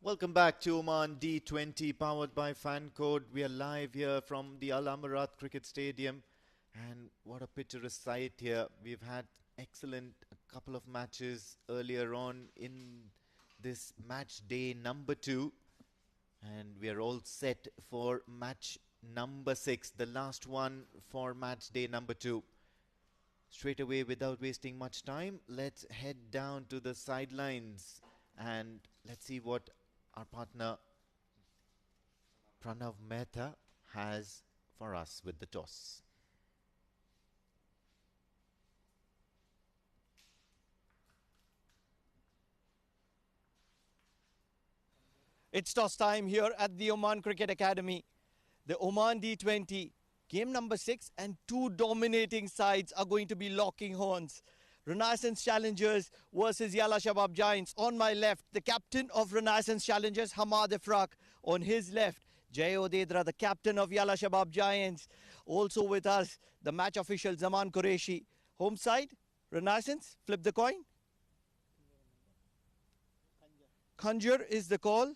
Welcome back to Oman D20 powered by Fancode. We are live here from the Al Amarat Cricket Stadium, and what a picturesque sight here. We've had excellent couple of matches earlier on in this match day number 2, and we are all set for match number 6, the last one for match day number 2. Straight away, without wasting much time, let's head down to the sidelines and let's see what our partner Pranav Mehta has for us with the toss. It's toss time here at the Oman Cricket Academy. The Oman D20, game number 6, and two dominating sides are going to be locking horns. Renaissance Challengers versus Yalla Shabab Giants. On my left, the captain of Renaissance Challengers, Hamad Ifraq. On his left, Jay Odedra, the captain of Yalla Shabab Giants. Also with us, the match official, Zaman Qureshi. Home side, Renaissance, flip the coin. Khanjar is the call.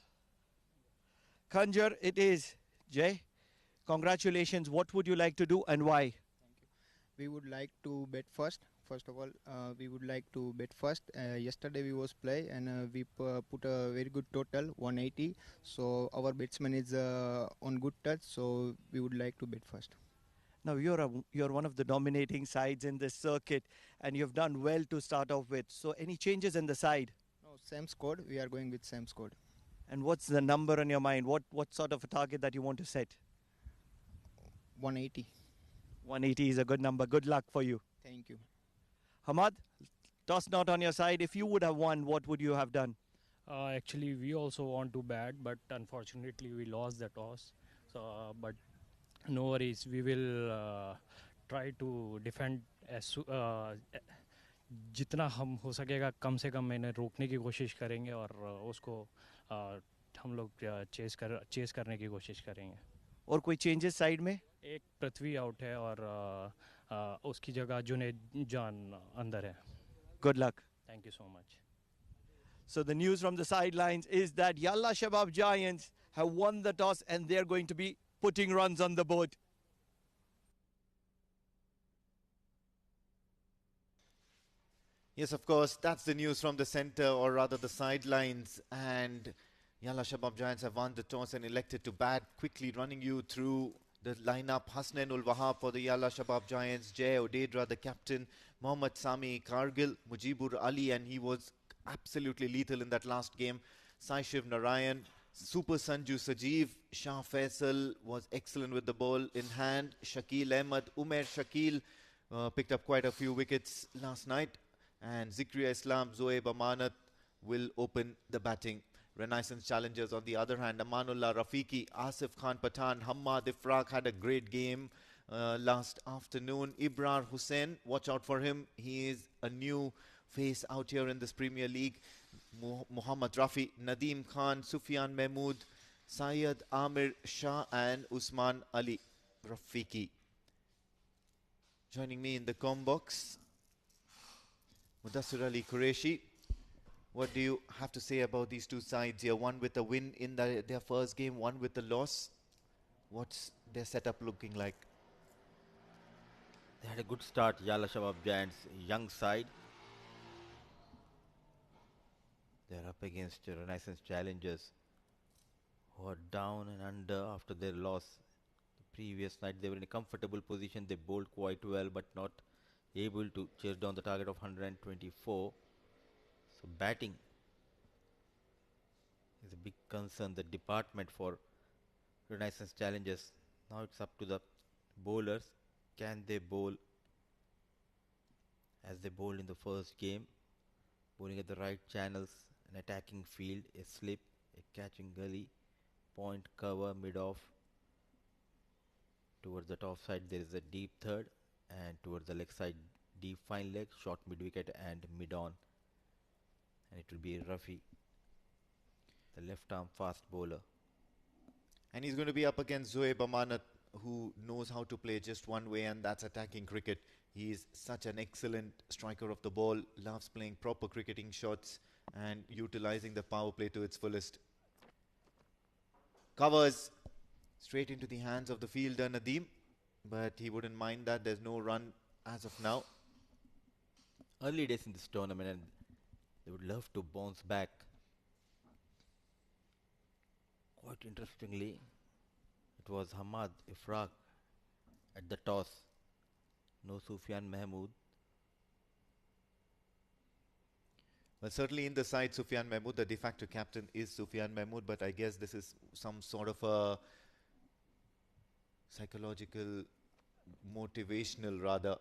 Khanjar it is. Jay, congratulations. What would you like to do and why? Thank you. We would like to bet first. First of all, we would like to bet first. Yesterday we was play and we put a very good total, 180. So our batsman is on good touch. So we would like to bet first. Now you're one of the dominating sides in this circuit, and you've done well to start off with. So any changes in the side? No, same squad. We are going with same squad. And what's the number on your mind? What sort of a target that you want to set? 180. 180 is a good number. Good luck for you. Thank you. Hamad, toss not on your side. If you would have won, what would you have done? Actually, we also want to bat, but unfortunately, we lost the toss. So, but no worries. We will try to defend as जितना हम हो सकेगा कम से कम मैंने रोकने की कोशिश करेंगे और उसको हम लोग चेस करने की कोशिश करेंगे. और कोई चेंजेस साइड में? एक पृथ्वी आउट है और उसकी जगह जुनेद जान अंदर है. Good luck. Thank you so much. So the news from the sidelines is that Yalla Shabab Giants have won the toss and they're going to be putting runs on the board. Yes, of course, that's the news from the centre, or rather the sidelines, and Yalla Shabab Giants have won the toss and elected to bat. Quickly running you through the lineup: Hasnain ul Wahab for the Yalla Shabab Giants, Jay Odedra the captain, Mohammad Sami Kargil, Mujibur Ali, and he was absolutely lethal in that last game, Sai Shiv Narayan, Super Sanju Sajeev, Shah Faisal was excellent with the ball in hand, Shakil Ahmed, Umair Shakil picked up quite a few wickets last night, and Zikriya Islam, Zoeb Amanat will open the batting. Renaissance Challengers, on the other hand, Amanullah Rafiqi, Asif Khan Pathan, Hamad Ifraq had a great game last afternoon. Ibrar Hussain, watch out for him. He is a new face out here in this Premier League. Muhammad Rafi, Nadeem Khan, Sufyan Mahmood, Syed Amir Shah and Usman Ali Rafiqi. Joining me in the comm box, Mudassir Ali Qureshi. What do you have to say about these two sides here? One with a win in their first game, one with a loss. What's their setup looking like? They had a good start, Yalla Shabab Giants, young side. They're up against Renaissance Challengers, who are down and under after their loss. The previous night they were in a comfortable position. They bowled quite well, but not able to chase down the target of 124. So batting is a big concern, the department for Renaissance Challengers. Now it's up to the bowlers. Can they bowl as they bowled in the first game? Bowling at the right channels, an attacking field, a slip, a catching gully, point cover, mid-off. Towards the top side there is a deep third, and towards the leg side deep fine leg, short mid-wicket and mid-on. And it will be Rafi, the left-arm fast bowler. And he's going to be up against Zoeb Amanat, who knows how to play just one way, and that's attacking cricket. He is such an excellent striker of the ball, loves playing proper cricketing shots and utilizing the power play to its fullest. Covers straight into the hands of the fielder Nadeem, but he wouldn't mind that. There's no run as of now. Early days in this tournament, and they would love to bounce back. Quite interestingly, it was Hamad Ifraq at the toss. No Sufyan Mahmood. Well, certainly in the side, Sufyan Mahmood, the de facto captain is Sufyan Mahmood, but I guess this is some sort of a psychological, motivational rather,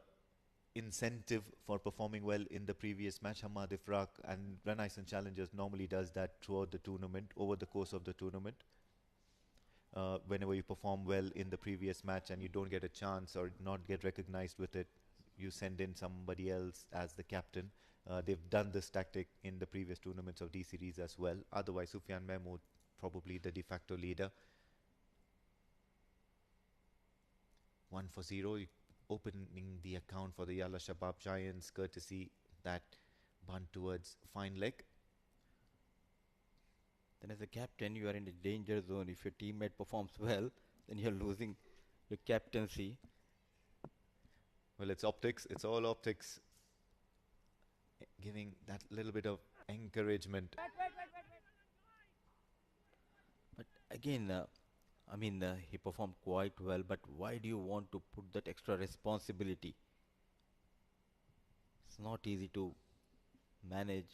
incentive for performing well in the previous match. Hamad Ifraq and Renaissance Challengers normally does that throughout the tournament, over the course of the tournament. Whenever you perform well in the previous match and you don't get a chance or not get recognized with it, you send in somebody else as the captain. They've done this tactic in the previous tournaments of D series as well. Otherwise, Sufyan Mahmood, probably the de facto leader. 1-0, opening the account for the Yalla Shabab Giants, courtesy that bunt towards fine leg. Then as a captain, you are in a danger zone. If your teammate performs well, then you're losing your captaincy. Well, it's optics. It's all optics. Giving that little bit of encouragement. But again, he performed quite well. But why do you want to put that extra responsibility? It's not easy to manage.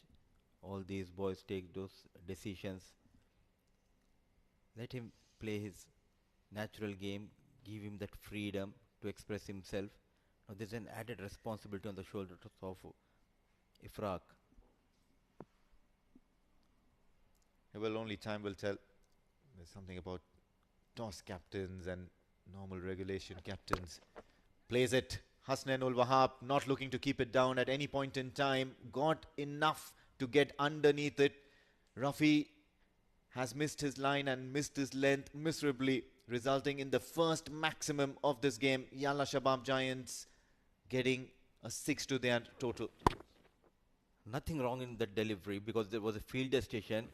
All these boys take those decisions. Let him play his natural game. Give him that freedom to express himself. Now there's an added responsibility on the shoulders of Ifraq. Well, only time will tell. There's something about toss captains and normal regulation captains. Plays it. Hasnain ul Wahab not looking to keep it down at any point in time. Got enough to get underneath it. Rafi has missed his line and missed his length miserably, resulting in the first maximum of this game. Yalla Shabab Giants getting a 6 to their total. Nothing wrong in the delivery because there was a fielder station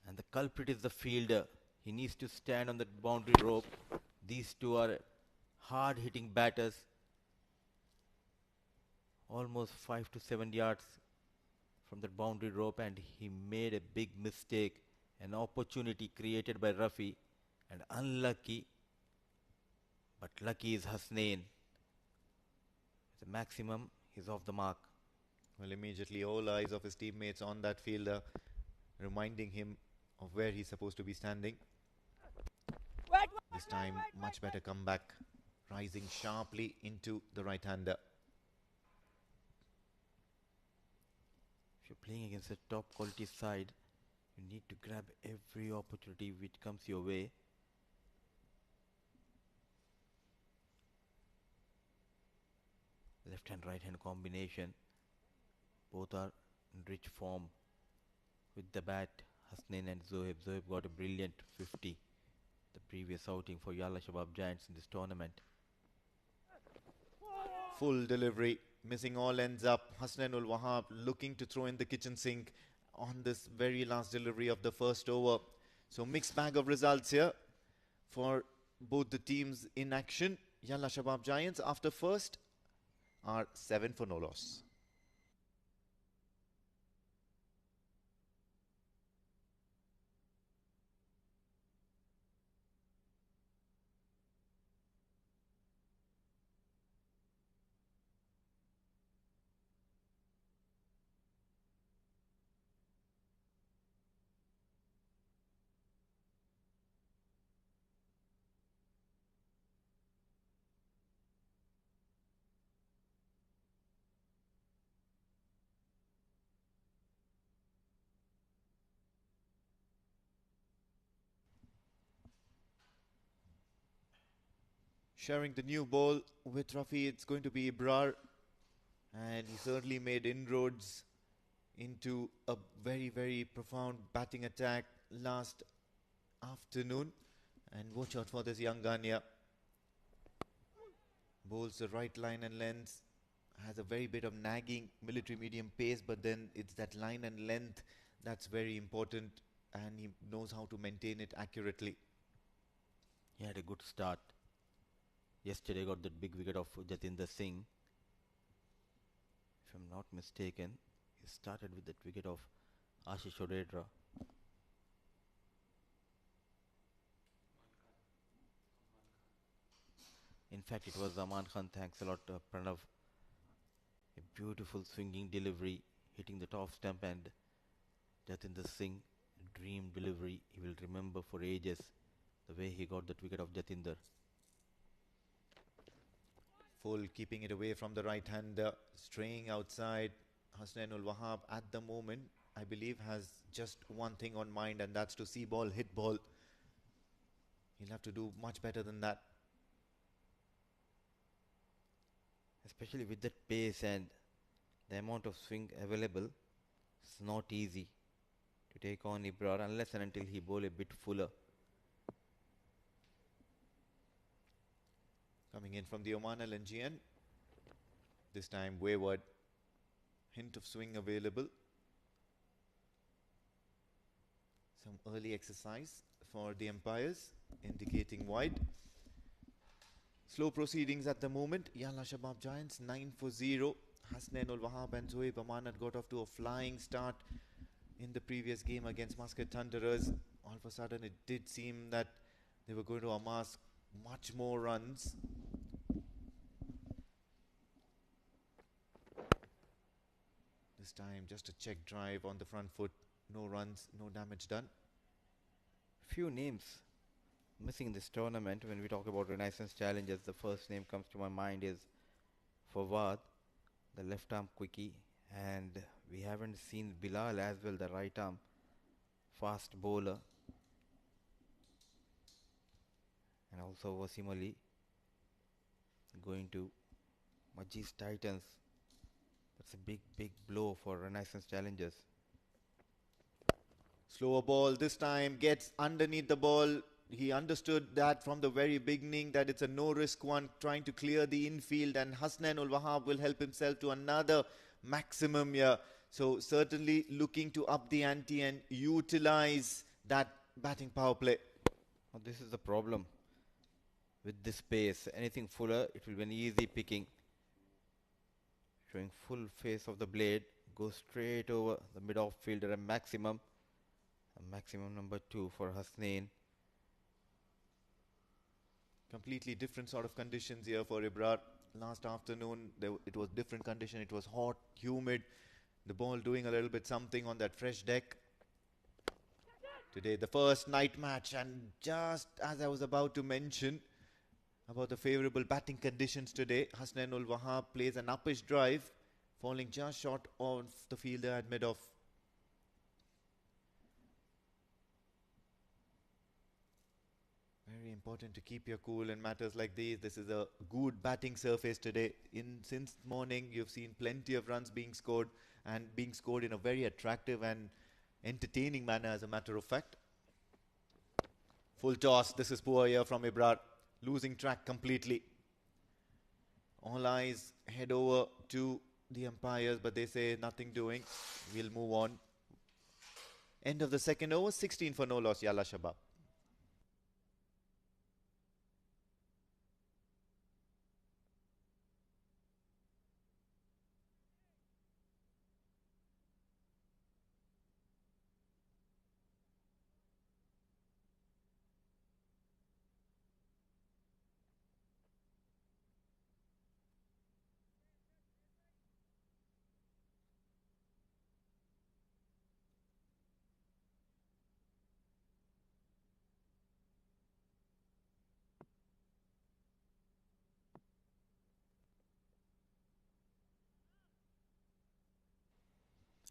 and the culprit is the fielder. He needs to stand on the boundary rope. These two are hard hitting batters. Almost 5 to 7 yards from the boundary rope, and he made a big mistake. An opportunity created by Rafi, and unlucky, but lucky is Hasnain. The maximum, he's off the mark. Well, immediately all eyes of his teammates on that fielder, reminding him of where he's supposed to be standing. This time, much better comeback, rising sharply into the right-hander. If you're playing against a top quality side, you need to grab every opportunity which comes your way. Left hand, right hand combination. Both are in rich form. With the bat, Hasnain and Zohaib. Zohaib got a brilliant 50. The previous outing for Yalla Shabab Giants in this tournament. Full delivery, missing all ends up. Hasnain ul Wahab looking to throw in the kitchen sink on this very last delivery of the first over. So mixed bag of results here for both the teams in action. Yalla Shabab Giants after first are 7 for no loss. Sharing the new ball with Rafi, it's going to be Ibrar. And he certainly made inroads into a very, very profound batting attack last afternoon. And watch out for this young gun here. Bowls the right line and length. Has a very bit of nagging military medium pace, but then it's that line and length that's very important and he knows how to maintain it accurately. He had a good start. Yesterday got that big wicket of Jatinder Singh. If I'm not mistaken, he started with that wicket of Ashish Odedra. In fact, it was Aman Khan. Thanks a lot, Pranav. A beautiful swinging delivery, hitting the top stump, and Jatinder Singh, dream delivery. He will remember for ages the way he got that wicket of Jatinder. Full keeping it away from the right hander, straying outside. Hasnainul Wahab at the moment, I believe, has just one thing on mind, and that's to see ball, hit ball. He'll have to do much better than that. Especially with that pace and the amount of swing available, it's not easy to take on Ibrar unless and until he bowl a bit fuller. Coming in from the Oman LNGN, this time wayward, hint of swing available. Some early exercise for the umpires, indicating wide. Slow proceedings at the moment. Yalla Shabab Giants 9 for 0. Hasnainul Wahab and Zoeb Amanat got off to a flying start in the previous game against Muscat Thunderers. All of a sudden it did seem that they were going to amass much more runs. This time just a check drive on the front foot. No runs, no damage done. Few names missing in this tournament. When we talk about Renaissance Challengers, the first name comes to my mind is Fawad, the left arm quickie, and we haven't seen Bilal as well, the right arm fast bowler, and also Wasim Ali going to Majlis Titans. That's a big blow for Renaissance Challengers. Slower ball this time, gets underneath the ball. He understood that from the very beginning that it's a no-risk one, trying to clear the infield, and Hasnainul Wahab will help himself to another maximum here. So certainly looking to up the ante and utilize that batting power play. Now this is the problem with this pace. Anything fuller, it will be an easy picking. Showing full face of the blade, goes straight over the mid-off fielder, a maximum number 2 for Hasnain. Completely different sort of conditions here for Ibrar. Last afternoon, it was different condition. It was hot, humid. The ball doing a little bit something on that fresh deck. Today, the first night match. And just as I was about to mention about the favourable batting conditions today, Hasnainul Wahab plays an uppish drive, falling just short of the fielder at mid-off. Very important to keep your cool in matters like these. This is a good batting surface today. Since morning, you've seen plenty of runs being scored, and being scored in a very attractive and entertaining manner, as a matter of fact. Full toss. This is poor here from Ibrar, losing track completely. All eyes head over to the umpires, but they say nothing doing. We'll move on. End of the second over, 16 for no loss, Yalla Shabab.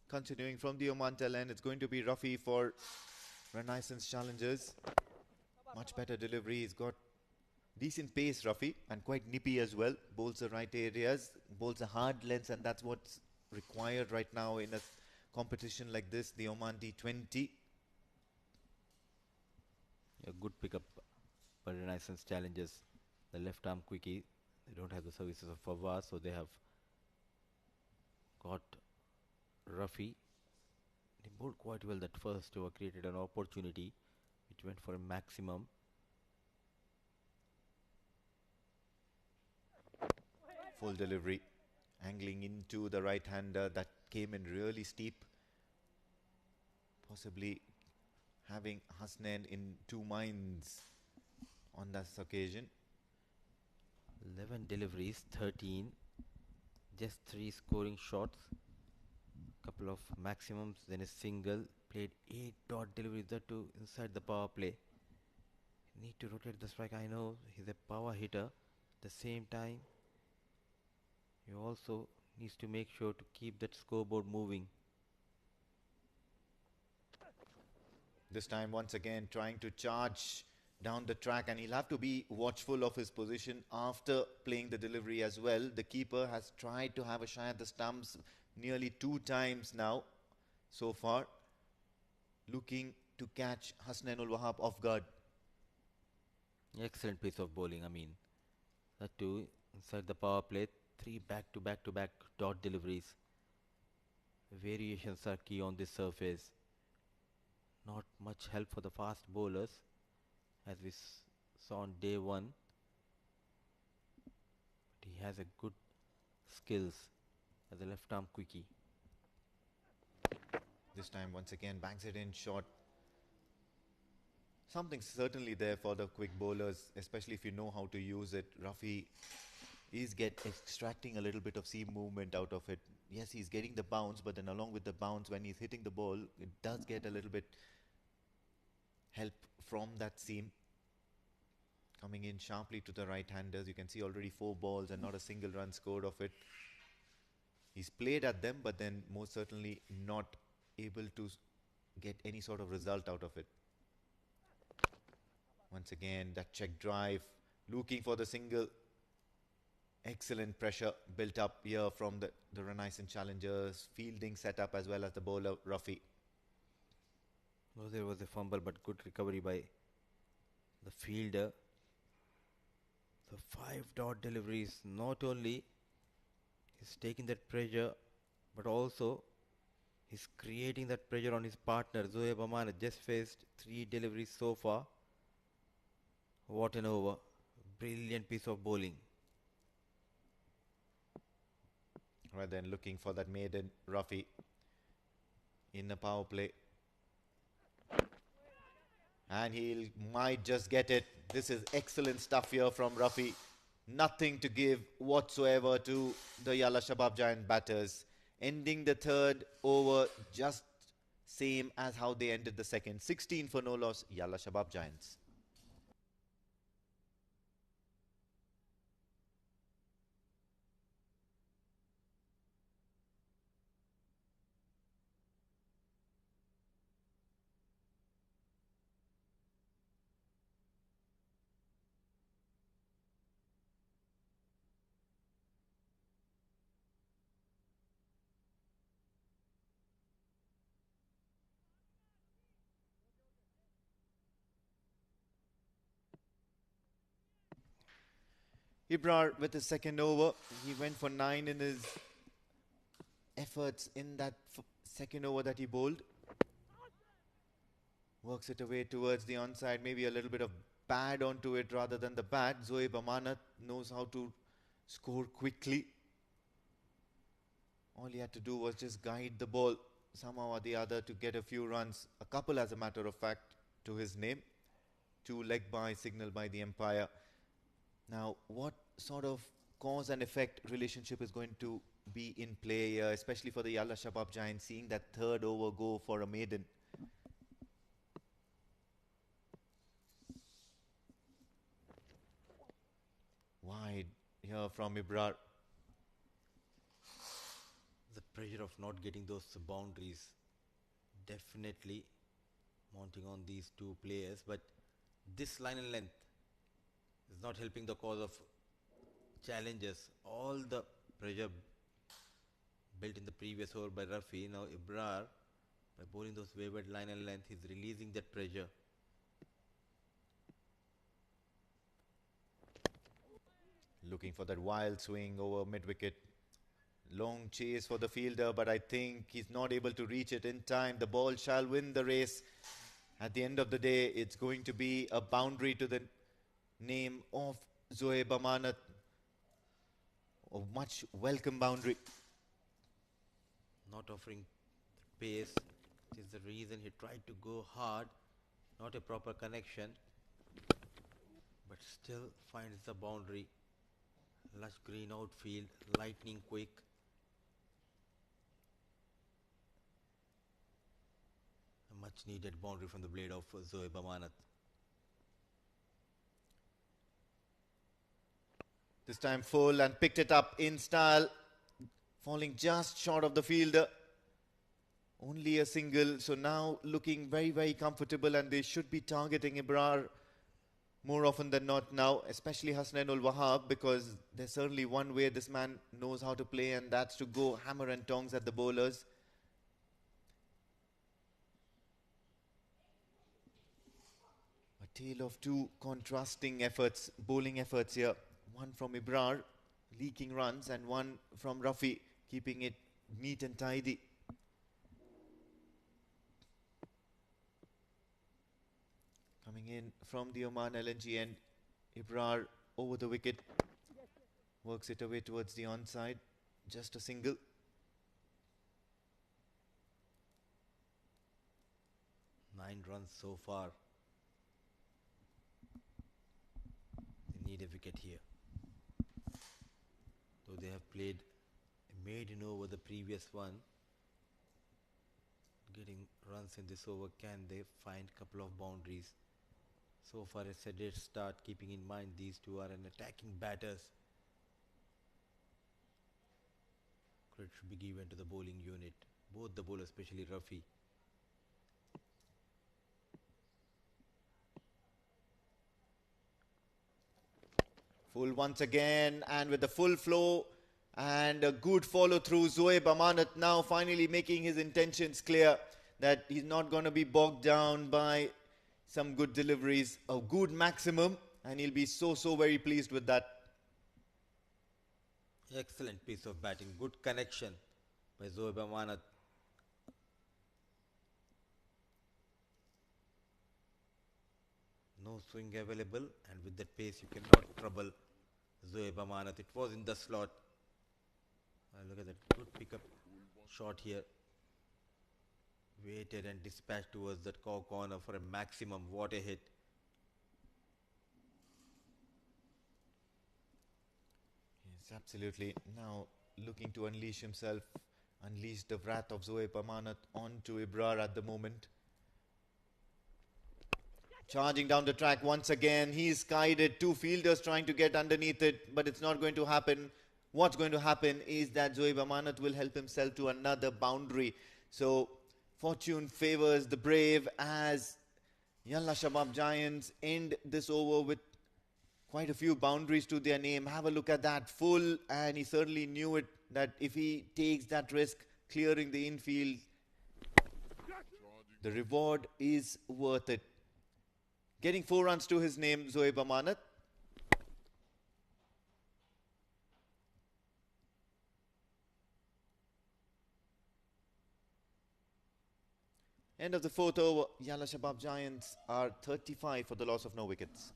Continuing from the Oman tail end, it's going to be Rafi for Renaissance Challengers. Much better delivery. He's got decent pace, Rafi, and quite nippy as well. Bowls the right areas, bowls a hard length, and that's what's required right now in a competition like this, the Oman D20. A good pickup by Renaissance Challengers. The left arm quickie. They don't have the services of Fawaz, so they have got Rafi. He bowled quite well that first over, created an opportunity which went for a maximum. Full delivery, angling into the right-hander that came in really steep, possibly having Hasnain in two minds on this occasion. 11 deliveries, 13, just 3 scoring shots, couple of maximums, then a single, played 8 dot deliveries, that too inside the power play. Need to rotate the strike. I know he's a power hitter. At the same time, he also needs to make sure to keep that scoreboard moving. This time once again trying to charge down the track, and he'll have to be watchful of his position after playing the delivery as well. The keeper has tried to have a shy at the stumps nearly 2 times now so far, looking to catch Hasnain ul Wahab off guard. Excellent piece of bowling. I mean, that too inside the power play. 3 back-to-back dot deliveries. Variations are key on this surface. Not much help for the fast bowlers, as we saw on day 1. But he has a good skills as a left arm quickie. This time once again bangs it in short. Something certainly there for the quick bowlers, especially if you know how to use it. Rafi is extracting a little bit of seam movement out of it. Yes, he's getting the bounce, but then along with the bounce, when he's hitting the ball, it does get a little bit help from that seam. Coming in sharply to the right-handers. You can see already 4 balls and not a single run scored of it. He's played at them, but then most certainly not able to get any sort of result out of it. Once again, that check drive, looking for the single. Excellent pressure built up here from the Renaissance challengers. Fielding setup as well as the bowler, Rafi. Oh, there was a fumble, but good recovery by the fielder. So 5 dot deliveries. Not only he's taking that pressure, but also he's creating that pressure on his partner. Zoeb Aman just faced 3 deliveries so far. What an over. Brilliant piece of bowling. Right then, looking for that maiden, Rafi, in the power play. And he might just get it. This is excellent stuff here from Rafi. Nothing to give whatsoever to the Yalla Shabab Giant batters. Ending the third over just same as how they ended the second. 16 for no loss, Yalla Shabab Giants. Ibrar with his second over. He went for 9 in his efforts in that second over that he bowled. Works it away towards the onside. Maybe a little bit of pad onto it rather than the bat. Zoeb Amanat knows how to score quickly. All he had to do was just guide the ball somehow or the other to get a few runs. A couple, as a matter of fact, to his name. 2 leg by signal by the umpire. Now, what sort of cause and effect relationship is going to be in play, especially for the Yalla Shabab Giants, seeing that third over go for a maiden? Wide here from Ibrar. The pressure of not getting those boundaries definitely mounting on these 2 players, but this line and length is not helping the cause of challenges. All the pressure built in the previous over by Rafi, now Ibrar, by bowling those wayward line and length, he's releasing that pressure. Looking for that wild swing over mid-wicket. Long chase for the fielder, but I think he's not able to reach it in time. The ball shall win the race. At the end of the day, it's going to be a boundary to the name of Zoe Bamanat. A much welcome boundary. Not offering pace. This is the reason he tried to go hard. Not a proper connection. But still finds the boundary. Lush green outfield. Lightning quick. A much needed boundary from the blade of Zoe Bamanat. This time full and picked it up in style. Falling just short of the fielder. Only a single. So now looking very, very comfortable, and they should be targeting Ibrar more often than not now, especially Hasnainul Wahab, because there's certainly one way this man knows how to play, and that's to go hammer and tongs at the bowlers. A tale of two contrasting efforts, bowling efforts here. One from Ibrar, leaking runs, and one from Rafi, keeping it neat and tidy. Coming in from the Oman LNG end, Ibrar over the wicket, works it away towards the onside, just a single. Nine runs so far. They need a wicket here. Though they have played a maiden over the previous one, getting runs in this over, can they find couple of boundaries? So far it's a dead start, keeping in mind these two are an attacking batters. Credit should be given to the bowling unit, both the bowlers, especially Rafi. Full once again, and with the full flow and a good follow through, Zoe Bamanat now finally making his intentions clear that he's not going to be bogged down by some good deliveries, a good maximum, and he'll be so very pleased with that. Excellent piece of batting, good connection by Zoe Bamanat. No swing available, and with that pace you cannot trouble Zoe Bamanat. It was in the slot. Look at that, good pickup shot here. Waited and dispatched towards that corner for a maximum. What a hit. Yes, absolutely. Now looking to unleash himself, unleash the wrath of Zoe Bamanat onto Ibrar at the moment. Charging down the track once again. He's guided. Two fielders trying to get underneath it, but it's not going to happen. What's going to happen is that Zoe Bamanat will help himself to another boundary. So fortune favors the brave as Yalla Shabab Giants end this over with quite a few boundaries to their name. Have a look at that, full, and he certainly knew it, that if he takes that risk clearing the infield, the reward is worth it. Getting 4 runs to his name, Zoe Bamanat. End of the 4th over. Yalla Shabab Giants are 35 for the loss of no wickets.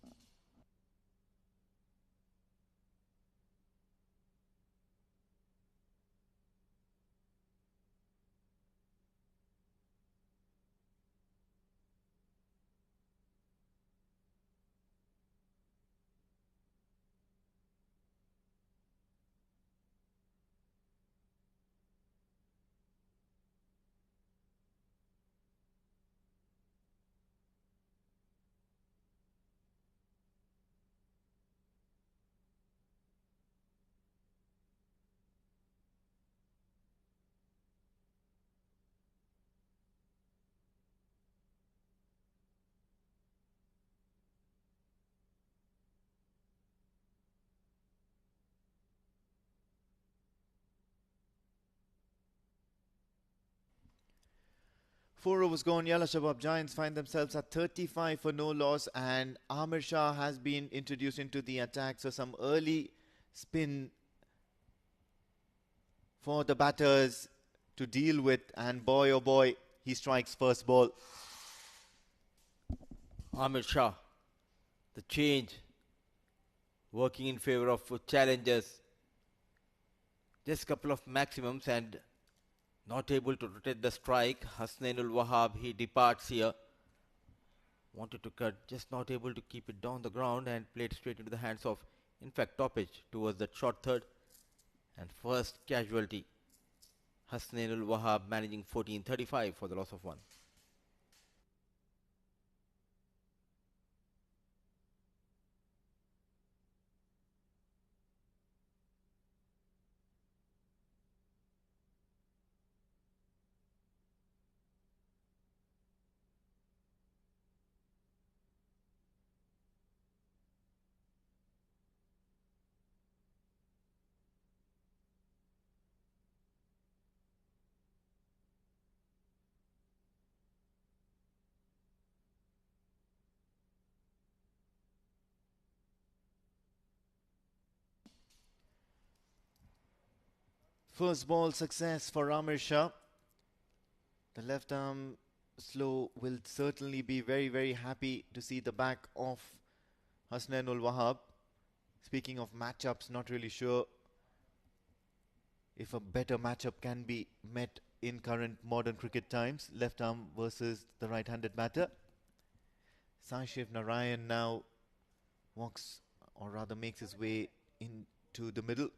Four overs gone. Yalla Shabab Giants find themselves at 35 for no loss, and Amir Shah has been introduced into the attack. So some early spin for the batters to deal with, and boy oh boy, he strikes first ball. Amir Shah, the change, working in favor of challengers. Just a couple of maximums and not able to rotate the strike. Hasnainul Wahab, he departs here. Wanted to cut, just not able to keep it down the ground and played straight into the hands of, in fact, Toppage towards that short third. And first casualty, Hasnainul Wahab managing 14:35 for the loss of one. First ball success for Amir Shah. The left arm slow will certainly be very, very happy to see the back of Hasnainul Wahab. Speaking of matchups, not really sure if a better matchup can be met in current modern cricket times. Left arm versus the right-handed batter. Sai Shiv Narayan now walks, or rather makes his way into the middle.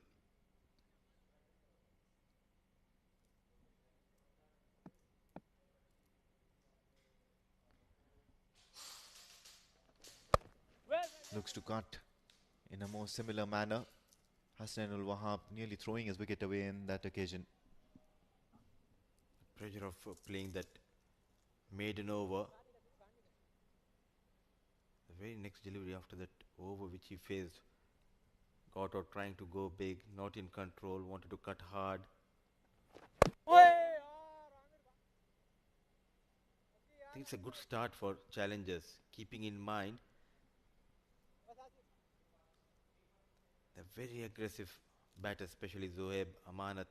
Looks to cut in a more similar manner. Hasnainul Wahab nearly throwing his wicket away in that occasion. Pressure of playing that maiden over. The very next delivery after that over which he faced, got out trying to go big, not in control, wanted to cut hard. I think it's a good start for challengers, keeping in mind the very aggressive batters, especially Zohaib Amanat,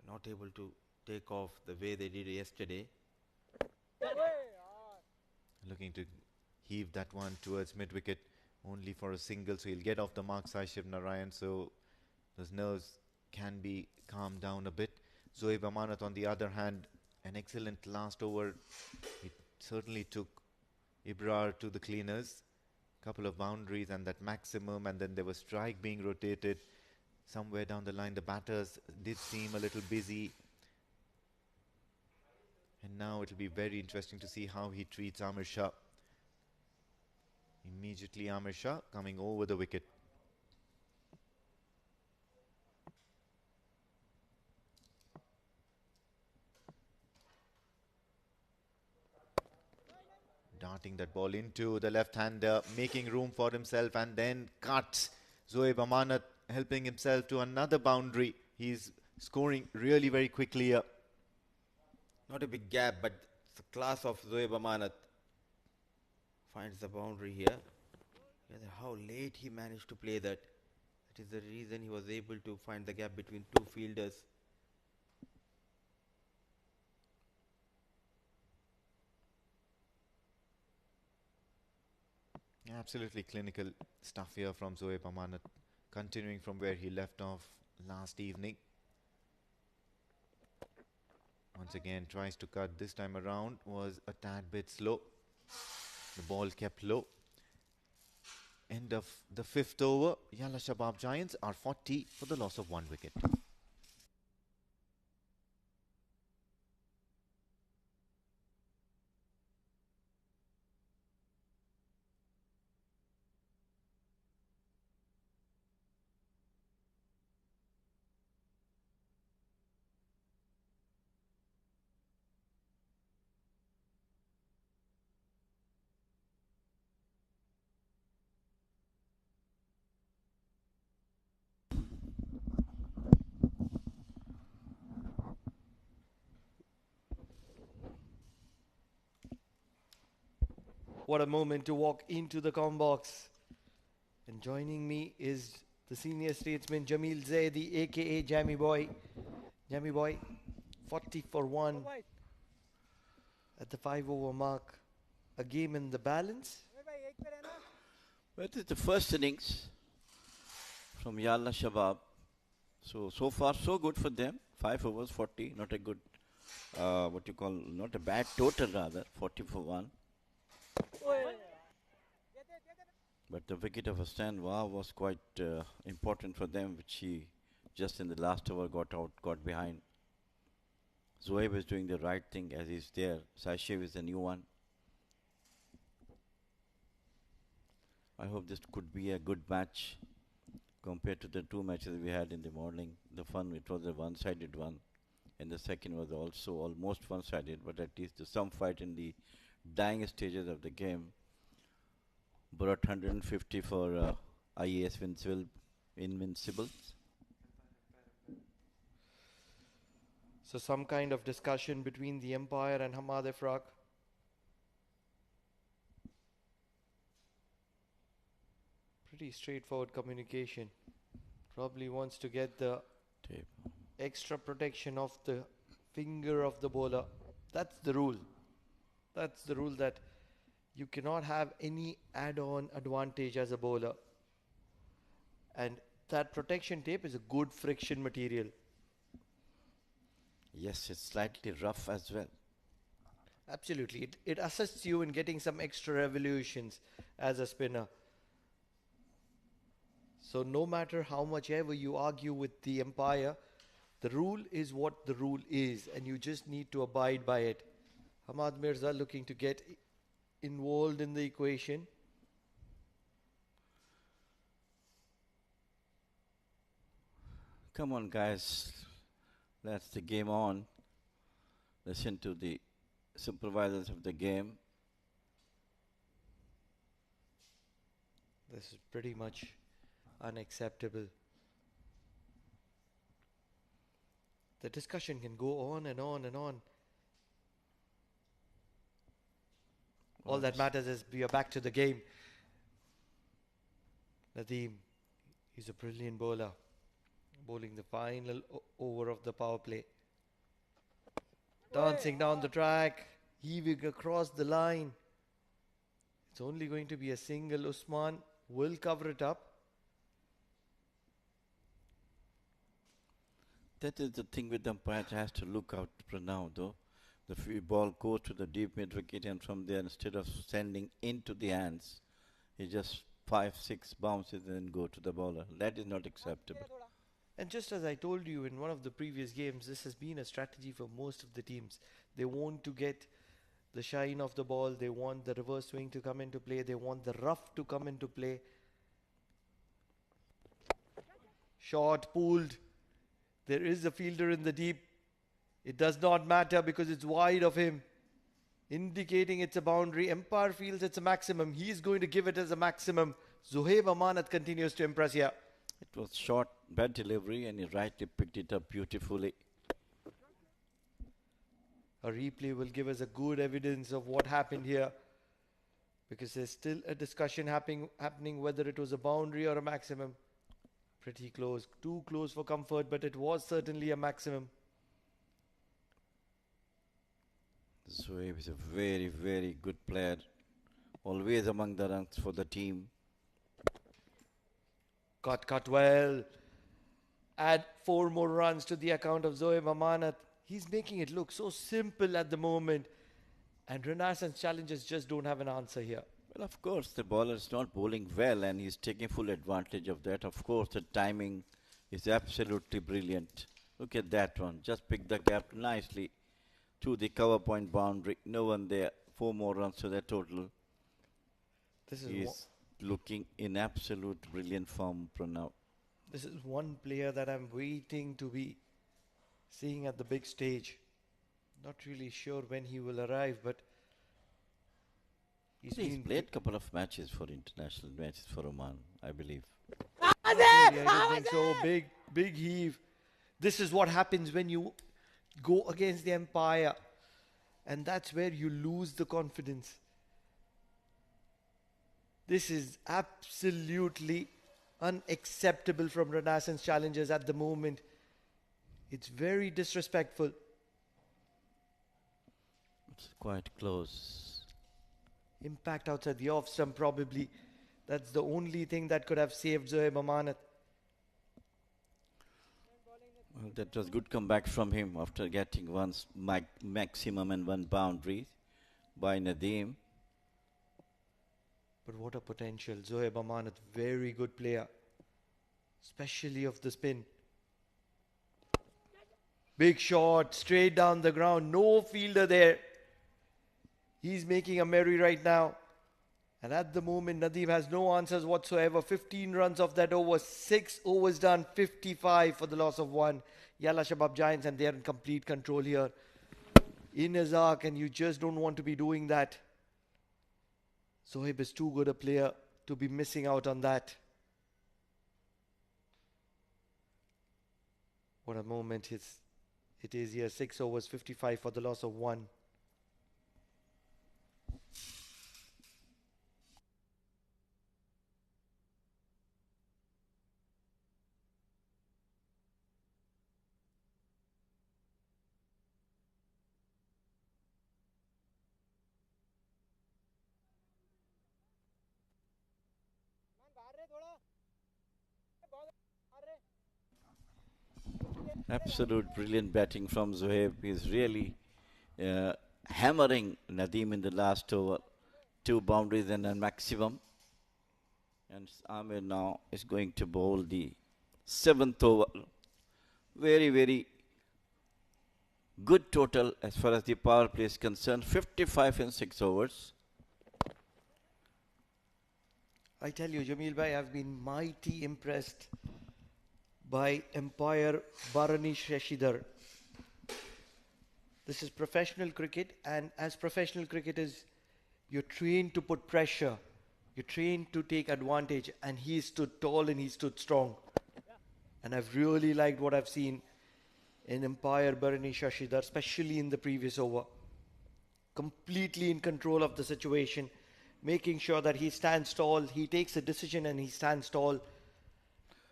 not able to take off the way they did yesterday. Looking to heave that one towards mid-wicket, only for a single, so he'll get off the mark, Sai Shiv Narayan, so those nerves can be calmed down a bit. Zohaib Amanat, on the other hand, an excellent last over. It certainly took Ibrar to the cleaners. Couple of boundaries and that maximum, and then there was strike being rotated. Somewhere down the line, the batters did seem a little busy. And now it'll be very interesting to see how he treats Amir Shah. Immediately Amir Shah coming over the wicket. Darting that ball into the left-hander, making room for himself, and then cuts. Zohaib Amanat helping himself to another boundary. He's scoring really very quickly here. Not a big gap, but the class of Zohaib Amanat finds the boundary here. How late he managed to play that. That is the reason he was able to find the gap between two fielders. Absolutely clinical stuff here from Zohaib Amanat, continuing from where he left off last evening. Once again tries to cut, this time around was a tad bit slow. The ball kept low. End of the fifth over. Yalla Shabab Giants are 40 for the loss of one wicket. What a moment to walk into the com box. And joining me is the senior statesman Jamil Zaidi, aka Jammy Boy. Jammy Boy, 40 for 1 at the 5 over mark. A game in the balance. But it's the first innings from Yalla Shabab. So far, so good for them. 5 overs, 40. Not a good, not a bad total rather. 40 for 1. But the wicket of Hassan Wah was quite important for them, which he just in the last over got behind. Zohaib is doing the right thing as he's there. Saishev is the new one. I hope this could be a good match compared to the 2 matches we had in the morning. It was a one-sided one, and the second was also almost one-sided, but at least some fight in the dying stages of the game brought 150 for IAS Invincibles. So some kind of discussion between the umpire and Hamad Ifraq. Pretty straightforward communication. Probably wants to get the Tape. extra protection of the finger of the bowler. That's the rule. That's the rule, that you cannot have any add-on advantage as a bowler. And that protection tape is a good friction material. Yes, it's slightly rough as well. Absolutely. It assists you in getting some extra revolutions as a spinner. So no matter how much ever you argue with the umpire, the rule is what the rule is, and you just need to abide by it. Hamad Mirza looking to get involved in the equation. Come on, guys. That's the game on. Listen to the supervisors of the game. This is pretty much unacceptable. The discussion can go on and on and on. All that matters is we are back to the game. Nadeem, he's a brilliant bowler. Bowling the final over of the power play. Dancing down the track, heaving across the line. It's only going to be a single. Usman will cover it up. That is the thing with the umpire, has to look out for now though. The free ball goes to the deep mid wicket, and from there, instead of sending into the hands, he just 5-6 bounces and then go to the bowler. That is not acceptable. And just as I told you in one of the previous games, this has been a strategy for most of the teams. They want to get the shine of the ball. They want the reverse swing to come into play. They want the rough to come into play. Shot pulled. There is a fielder in the deep. It does not matter because it's wide of him, indicating it's a boundary. Umpire feels it's a maximum. He's going to give it as a maximum. Zohaib Amanat continues to impress here. It was short, bad delivery, and he rightly picked it up beautifully. A replay will give us a good evidence of what happened here, because there's still a discussion happening whether it was a boundary or a maximum. Pretty close, too close for comfort, but it was certainly a maximum. Zohaib is a very, very good player. Always among the ranks for the team. Cut well. Add 4 more runs to the account of Zohaib Amanat. He's making it look so simple at the moment. And Renaissance challengers just don't have an answer here. Well, of course, the bowler is not bowling well, and he's taking full advantage of that. Of course, the timing is absolutely brilliant. Look at that one. Just picked the gap nicely to the cover point boundary. No one there. 4 more runs to the total. This is looking in absolute brilliant form, Pranav. This is one player that I'm waiting to be seeing at the big stage. Not really sure when he will arrive, but he's played a couple of matches for international matches for Oman, I believe. I don't think so. Big heave. This is what happens when you go against the umpire, and that's where you lose the confidence. This is absolutely unacceptable from Renaissance challengers at the moment. It's very disrespectful. It's quite close. Impact outside the off stump probably. That's the only thing that could have saved Zohaib Amanat. Well, that was good comeback from him after getting one maximum and one boundary by Nadeem. But what a potential. Zohaib Amanat, very good player. Especially of the spin. Big shot, straight down the ground. No fielder there. He's making a merry right now. And at the moment, Nadeem has no answers whatsoever. 15 runs off that over. 6 overs done. 55 for the loss of 1. Yalla Shabab Giants, and they're in complete control here. In his arc, and you just don't want to be doing that. Zohaib is too good a player to be missing out on that. What a moment it is here. 6 overs, 55 for the loss of 1. Absolute brilliant batting from Zohaib. He's really hammering Nadeem in the last over. 2 boundaries and a maximum. And Amir now is going to bowl the 7th over. Very, very good total as far as the power play is concerned. 55 in 6 overs. I tell you, Jamil bhai, I've been mighty impressed by umpire Barani Shashidhar. This is professional cricket, and as professional cricketers, you're trained to put pressure. You're trained to take advantage, and he stood tall and he stood strong. And I've really liked what I've seen in umpire Barani Shashidhar, especially in the previous over. Completely in control of the situation, making sure that he stands tall, he takes a decision and he stands tall.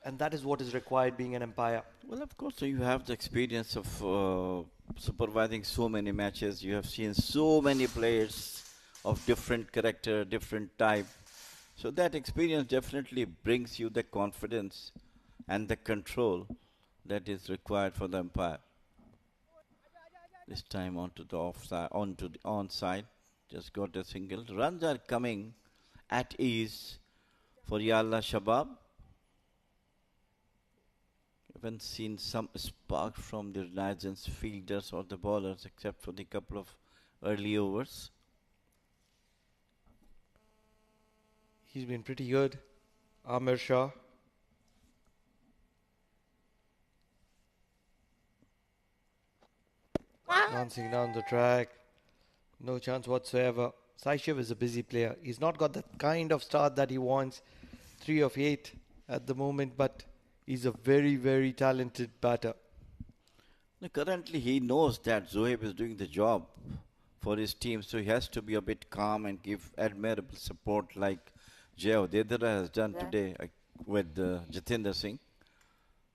And that is what is required being an umpire. Well, of course, so you have the experience of supervising so many matches. You have seen so many players of different character, different type. So that experience definitely brings you the confidence and the control that is required for the umpire. This time onto the offside, onto the onside. Just got a single. Runs are coming at ease for Yalla Shabab. Haven't seen some spark from the Renaissance fielders or the bowlers except for the couple of early overs. He's been pretty good. Amir Shah. Dancing down the track. No chance whatsoever. Saishiv is a busy player. He's not got the kind of start that he wants. 3 of 8 at the moment, but he's a very, very talented batter. Now, currently, he knows that Zohaib is doing the job for his team, so he has to be a bit calm and give admirable support like Jay Odedra has done today with Jatinder Singh.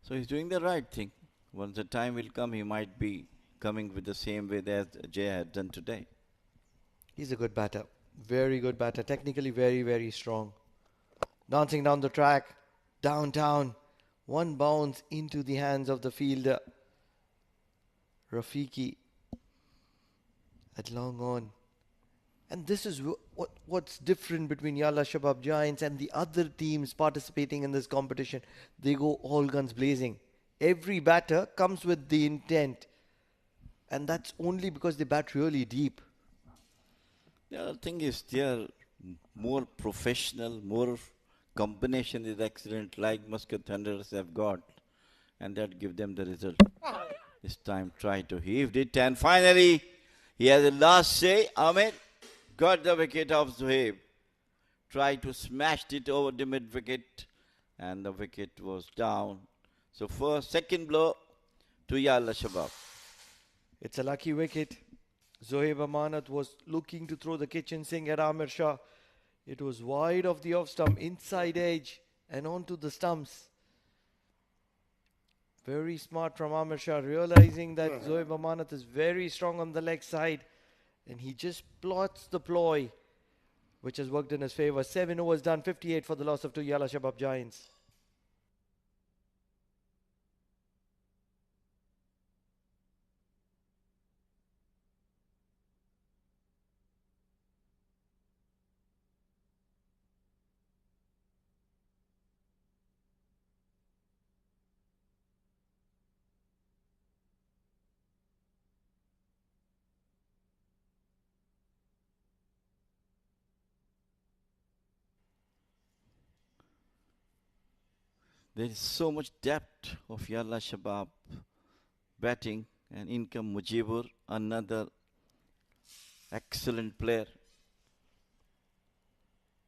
So he's doing the right thing. Once the time will come, he might be coming with the same way that Jay had done today. He's a good batter. Very good batter. Technically very, very strong. Dancing down the track. Downtown. One bounce into the hands of the fielder. Rafiki at long on. And this is what's different between Yalla Shabab Giants and the other teams participating in this competition. They go all guns blazing. Every batter comes with the intent. And that's only because they bat really deep. The other thing is they are more professional, more combination is excellent like Muscat Thunderers have got. And that give them the result. This time try to heave it and finally he has a last say. Ahmed got the wicket of Zohaib. Tried to smash it over the mid wicket and the wicket was down. So first, second blow to Yalla Shabab. It's a lucky wicket. Zohaib Amanat was looking to throw the kitchen sink at Amir Shah. It was wide of the off stump, inside edge, and onto the stumps. Very smart from Amir Shah, realizing that Zoeb Amanat is very strong on the leg side, and he just plots the ploy, which has worked in his favor. 7 overs done, 58 for the loss of 2 Yalla Shabab Giants. There is so much depth of Yalla Shabab batting, and income Mujibur, another excellent player,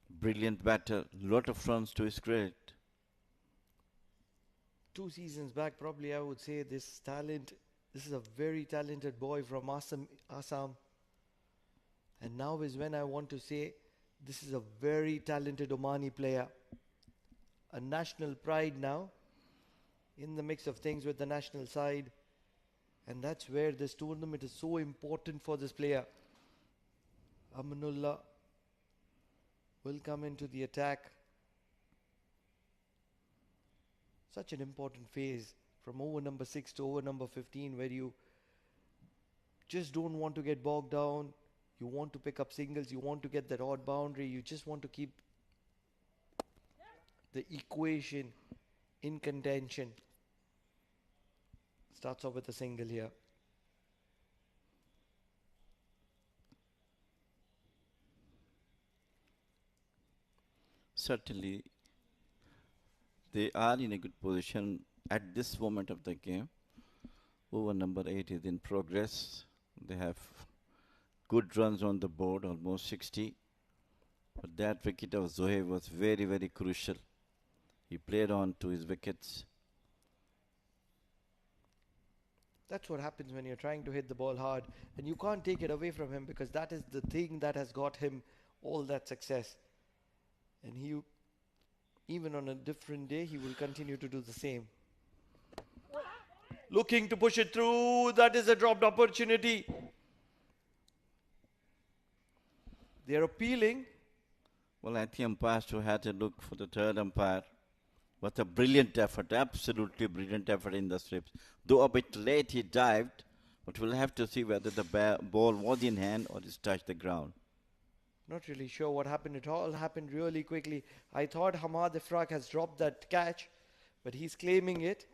brilliant batter, lot of runs to his credit. 2 seasons back, probably I would say this is a very talented boy from Assam. And now is when I want to say this is a very talented Omani player. A national pride now, in the mix of things with the national side. And that's where this tournament is so important for this player. Amanullah will come into the attack. Such an important phase from over number 6 to over number 15, where you just don't want to get bogged down. You want to pick up singles. You want to get that odd boundary. You just want to keep the equation in contention. Starts off with a single here. Certainly, they are in a good position at this moment of the game. Over number 8 is in progress. They have good runs on the board, almost 60. But that wicket of Zohaib was very, very crucial. He played on to his wickets. That's what happens when you're trying to hit the ball hard, and you can't take it away from him, because that is the thing that has got him all that success. And he, even on a different day, he will continue to do the same. Looking to push it through. That is a dropped opportunity. They're appealing. Well, I think umpires too had to look for the third umpire. What a brilliant effort, absolutely brilliant effort in the strips. Though a bit late he dived, but we'll have to see whether the ball was in hand or it's touched the ground. Not really sure what happened. It all happened really quickly. I thought Hamad Ifraq has dropped that catch, but he's claiming it.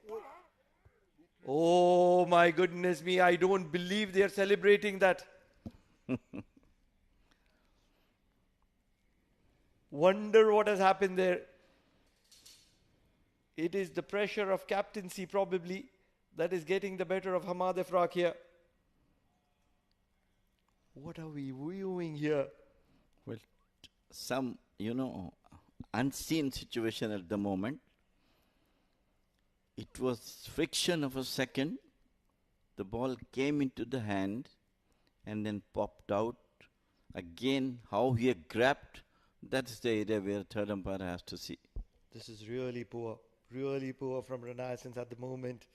Oh my goodness me, I don't believe they're celebrating that. Wonder what has happened there. It is the pressure of captaincy probably that is getting the better of Hamad Ifraq here. What are we viewing here? Well, some, unseen situation at the moment. It was friction of a second. The ball came into the hand and then popped out. Again, how he grabbed, that's the area where third umpire has to see. This is really poor from Renaissance at the moment.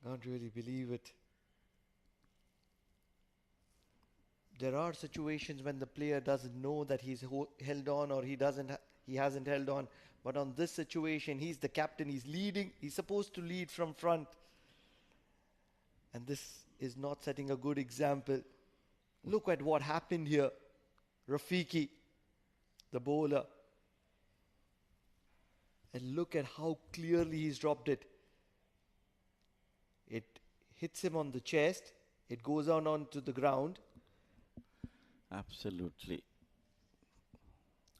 Can't really believe it. There are situations when the player doesn't know that he's held on, or he hasn't held on. But on this situation, he's the captain, he's leading, he's supposed to lead from front. And this is not setting a good example. Look at what happened here. Rafiqi, the bowler. And look at how clearly he's dropped it. It hits him on the chest. It goes on onto the ground. Absolutely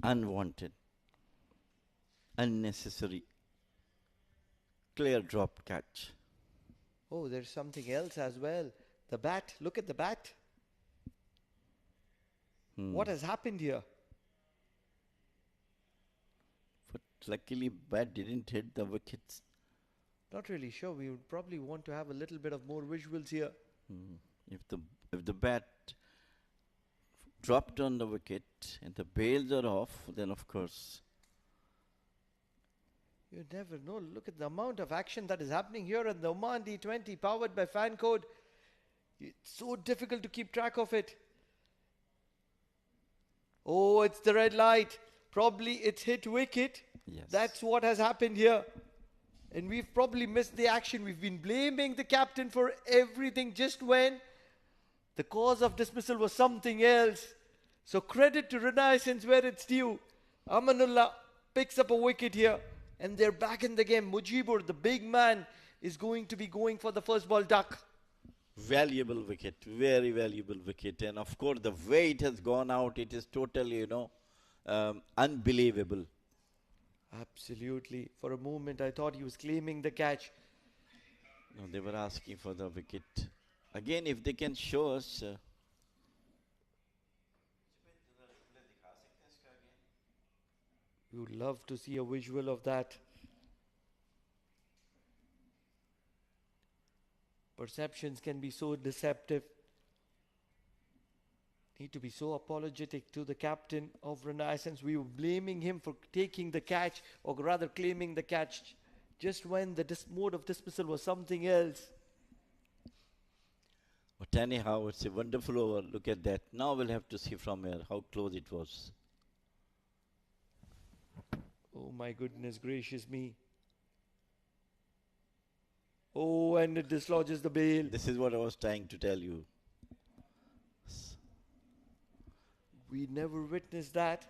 unwanted, unnecessary, clear drop catch. Oh, there's something else as well. The bat. Look at the bat. What has happened here? But luckily, bat didn't hit the wickets. Not really sure. We would probably want to have a little bit of more visuals here. If the bat dropped on the wicket and the bails are off, then of course You never know. Look at the amount of action that is happening here in the Oman D20 powered by Fancode. It's so difficult to keep track of it. Oh, it's the red light. Probably it's hit wicket. Yes. That's what has happened here. And we've probably missed the action. We've been blaming the captain for everything just when the cause of dismissal was something else. So credit to Renaissance where it's due. Amanullah picks up a wicket here. And they're back in the game. Mujibur, the big man, is going to be going for the first ball duck. Valuable wicket, very valuable wicket. And of course, the way it has gone out, it is totally, unbelievable. Absolutely. For a moment, I thought he was claiming the catch. No, they were asking for the wicket. Again, if they can show us. We would love to see a visual of that. Perceptions can be so deceptive. Need to be so apologetic to the captain of Renaissance. We were blaming him for taking the catch, or rather claiming the catch, just when the mode of dismissal was something else. But anyhow, it's a wonderful over. Look at that. Now we'll have to see from here how close it was. Oh my goodness gracious me. Oh, and it dislodges the bail. This is what I was trying to tell you. We never witnessed that.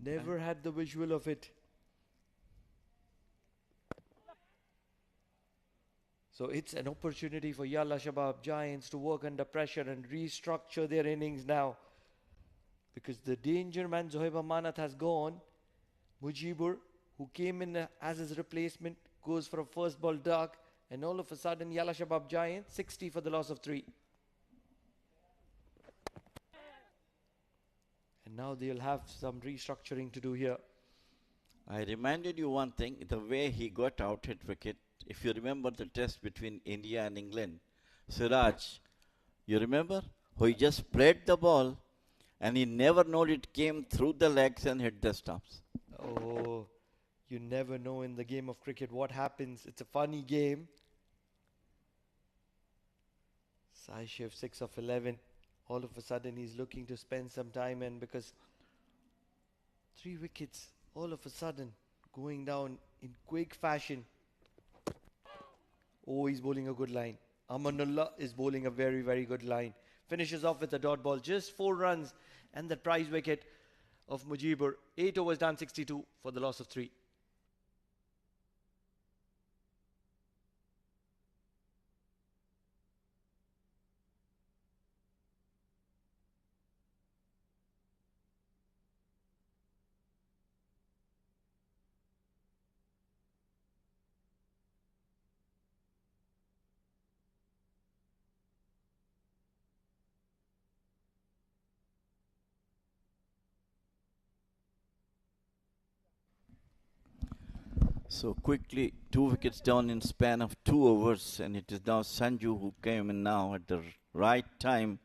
Never had the visual of it. So it's an opportunity for Yalla Shabab Giants to work under pressure and restructure their innings now. Because the danger man Zohaib Amanat has gone. Mujibur, who came in as his replacement, goes for a first ball duck. And all of a sudden, Yalla Shabab Giants, 60 for the loss of 3. And now they'll have some restructuring to do here. I reminded you one thing, the way he got out at wicket. If you remember the test between India and England, Siraj, you remember? How he just played the ball and he never knew it came through the legs and hit the stumps. Oh, you never know in the game of cricket what happens. It's a funny game. Sai Shiv 6 of 11. All of a sudden he's looking to spend some time in because 3 wickets all of a sudden going down in quick fashion. Oh, he's bowling a good line. Amanullah is bowling a very, very good line. Finishes off with a dot ball. Just 4 runs and the prize wicket of Mujibur. 8 overs done, 62 for the loss of 3. So quickly, 2 wickets down in span of 2 overs, and it is now Sanju who came in now at the right time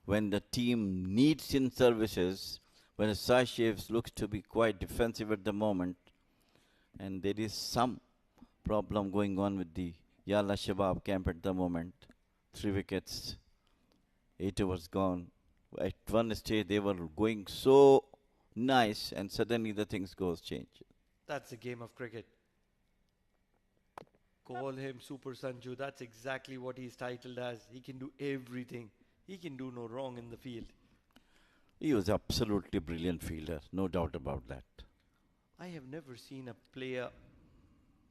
when the team needs in services, when Sashev looks to be quite defensive at the moment, and there is some problem going on with the Yalla Shabab camp at the moment. 3 wickets, 8 overs gone. At one stage they were going so nice, and suddenly the things goes change. That's a game of cricket. Call him Super Sanju. That's exactly what he's titled as. He can do everything. He can do no wrong in the field. He was absolutely brilliant fielder, no doubt about that. I have never seen a player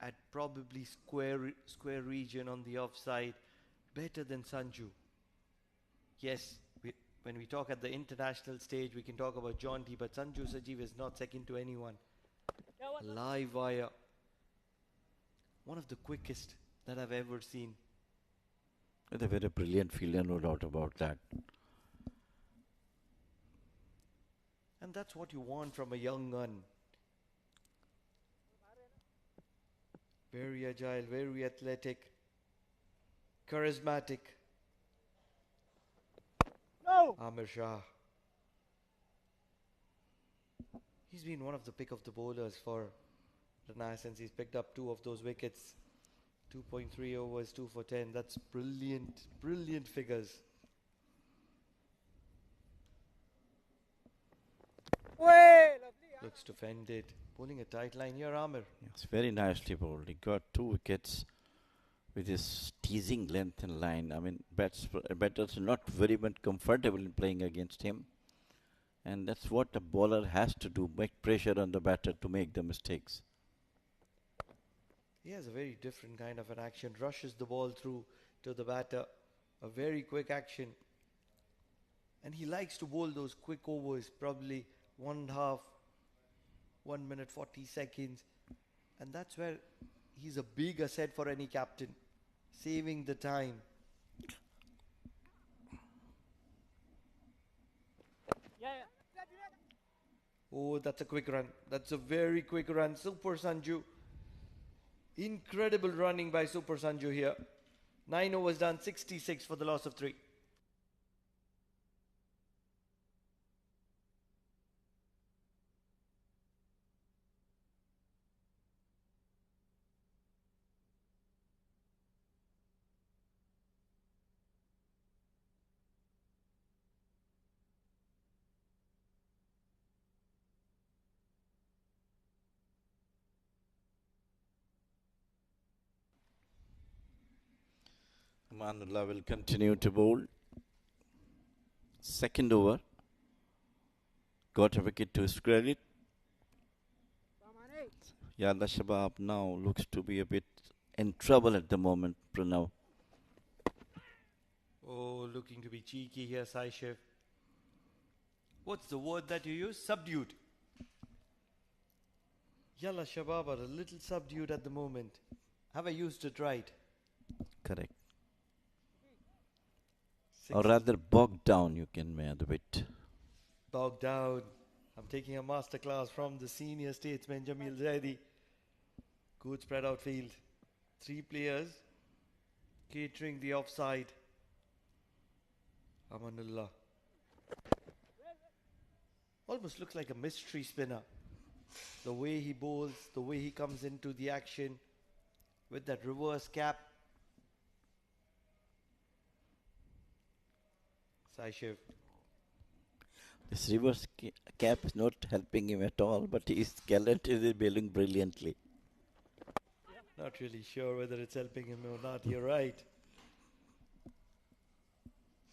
at probably square region on the offside better than Sanju. Yes, when we talk at the international stage, we can talk about Jaunty, but Sanju Sajeev is not second to anyone. Live wire. One of the quickest that I've ever seen. A very brilliant fielder, no doubt about that. And that's what you want from a young gun. Very agile, very athletic, charismatic. No! Amir Shah. He's been one of the pick of the bowlers for Renaissance. He's picked up 2 of those wickets. 2.3 overs, 2 for 10. That's brilliant, brilliant figures. Looks to fend it. Pulling a tight line here, Amir. It's very nicely bowled. He got 2 wickets with his teasing length and line. I mean, batters are not very much comfortable in playing against him. And that's what a bowler has to do, make pressure on the batter to make the mistakes. He has a very different kind of an action. Rushes the ball through to the batter. A very quick action. And he likes to bowl those quick overs, probably 1.5, 1 minute 40 seconds. And that's where he's a big asset for any captain. Saving the time. Oh, that's a quick run. That's a very quick run. Super Sanju. Incredible running by Super Sanju here. 9 overs done, 66 for the loss of 3. Amanullah will continue to bowl. Second over. Got a wicket to his credit. Yalla Shabab now looks to be a bit in trouble at the moment, Pranav. Oh, looking to be cheeky here, Saishiv. What's the word that you use? Subdued. Yalla Shabab are a little subdued at the moment. Have I used it right? Correct. 6. Or rather bogged down, you can add a bit. Bogged down. I'm taking a masterclass from the senior statesman Jamil Zaidi. Good spread out field. 3 players catering the offside. Amanullah. Almost looks like a mystery spinner. The way he bowls, the way he comes into the action with that reverse cap. Saishiv. This reverse cap is not helping him at all, but his gallant is bowling brilliantly. Not really sure whether it's helping him or not. You're right.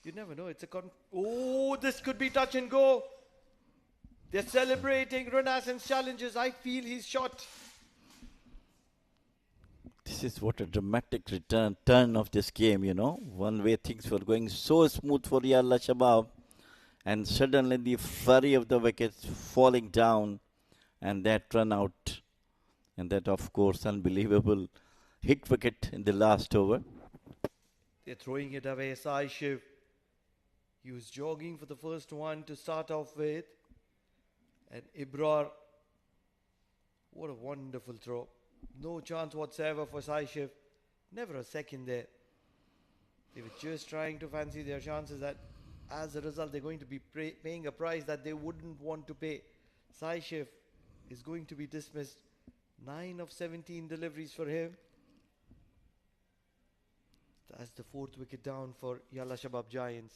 You never know. It's a oh, this could be touch and go. They're celebrating Renaissance challenges. I feel he's shot. This is what a dramatic turn of this game, you know. One way things were going so smooth for Yalla Shabab, and suddenly the flurry of the wickets falling down, and that run out, and that, of course, unbelievable hit wicket in the last over. They're throwing it away. Saishiv. He was jogging for the first one to start off with. And Ibrar. What a wonderful throw. No chance whatsoever for Saishiv. Never a second there. They were just trying to fancy their chances that as a result they're going to be paying a price that they wouldn't want to pay. Saishiv is going to be dismissed. 9 of 17 deliveries for him. That's the 4th wicket down for Yalla Shabab Giants.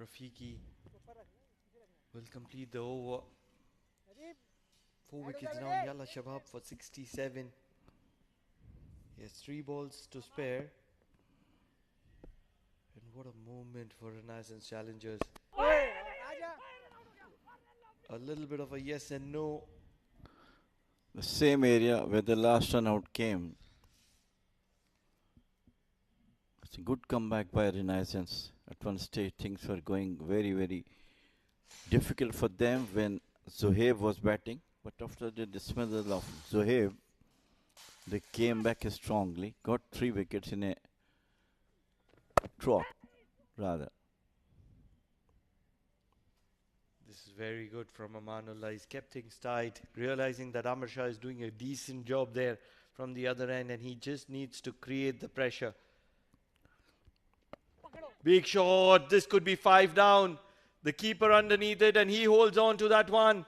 Rafiki will complete the over. 4 wickets down, Yalla Shabab for 67. He has 3 balls to spare. And what a moment for Renaissance challengers. A little bit of a yes and no. The same area where the last run out came. It's a good comeback by Renaissance. At one stage, things were going very, very difficult for them when Zohaib was batting. But after the dismissal of Zohaib, they came back strongly, got 3 wickets in a trot, rather. This is very good from Amanullah. He's kept things tight, realizing that Amar Shah is doing a decent job there from the other end, and he just needs to create the pressure. Big shot. This could be 5 down. The keeper underneath it, and he holds on to that one.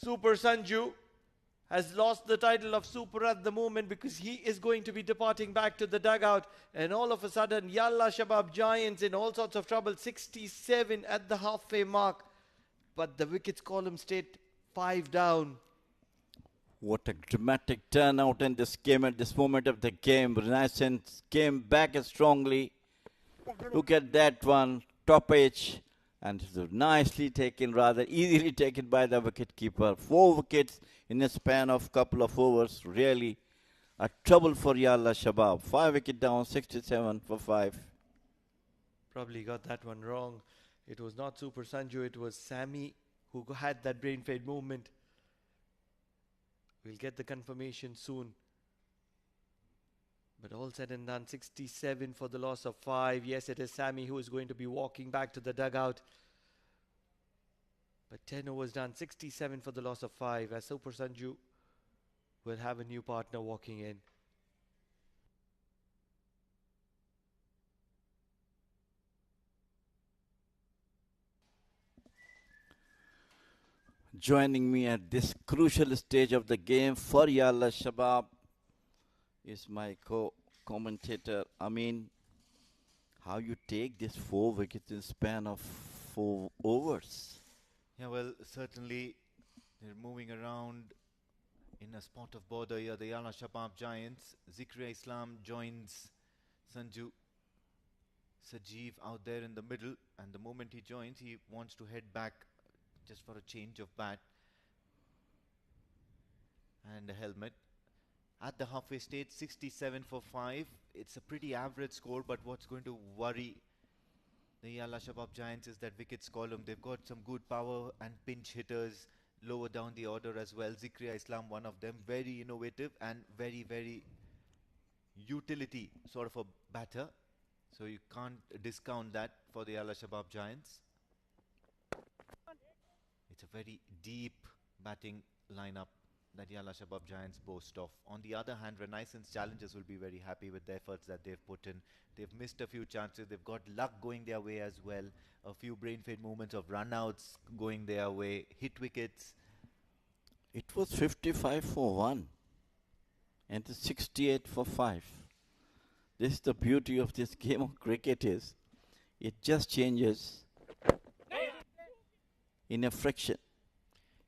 Super Sanju has lost the title of Super at the moment because he is going to be departing back to the dugout. And all of a sudden, Yalla Shabab Giants in all sorts of trouble. 67 at the halfway mark. But the wickets column stayed 5 down. What a dramatic turnout in this game at this moment of the game. Renaissance came back strongly. Look at that one, top edge. And it was nicely taken, rather easily taken by the wicketkeeper. 4 wickets in a span of couple of overs. Really a trouble for Yalla Shabab. 5 wicket down, 67 for 5. Probably got that one wrong. It was not Super Sanju, it was Sammy who had that brain fade movement. We'll get the confirmation soon. But all said and done, 67 for the loss of 5. Yes, it is Sammy who is going to be walking back to the dugout. But 10 overs done, 67 for the loss of 5, as Super Sanju will have a new partner walking in. Joining me at this crucial stage of the game for Yalla Shabab is my co-commentator, Amin. How you take this 4 wickets in span of 4 overs? Yeah, well, certainly they're moving around in a spot of border here. The Yalla Shabab Giants. Zikri Islam joins Sanju Sajeev out there in the middle, and the moment he joins, he wants to head back just for a change of bat and a helmet. At the halfway stage, 67 for 5. It's a pretty average score, but what's going to worry the Yalla Shabab Giants is that wickets column. They've got some good power and pinch hitters lower down the order as well. Zikri Islam, one of them, very innovative and very, very utility sort of a batter. So you can't discount that for the Yalla Shabab Giants. It's a very deep batting lineup that Yalla Shabab Giants boast of. On the other hand, Renaissance challengers will be very happy with the efforts that they've put in. They've missed a few chances. They've got luck going their way as well. A few brain fade moments of run-outs going their way. Hit wickets. It was 55 for 1 and 68 for 5. This is the beauty of this game of cricket is it just changes in a fraction.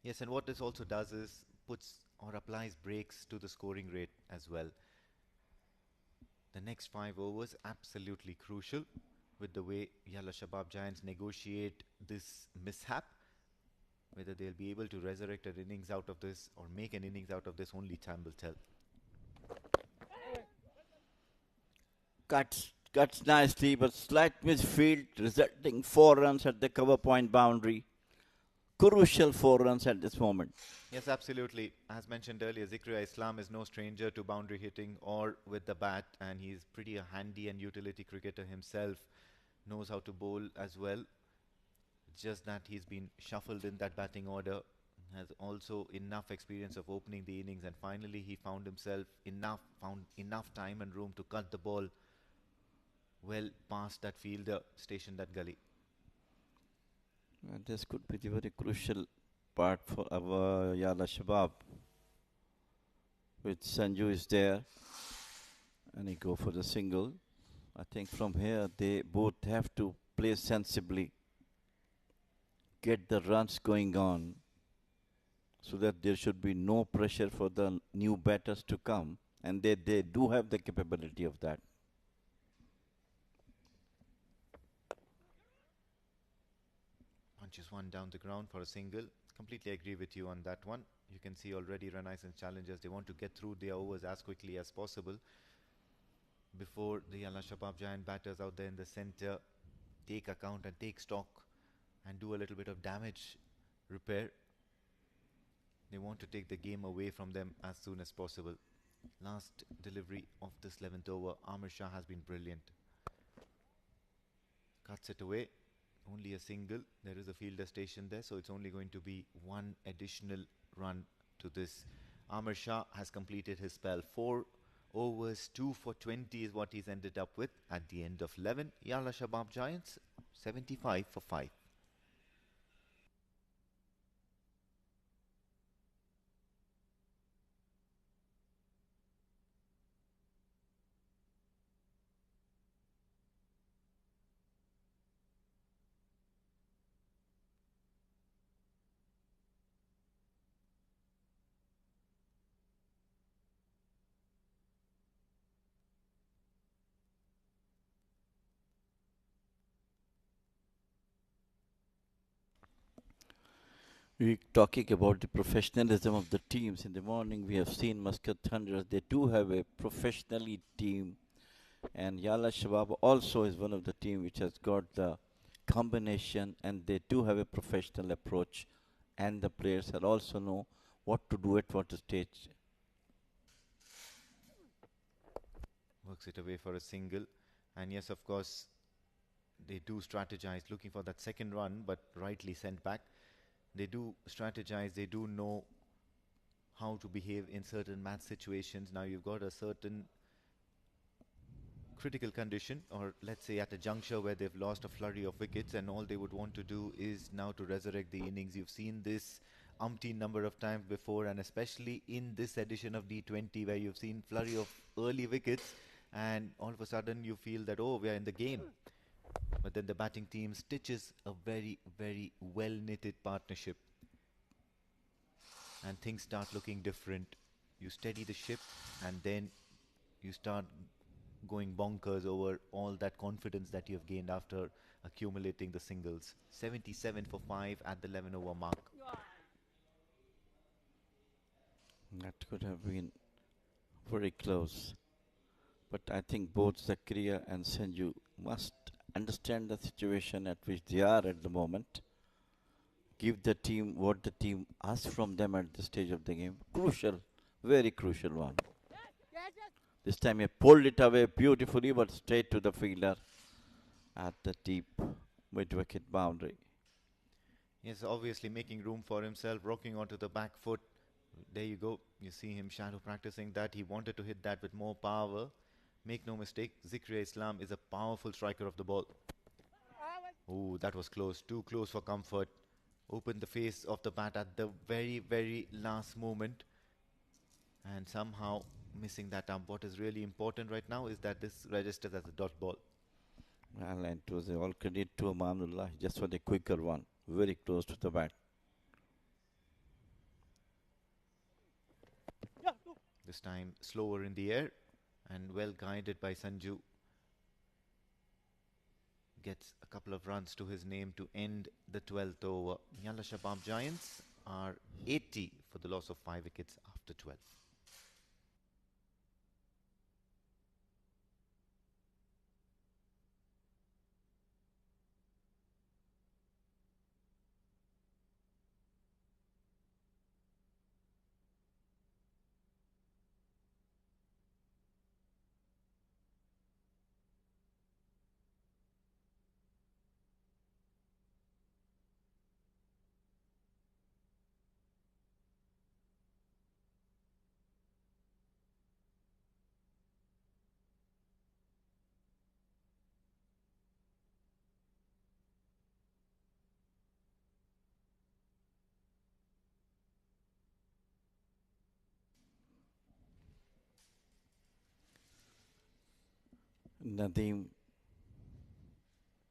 Yes, and what this also does is puts or applies brakes to the scoring rate as well. The next 5 overs absolutely crucial with the way Yalla Shabab Giants negotiate this mishap. Whether they'll be able to resurrect an innings out of this or make an innings out of this, only time will tell. Cuts nicely, but slight misfield, resulting 4 runs at the cover point boundary. Crucial 4 runs at this moment. Yes, absolutely. As mentioned earlier, Zikri Islam is no stranger to boundary hitting or with the bat, and he's pretty a handy and utility cricketer himself. Knows how to bowl as well. Just that he's been shuffled in that batting order. Has also enough experience of opening the innings, and finally he found enough time and room to cut the ball well past that fielder stationed that gully. And this could be the very crucial part for our Yalla Shabab. With Sanju is there, and he go for the single. I think from here they both have to play sensibly, get the runs going on, so that there should be no pressure for the new batters to come, and they do have the capability of that. Punches one down the ground for a single. Completely agree with you on that one. You can see already Renaissance challengers, they want to get through their overs as quickly as possible before the Yalla Shabab giant batters out there in the center take account and take stock and do a little bit of damage repair. They want to take the game away from them as soon as possible. Last delivery of this 11th over, Amir Shah has been brilliant. Cuts it away. Only a single. There is a fielder station there, so it's only going to be one additional run to this. Amir Shah has completed his spell. 4 overs, 2 for 20 is what he's ended up with at the end of 11. Yalla Shabab Giants, 75 for 5. We talking about the professionalism of the teams. In the morning, we have seen Muscat Thunderers. They do have a professionally team, and Yalla Shabab also is one of the team which has got the combination, and they do have a professional approach, and the players will also know what to do at what stage. Works it away for a single. And yes, of course, they do strategize looking for that second run, but rightly sent back. They do strategize, they do know how to behave in certain match situations. Now you've got a certain critical condition, or let's say at a juncture where they've lost a flurry of wickets, and all they would want to do is now to resurrect the innings. You've seen this umpteen number of times before, and especially in this edition of D20 where you've seen flurry of early wickets and all of a sudden you feel that, oh, we are in the game. But then the batting team stitches a very, very well-knitted partnership. And things start looking different. You steady the ship and then you start going bonkers over all that confidence that you have gained after accumulating the singles. 77 for 5 at the 11 over mark. That could have been very close. But I think both Zakaria and Sanju must understand the situation at which they are at the moment. Give the team what the team asks from them at this stage of the game. Crucial, very crucial one. This time he pulled it away beautifully, but straight to the fielder at the deep mid-wicket boundary. Yes, obviously making room for himself, rocking onto the back foot. There you go. You see him shadow practicing that. He wanted to hit that with more power. Make no mistake, Zikri Islam is a powerful striker of the ball. Oh, that was close. Too close for comfort. Opened the face of the bat at the very, very last moment. And somehow missing that ump. What is really important right now is that this registers as a dot ball. Well, and it was all credit to Amanullah. Just for the quicker one. Very close to the bat. This time slower in the air and well guided by Sanju. Gets a couple of runs to his name to end the 12th over. Yalla Shabab Giants are 80 for the loss of 5 wickets after 12. Nadeem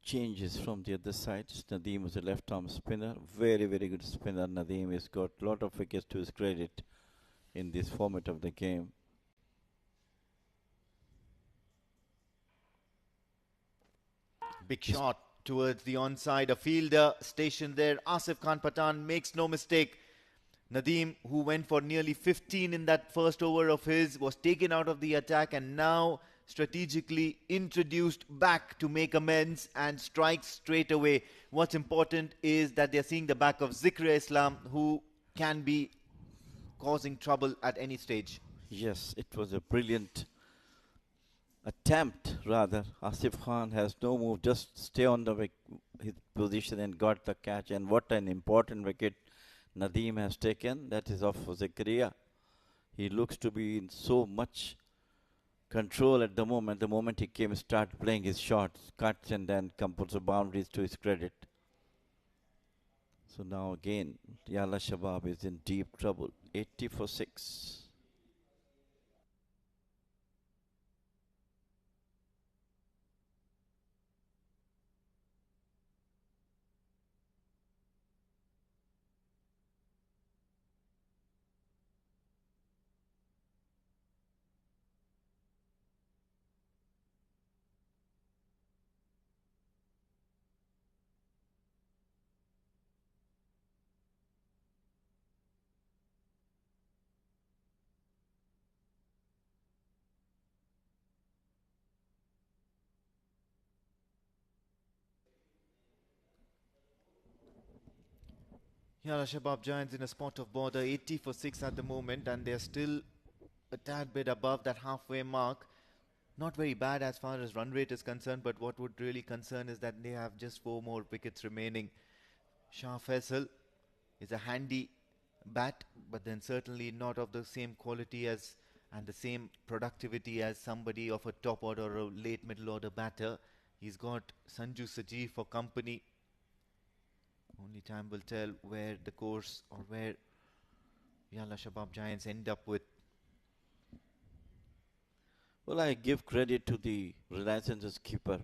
changes from the other side. Nadeem was a left-arm spinner, very, very good spinner. Nadeem has got a lot of wickets to his credit in this format of the game. Big shot towards the onside. A fielder stationed there. Asif Khan Pathan makes no mistake. Nadeem, who went for nearly 15 in that first over of his, was taken out of the attack and now strategically introduced back to make amends and strikes straight away. What's important is that they're seeing the back of Zikr Islam, who can be causing trouble at any stage. Yes, it was a brilliant attempt, rather. Asif Khan has no move, just stay on the his position and got the catch. And what an important wicket Nadeem has taken. That is off for Zakaria. He looks to be in so much control at the moment. The moment he came, start playing his shots, cuts, and then puts the boundaries to his credit. So now again, Yalla Shabab is in deep trouble. 80 for 6. Yalla Shabab Giants in a spot of bother, 80 for 6 at the moment, and they're still a tad bit above that halfway mark. Not very bad as far as run rate is concerned, but what would really concern is that they have just 4 more wickets remaining. Shah Faisal is a handy bat, but then certainly not of the same quality as and the same productivity as somebody of a top order or a late middle order batter. He's got Sanju Sajeev for company. Only time will tell where the course or where Yalla Shabab Giants end up with. Well, I give credit to the Renaissance's keeper.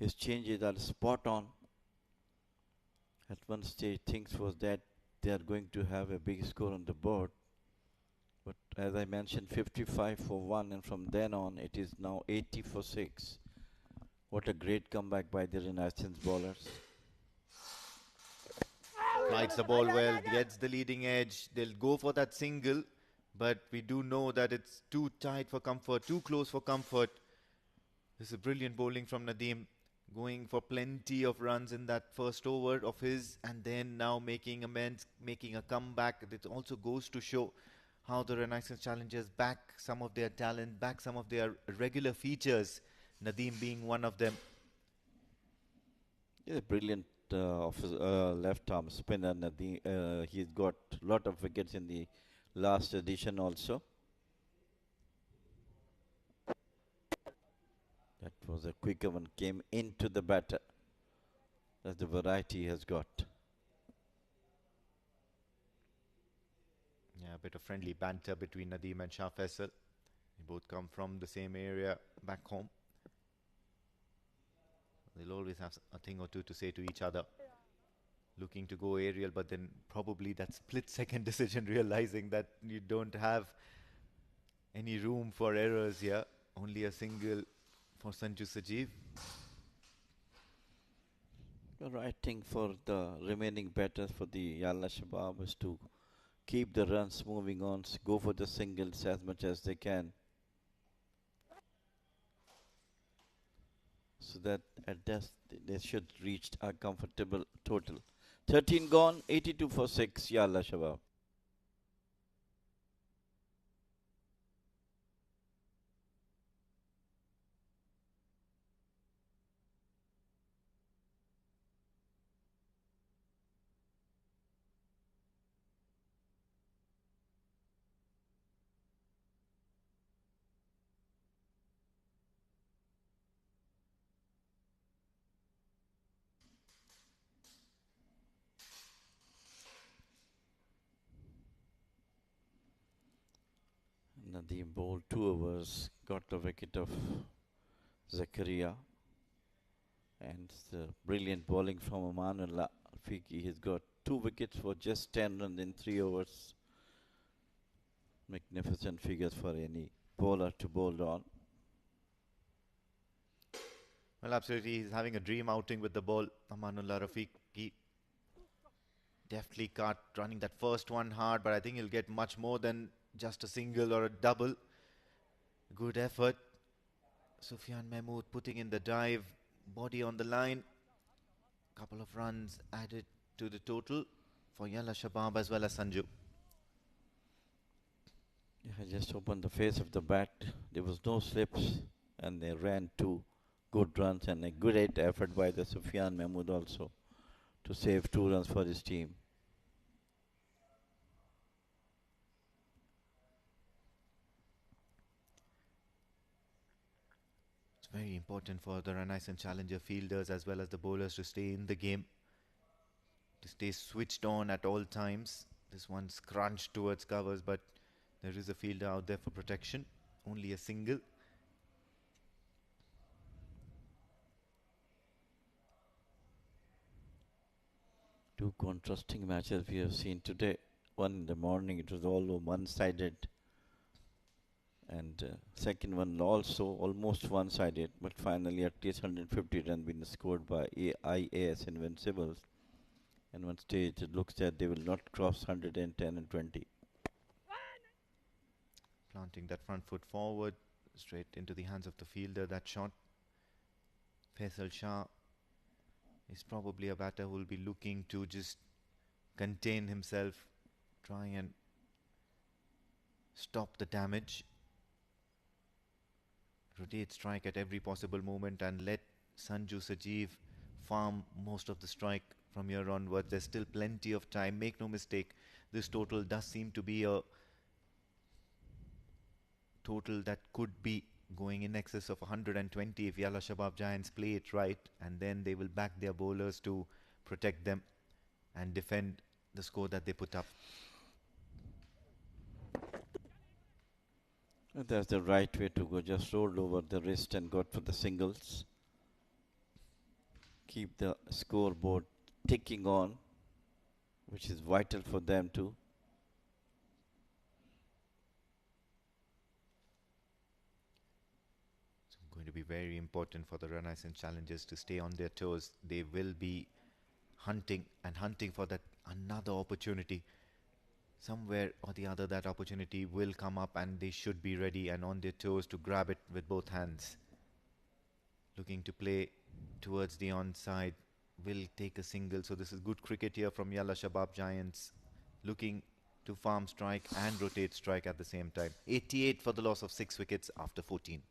His changes are spot on. At one stage, things was that they are going to have a big score on the board. But as I mentioned, 55 for 1, and from then on, it is now 80 for 6. What a great comeback by the Renaissance bowlers. Flights the ball well, gets the leading edge. They'll go for that single, but we do know that it's too tight for comfort, too close for comfort. This is brilliant bowling from Nadeem, going for plenty of runs in that first over of his, and then now making amends, making a comeback. It also goes to show how the Renaissance challengers back some of their talent, back some of their regular features, Nadeem being one of them. Yeah, brilliant left arm spinner. Nadeem, he's got a lot of wickets in the last edition also. That was a quicker one, came into the batter. That's the variety he has got. Yeah, a bit of friendly banter between Nadeem and Shah Faisal. They both come from the same area back home. They'll always have a thing or two to say to each other. Looking to go aerial, but then probably that split-second decision, realizing that you don't have any room for errors here. Only a single for Sanju Sajeev. The right thing for the remaining batters for the Yalla Shabab is to keep the runs moving on, go for the singles as much as they can. So that at best they should reach a comfortable total. 13 gone, 82 for 6, Yalla Shabab. Nadeem bowled 2 overs, got the wicket of Zakaria. And brilliant bowling from Oman Fiki. He's got 2 wickets for just 10 runs in 3 overs. Magnificent figures for any bowler to bowl on. Well, absolutely. He's having a dream outing with the ball. Amanullah Rafiqi deftly caught, running that first one hard, but I think he'll get much more than just a single or a double. Good effort. Sufyan Mahmood putting in the dive, body on the line. Couple of runs added to the total for Yalla Shabab as well as Sanju. Yeah, just opened the face of the bat. There was no slips, and they ran 2 good runs and a great effort by the Sufyan Mahmood also to save 2 runs for his team. It's very important for the Renaissance Challenger fielders as well as the bowlers to stay in the game, to stay switched on at all times. This one's crunched towards covers, but there is a fielder out there for protection. Only a single. Two contrasting matches we have seen today. One in the morning, it was all one-sided. And second one also almost one-sided. But finally at least 150 runs been scored by IAS Invincibles. And one stage it looks that they will not cross 110 and 20. Planting that front foot forward, straight into the hands of the fielder, that shot. Faisal Shah is probably a batter who will be looking to just contain himself, try and stop the damage. Rotate strike at every possible moment and let Sanju Sajeev farm most of the strike from here onwards. There's still plenty of time. Make no mistake, this total does seem to be a total that could be going in excess of 120 if Yalla Shabab Giants play it right, and then they will back their bowlers to protect them and defend the score that they put up. And that's the right way to go. Just rolled over the wrist and got for the singles. Keep the scoreboard ticking on, which is vital for them too. Going to be very important for the Renaissance Challengers to stay on their toes. They will be hunting for that another opportunity. Somewhere or the other that opportunity will come up and they should be ready and on their toes to grab it with both hands. Looking to play towards the onside, will take a single. So this is good cricket here from Yalla Shabab Giants, looking to farm strike and rotate strike at the same time. 88 for the loss of 6 wickets after 14.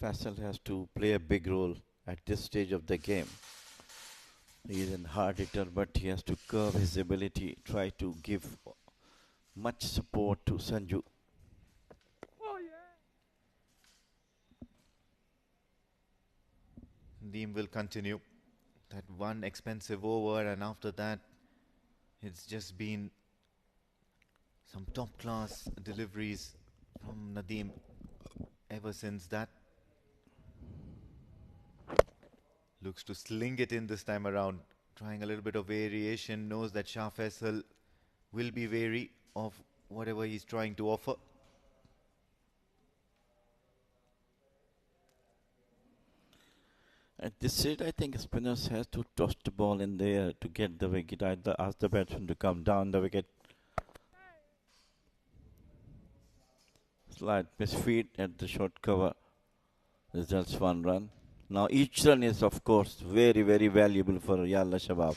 Faisal has to play a big role at this stage of the game. He is a hard hitter, but he has to curb his ability, try to give much support to Sanju. Deem will continue. That one expensive over, and after that, it's just been some top class deliveries from Nadeem ever since that. Looks to sling it in this time around, trying a little bit of variation, knows that Shah Faisal will be wary of whatever he's trying to offer. At this stage, I think spinners has to toss the ball in the air to get the wicket. Either ask the batsman to come down the wicket. Slight misfeed at the short cover. Results 1 run. Now each run is of course very, very valuable for Yalla Shabab.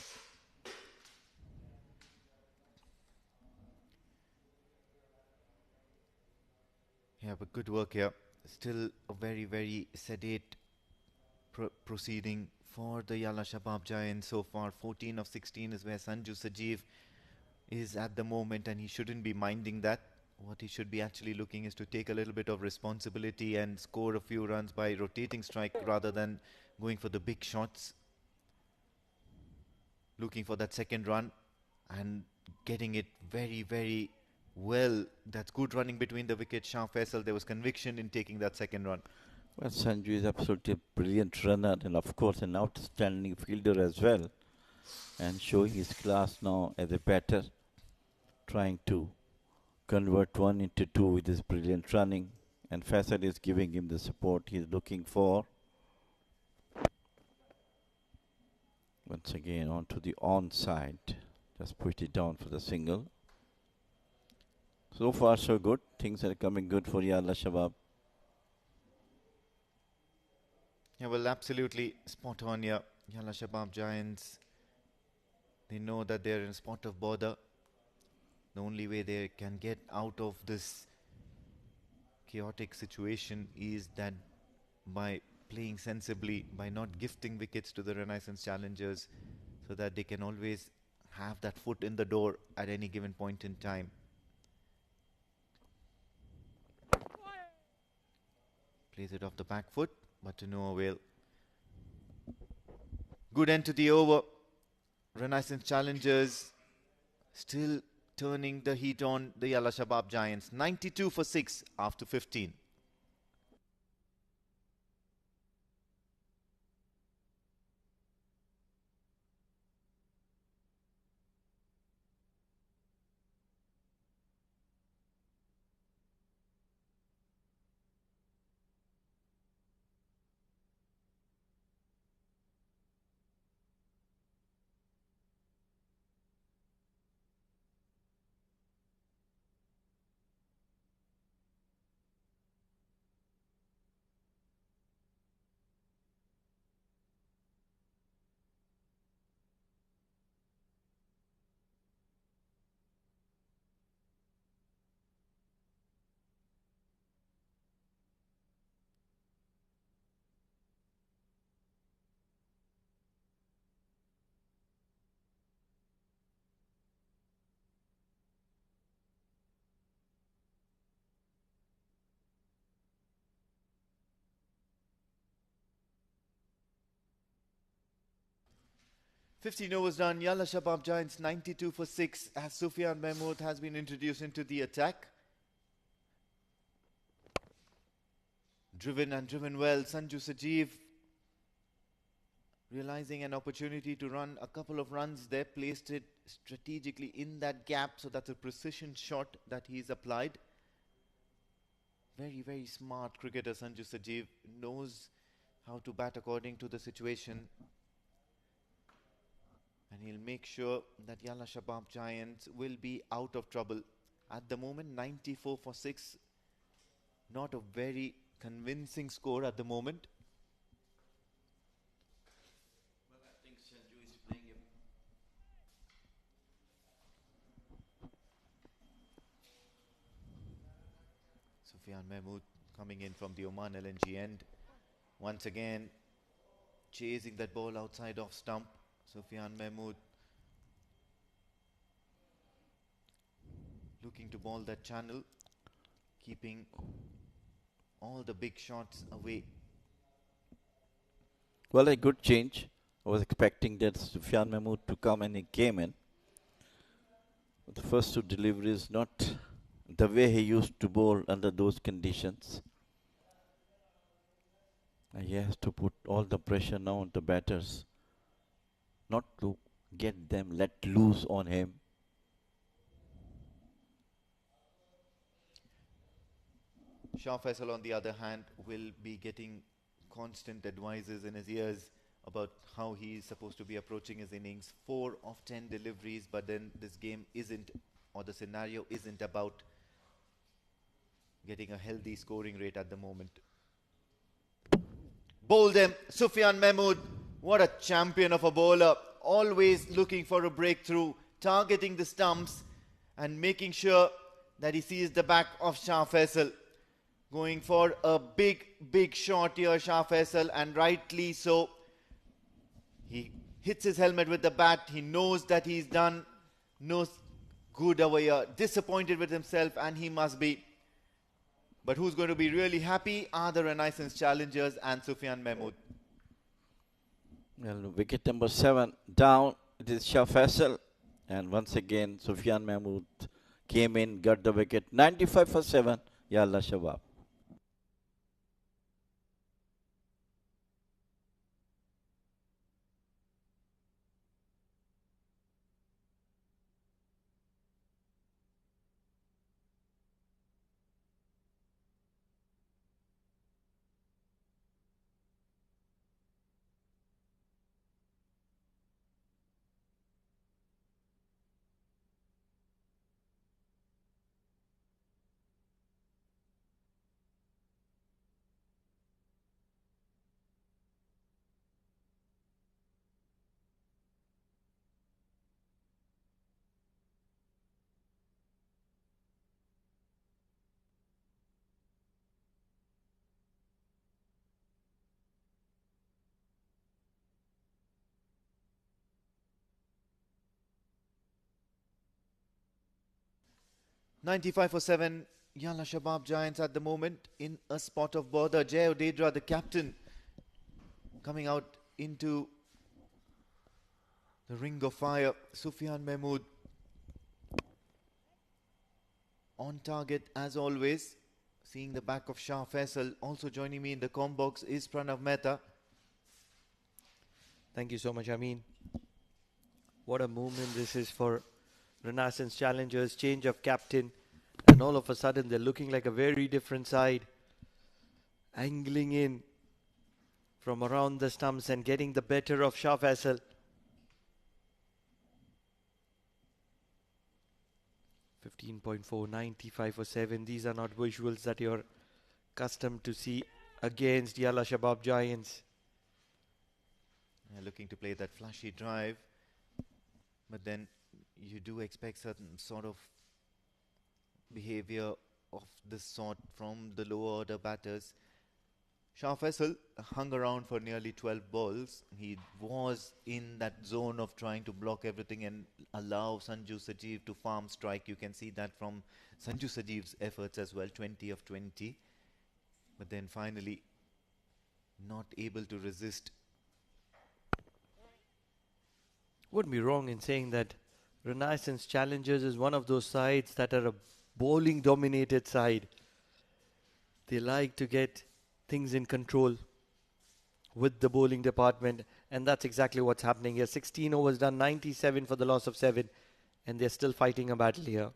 Yeah, but good work here. Still a very, very sedate proceeding for the Yalla Shabab Giants so far. 14 of 16 is where Sanju Sajeev is at the moment, and he shouldn't be minding that. What he should be actually looking is to take a little bit of responsibility and score a few runs by rotating strike rather than going for the big shots. Looking for that second run and getting it very, very well. That's good running between the wickets. Shah Faisal, there was conviction in taking that second run. Well, Sanju is absolutely a brilliant runner and, of course, an outstanding fielder as well. And showing his class now as a batter, trying to convert one into two with his brilliant running. And Faisal is giving him the support he's looking for. Once again, onto the onside. Just put it down for the single. So far, so good. Things are coming good for Yalla Shabab. Yeah, well, absolutely spot on here. Yalla Shabab Giants, they know that they're in a spot of bother. The only way they can get out of this chaotic situation is that by playing sensibly, by not gifting wickets to the Renaissance challengers, so that they can always have that foot in the door at any given point in time. Plays it off the back foot, but to no avail. Good end to the over. Renaissance challengers still turning the heat on the Yalla Shabab Giants. 92 for 6 after 15. "15 overs done. Yalla Shabab Giants 92 for 6 as Sufyan Mahmood has been introduced into the attack. Driven well. Sanju Sajeev realizing an opportunity to run a couple of runs there, placed it strategically in that gap, so that's a precision shot that he's applied. Very, very smart cricketer Sanju Sajeev, knows how to bat according to the situation. And he'll make sure that Yalla Shabab Giants will be out of trouble. At the moment, 94 for 6. Not a very convincing score at the moment. Well, I think Sanju is playing him. Sufyan Mahmood coming in from the Oman LNG end. Once again, chasing that ball outside off stump. Sufyan Mahmood looking to ball that channel, keeping all the big shots away. Well, a good change. I was expecting that Sufyan Mahmood to come, and he came in. But the first two deliveries, not the way he used to bowl under those conditions. And he has to put all the pressure now on the batters, not to get them let loose on him. Shah Faisal, on the other hand, will be getting constant advices in his ears about how he is supposed to be approaching his innings. 4 of 10 deliveries, but then this game isn't, or the scenario isn't about getting a healthy scoring rate at the moment. Bowled him, Sufyan Mahmood. What a champion of a bowler. Always looking for a breakthrough, targeting the stumps and making sure that he sees the back of Shah Faisal. Going for a big shot here, Shah Faisal, and rightly so. He hits his helmet with the bat. He knows that he's done no good over here. Disappointed with himself, and he must be. But who's going to be really happy are the Renaissance challengers and Sufyan Mahmood. Well, wicket number 7 down. It is Shah Faisal. And once again, Sufyan Mahmood came in, got the wicket. 95 for 7. Yalla Shabab. '95 for 7. Yalla Shabab Giants at the moment in a spot of bother. Jay Odedra, the captain, coming out into the ring of fire. Sufyan Mahmood on target as always. Seeing the back of Shah Faisal. Also joining me in the comm box is Pranav Mehta. Thank you so much, Amin. What a moment this is for Renaissance challengers. Change of captain. And all of a sudden, they're looking like a very different side. Angling in from around the stumps and getting the better of Shah Faisal. 15.4, 95 for 7. These are not visuals that you're accustomed to see against Yalla Shabab Giants. Looking to play that flashy drive. But then you do expect certain sort of behavior of this sort from the lower order batters. Shah Faisal hung around for nearly 12 balls. He was in that zone of trying to block everything and allow Sanju Sajeev to farm strike. You can see that from Sanju Sajeev's efforts as well, 20 of 20. But then finally not able to resist. Wouldn't be wrong in saying that Renaissance Challengers is one of those sides that are a bowling dominated side. They like to get things in control with the bowling department, and that's exactly what's happening here. 16 overs done, 97 for the loss of 7, and they're still fighting a battle here.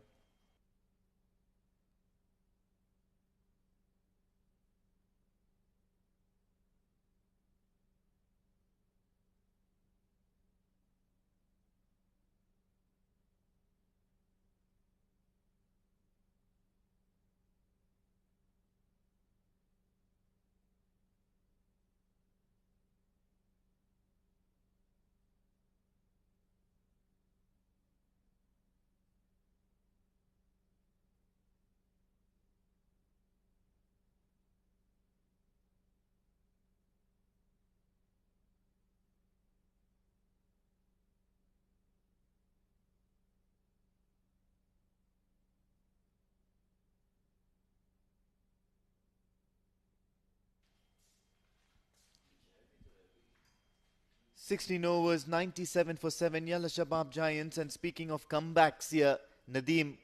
"16 overs, 97 for 7, Yalla Shabab Giants." And speaking of comebacks here, Nadeem,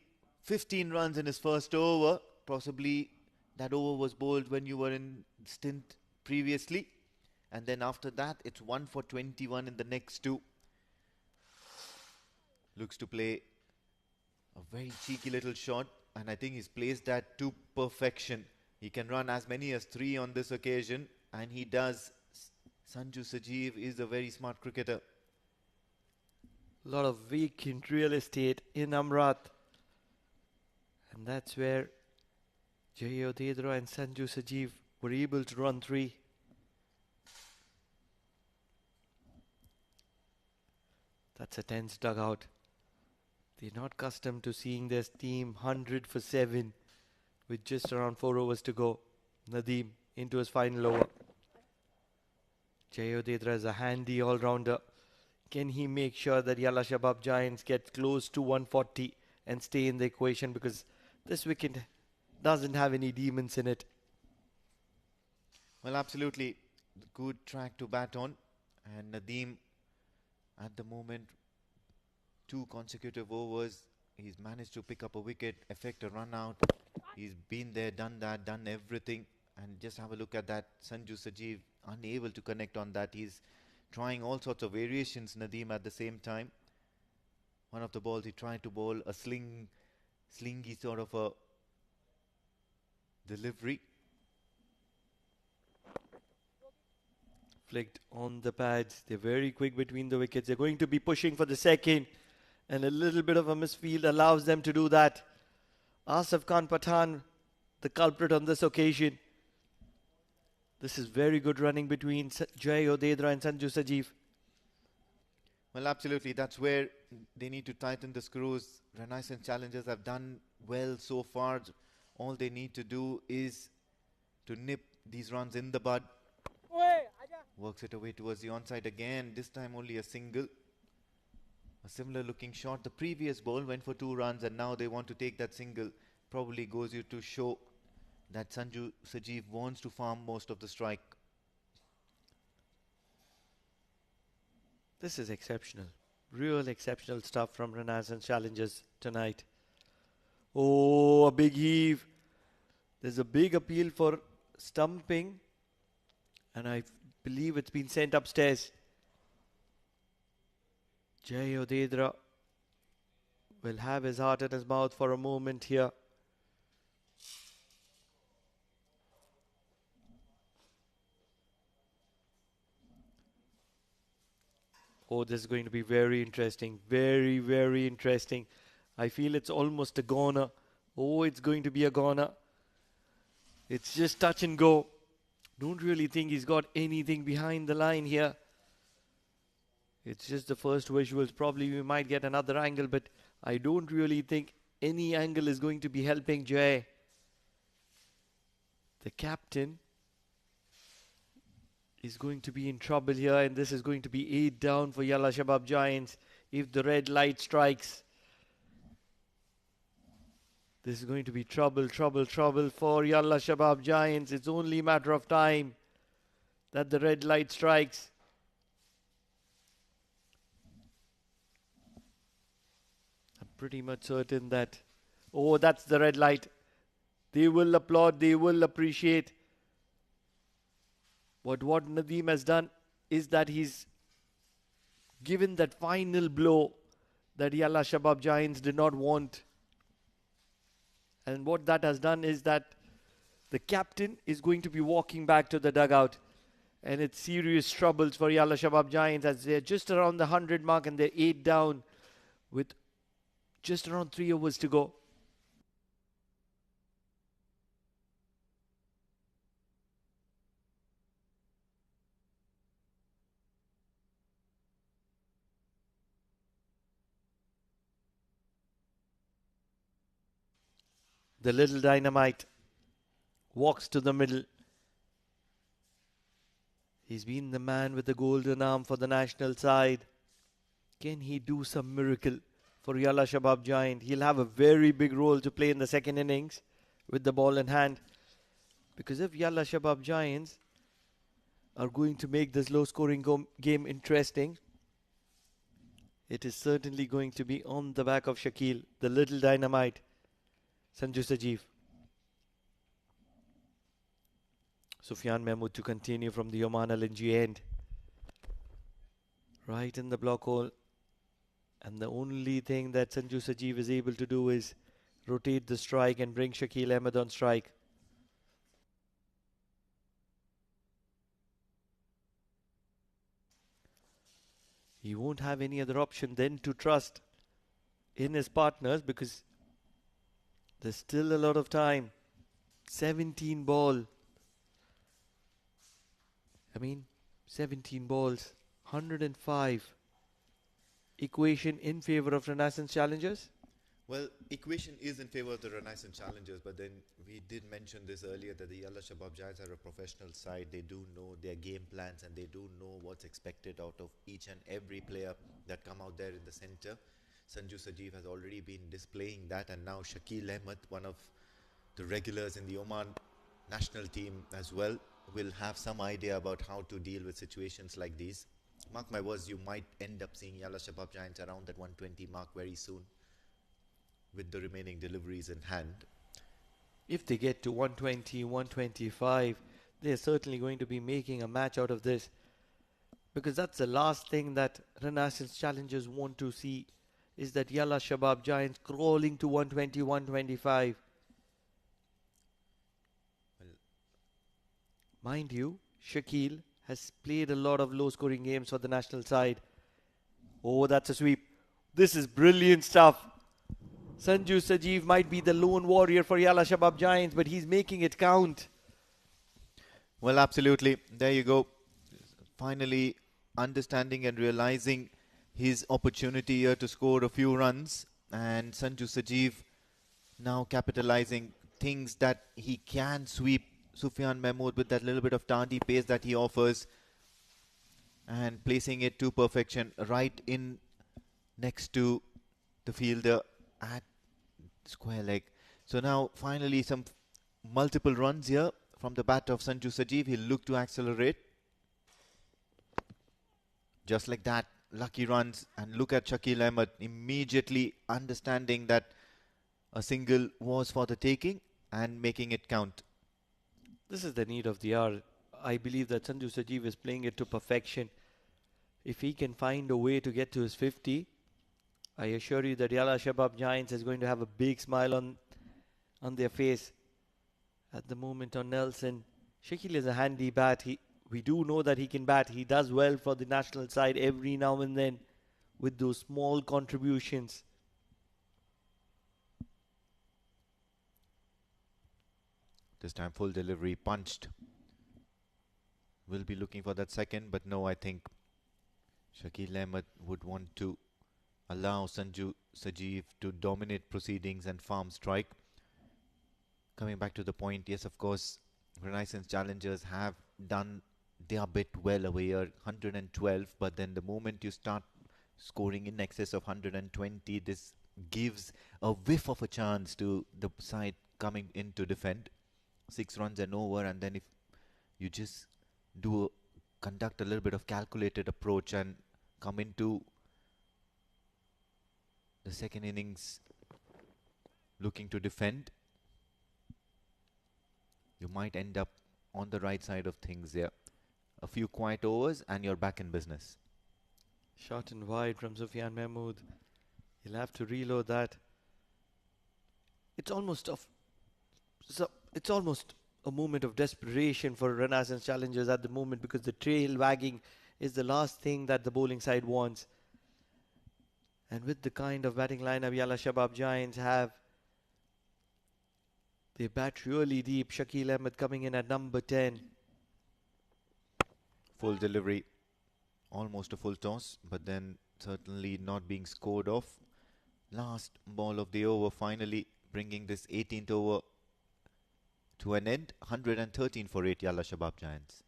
15 runs in his first over. Possibly that over was bowled when you were in stint previously. And then after that, it's 1 for 21 in the next two. Looks to play a very cheeky little shot, and I think he's placed that to perfection. He can run as many as 3 on this occasion, and he does. Sanju Sajeev is a very smart cricketer. A lot of vacant real estate in Amrat. And that's where Jay Odedra and Sanju Sajeev were able to run 3. That's a tense dugout. They're not accustomed to seeing their team 100 for 7. with just around 4 overs to go. Nadeem into his final over. Jay Odedra is a handy all-rounder. Can he make sure that Yalla Shabab Giants get close to 140 and stay in the equation, because this wicket doesn't have any demons in it. Well, absolutely. Good track to bat on. And Nadeem, at the moment, 2 consecutive overs. He's managed to pick up a wicket, effect a run out. He's been there, done that, done everything. And just have a look at that. Sanju Sajeev unable to connect on that. He's trying all sorts of variations, Nadeem, at the same time. One of the balls he tried to bowl a slingy sort of a delivery. Flicked on the pads. They're very quick between the wickets. They're going to be pushing for the second. And a little bit of a misfield allows them to do that. Asif Khan Pathan, the culprit on this occasion. This is very good running between Jay Odedra and Sanju Sajeev. Well, absolutely. That's where they need to tighten the screws. Renaissance Challengers have done well so far. All they need to do is to nip these runs in the bud. Works it away towards the onside again. This time only a single. A similar looking shot. The previous ball went for 2 runs and now they want to take that single. Probably goes you to show that Sanju Sajeev wants to farm most of the strike. This is exceptional. Real exceptional stuff from Renaissance Challengers tonight. Oh, a big heave. There's a big appeal for stumping. And I believe it's been sent upstairs. Jay Odedra will have his heart in his mouth for a moment here. Oh, this is going to be very interesting. Very, very interesting. I feel it's almost a goner. Oh, it's going to be a goner. It's just touch and go. Don't really think he's got anything behind the line here. It's just the first visuals. Probably we might get another angle, but I don't really think any angle is going to be helping Jay. The captain is going to be in trouble here, and this is going to be 8 down for Yalla Shabab Giants if the red light strikes. This is going to be trouble, trouble, trouble for Yalla Shabab Giants. It's only a matter of time that the red light strikes. I'm pretty much certain that, oh, that's the red light. They will applaud, they will appreciate. But what Nadeem has done is that he's given that final blow that Yalla Shabab Giants did not want. And what that has done is that the captain is going to be walking back to the dugout. And it's serious troubles for Yalla Shabab Giants as they're just around the 100 mark and they're 8 down with just around 3 overs to go. The little dynamite walks to the middle. He's been the man with the golden arm for the national side. Can he do some miracle for Yalla Shabab Giant? He'll have a very big role to play in the second innings with the ball in hand. Because if Yalla Shabab Giants are going to make this low-scoring game interesting, it is certainly going to be on the back of Shakil, the little dynamite. Sanju Sajeev. Sufyan Mahmood to continue from the Oman LNG end. Right in the block hole. And the only thing that Sanju Sajeev is able to do is rotate the strike and bring Shakil Ahmed on strike. He won't have any other option than to trust in his partners because there's still a lot of time. 17 ball. 17 balls. 105. Equation in favor of Renaissance Challengers. Well, equation is in favor of the Renaissance challengers, but then we did mention this earlier that the Yalla Shabab Giants are a professional side. They do know their game plans and they do know what's expected out of each and every player that come out there in the center. Sanju Sajeev has already been displaying that, and now Shakil Ahmed, one of the regulars in the Oman national team as well, will have some idea about how to deal with situations like these. Mark my words, you might end up seeing Yalla Shabab Giants around that 120 mark very soon with the remaining deliveries in hand. If they get to 120, 125, they're certainly going to be making a match out of this. Because that's the last thing that Renaissance challengers want to see, is that Yalla Shabab Giants crawling to 120, 125. Well, mind you, Shakil has played a lot of low-scoring games for the national side. Oh, that's a sweep. This is brilliant stuff. Sanju Sajeev might be the lone warrior for Yalla Shabab Giants, but he's making it count. well, absolutely. There you go. Finally understanding and realizing his opportunity here to score a few runs. And Sanju Sajeev now capitalizing things that he can sweep Sufyan Mahmood with that little bit of tardy pace that he offers and placing it to perfection right in next to the fielder at square leg. So now finally some multiple runs here from the bat of Sanju Sajeev. He'll look to accelerate. Just like that, lucky runs, and look at Shakil Ahmed immediately understanding that a single was for the taking and making it count. This is the need of the hour. I believe that Sanju Sajeev is playing it to perfection. If he can find a way to get to his 50, I assure you that Yalla Shabab Giants is going to have a big smile on their face. At the moment on Nelson, Shakil is a handy bat. We do know that he can bat. He does well for the national side every now and then with those small contributions. This time full delivery, punched. Will be looking for that second, but no, I think Shakil Ahmed would want to allow Sanju Sajeev to dominate proceedings and farm strike. Coming back to the point, yes, of course, Renaissance challengers have done their bit well over here, 112, but then the moment you start scoring in excess of 120, this gives a whiff of a chance to the side coming in to defend. 6 runs and over, and then if you just conduct a little bit of calculated approach and come into the second innings looking to defend, you might end up on the right side of things there. A few quiet overs and you're back in business. Short and wide from Sufyan Mahmood. He'll have to reload that. It's almost a moment of desperation for Renaissance challengers at the moment, because the trail wagging is the last thing that the bowling side wants. And with the kind of batting lineup Yalla Shabab Giants have, they bat really deep. Shakil Ahmed coming in at number 10. Full delivery, almost a full toss, but then certainly not being scored off. Last ball of the over, finally bringing this 18th over to an end. 113 for 8 Yalla Shabab Giants.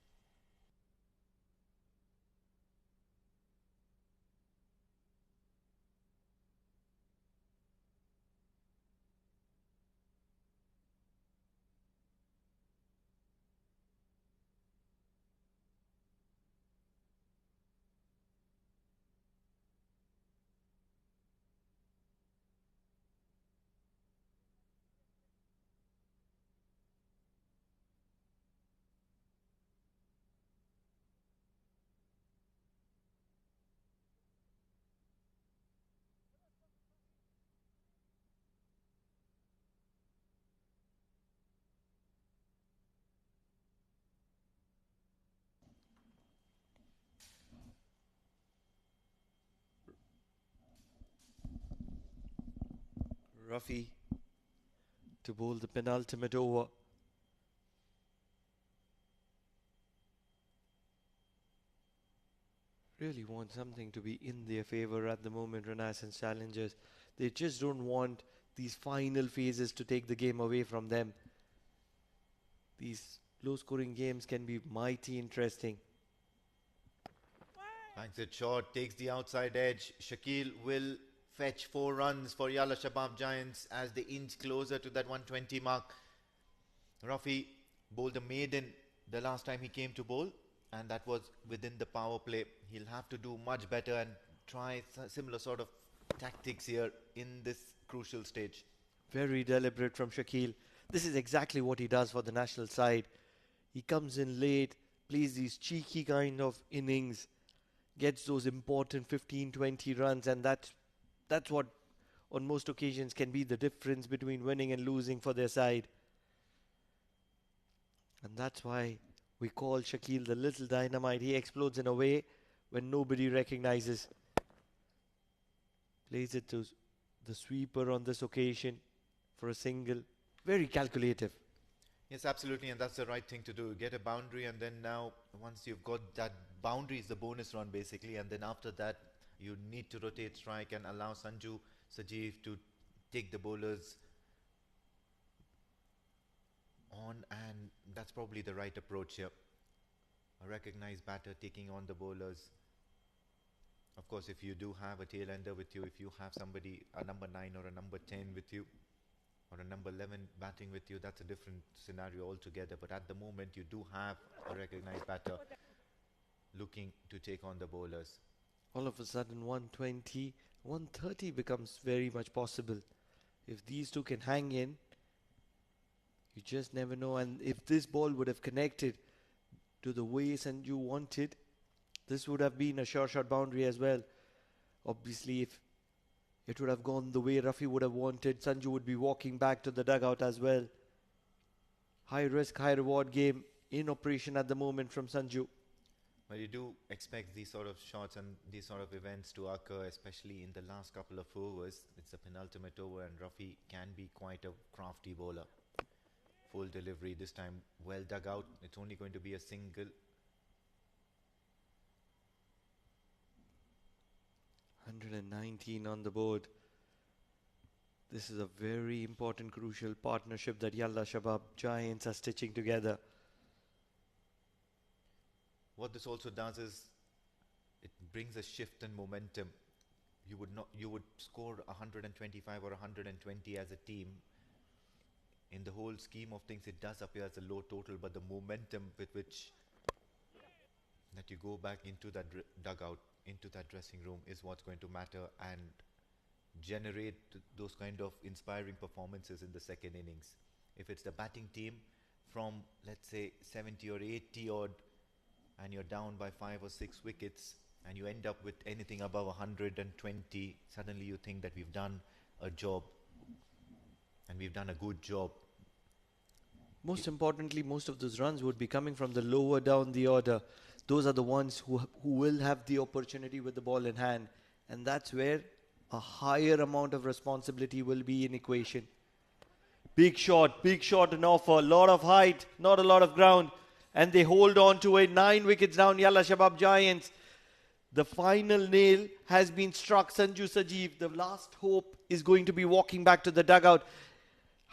Ruffy to bowl the penultimate over. Really want something to be in their favour at the moment, Renaissance challengers. They just don't want these final phases to take the game away from them. These low-scoring games can be mighty interesting. Banks it short, takes the outside edge. Shakil will fetch 4 runs for Yalla Shabab Giants as they inch closer to that 120 mark. Rafi bowled a maiden the last time he came to bowl, and that was within the power play. He'll have to do much better and try similar sort of tactics here in this crucial stage. Very deliberate from Shakil. This is exactly what he does for the national side. He comes in late, plays these cheeky kind of innings, gets those important 15-20 runs, and that's what on most occasions can be the difference between winning and losing for their side. And that's why we call Shakil the little dynamite. He explodes in a way when nobody recognizes. Plays it to the sweeper on this occasion for a single. Very calculative. Yes, absolutely, and that's the right thing to do. Get a boundary, and then now, once you've got that boundary, is the bonus run basically, and then after that, you need to rotate strike and allow Sanju Sajeev to take the bowlers on, and that's probably the right approach here. A recognized batter taking on the bowlers. Of course, if you do have a tail ender with you, if you have somebody, a number 9 or a number 10 with you, or a number 11 batting with you, that's a different scenario altogether. But at the moment, you do have a recognized batter looking to take on the bowlers. All of a sudden, 120, 130 becomes very much possible. If these two can hang in, you just never know. And if this ball would have connected to the way Sanju wanted, this would have been a sure shot boundary as well. Obviously, if it would have gone the way Rafi would have wanted, Sanju would be walking back to the dugout as well. High risk, high reward game in operation at the moment from Sanju. Well, you do expect these sort of shots and these sort of events to occur, especially in the last couple of overs. It's the penultimate over, and Rafi can be quite a crafty bowler. Full delivery this time, well dug out. It's only going to be a single. 119 on the board. This is a very important, crucial partnership that Yalla Shabab Giants are stitching together. What this also does is it brings a shift in momentum. You would score 125 or 120 as a team. In the whole scheme of things, it does appear as a low total, but the momentum with which that you go back into that dugout, into that dressing room, is what's going to matter and generate those kind of inspiring performances in the second innings. If it's the batting team from, let's say, 70 or 80 odd, and you're down by 5 or 6 wickets, and you end up with anything above 120, suddenly you think that we've done a job, and we've done a good job. Most importantly, most of those runs would be coming from the lower down the order. Those are the ones who will have the opportunity with the ball in hand. And that's where a higher amount of responsibility will be in equation. Big shot an offer. A lot of height, not a lot of ground. And they hold on to it. 9 wickets down, Yalla Shabab Giants. The final nail has been struck. Sanju Sajeev, the last hope, is going to be walking back to the dugout.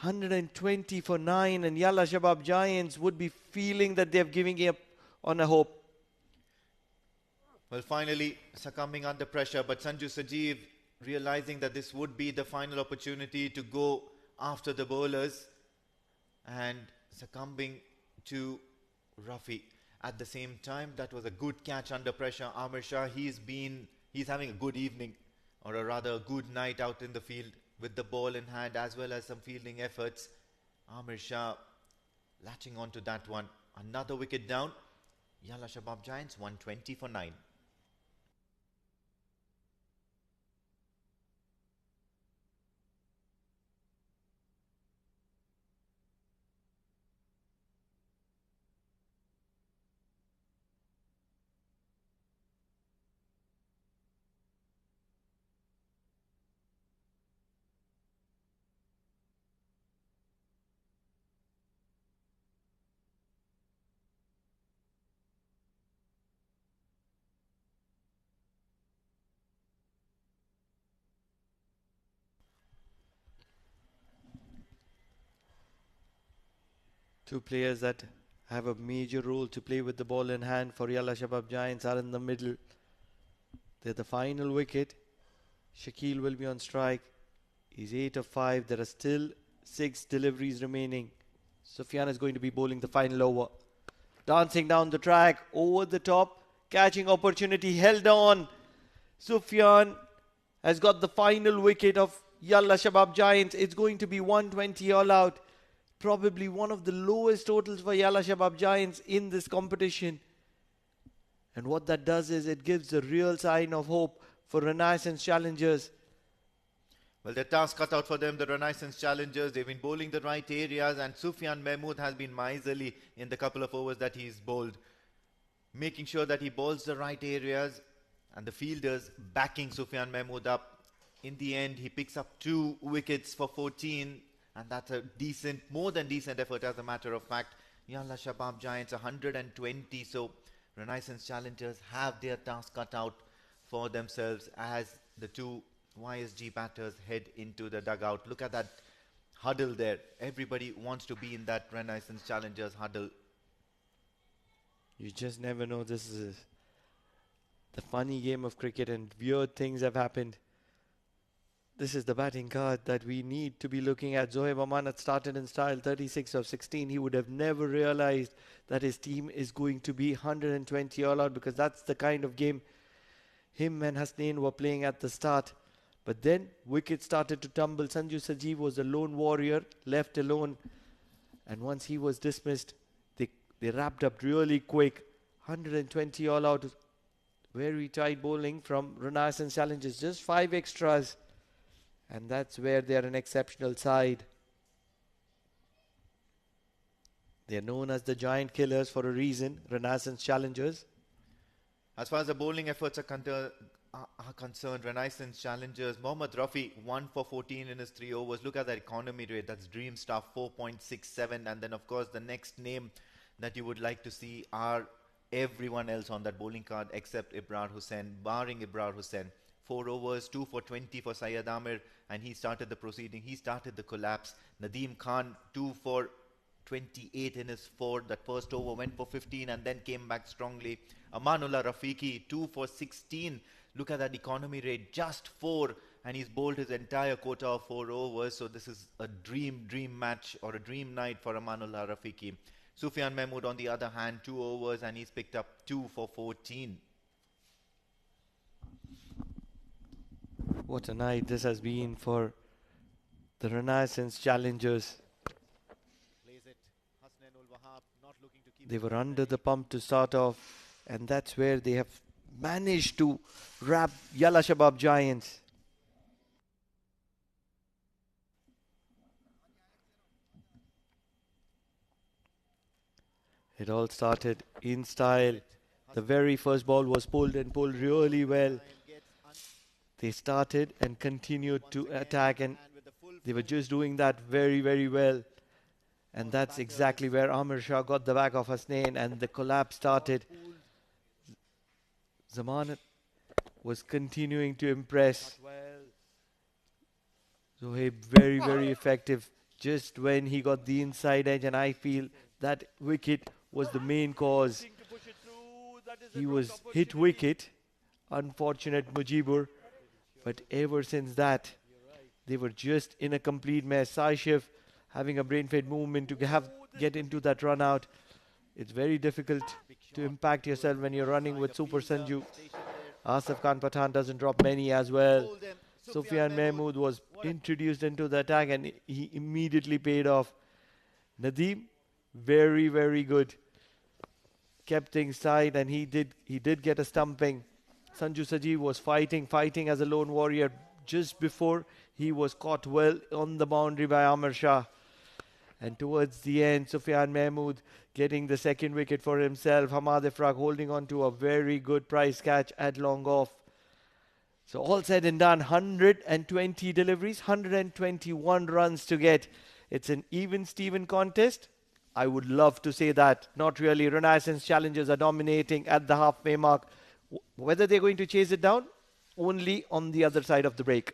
120 for 9, and Yalla Shabab Giants would be feeling that they're giving up on a hope. Well, finally succumbing under pressure, but Sanju Sajeev realizing that this would be the final opportunity to go after the bowlers and succumbing to Rafi. At the same time, that was a good catch under pressure. Amir Shah, he's having a good evening, or a rather good night out in the field with the ball in hand as well as some fielding efforts. Amir Shah latching onto that one. Another wicket down. Yalla Shabab Giants 120 for 9. Two players that have a major role to play with the ball in hand for Yalla Shabab Giants are in the middle. They're the final wicket. Shakil will be on strike. He's 8 of 5. There are still 6 deliveries remaining. Sufyan is going to be bowling the final over. Dancing down the track, over the top, catching opportunity, held on. Sufyan has got the final wicket of Yalla Shabab Giants. It's going to be 120 all out. Probably one of the lowest totals for Yalla Shabab Giants in this competition. And what that does is it gives a real sign of hope for Renaissance challengers. Well, the task cut out for them, the Renaissance challengers. They've been bowling the right areas, and Sufyan Mahmood has been miserly in the couple of overs that he's bowled, making sure that he bowls the right areas, and the fielders backing Sufyan Mahmood up. In the end, he picks up 2 wickets for 14, and that's a decent, more than decent effort as a matter of fact. Yalla Shabab Giants 120, so Renaissance challengers have their task cut out for themselves as the 2 YSG batters head into the dugout. Look at that huddle there. Everybody wants to be in that Renaissance challengers huddle. You just never know. This is the funny game of cricket, and weird things have happened. This is the batting card that we need to be looking at. Zohaib Amanat started in style, 36 of 16. He would have never realized that his team is going to be 120 all out, because that's the kind of game him and Hasnain were playing at the start. But then wickets started to tumble. Sanju Sajeev was a lone warrior, left alone. And once he was dismissed, they wrapped up really quick. 120 all out. Very tight bowling from Renaissance challengers. Just 5 extras. And that's where they are an exceptional side. They are known as the giant killers for a reason, Renaissance challengers. As far as the bowling efforts are concerned, Renaissance challengers, Mohammad Rafi 1 for 14 in his 3 overs. Look at that economy rate. That's dream stuff, 4.67. And then, of course, the next name that you would like to see are everyone else on that bowling card except Ibrar Hussain, barring Ibrar Hussain. 4 overs, 2 for 20 for Syed Amir, and he started the proceeding. He started the collapse. Nadeem Khan, 2 for 28 in his 4. That first over went for 15 and then came back strongly. Amanullah Rafiqi, 2 for 16. Look at that economy rate, just 4, and he's bowled his entire quota of 4 overs. So this is a dream match or a dream night for Amanullah Rafiqi. Sufyan Mahmood, on the other hand, 2 overs, and he's picked up 2 for 14. What a night this has been for the Renaissance challengers. They were under the pump to start off, and that's where they have managed to wrap Yalla Shabab Giants. It all started in style. The very first ball was pulled and pulled really well. They started and continued to attack, and they were just doing that very, very well. And that's exactly where Amir Shah got the back of Hasnain, and the collapse started. Zamanat was continuing to impress. Zohaib very, very effective just when he got the inside edge, and I feel that wicket was the main cause. He was hit wicket, unfortunate Mujibur, but ever since that, they were just in a complete mess. Saishif having a brain-fed movement to get into that run out. It's very difficult to impact yourself when you're running with Super Sanju. Asif Khan Pathan doesn't drop many as well. Sufyan Mahmood was introduced into the attack, and he immediately paid off. Nadeem, very, very good. Kept things tight, and he did get a stumping. Sanju Sajeev was fighting as a lone warrior just before he was caught well on the boundary by Amir Shah. And towards the end, Sufyan Mahmood getting the second wicket for himself. Hamad Ifraq holding on to a very good price catch at long off. So all said and done, 120 deliveries, 121 runs to get. It's an even-Steven contest. I would love to say that. Not really. Renaissance challengers are dominating at the halfway mark. Whether they're going to chase it down, only on the other side of the break.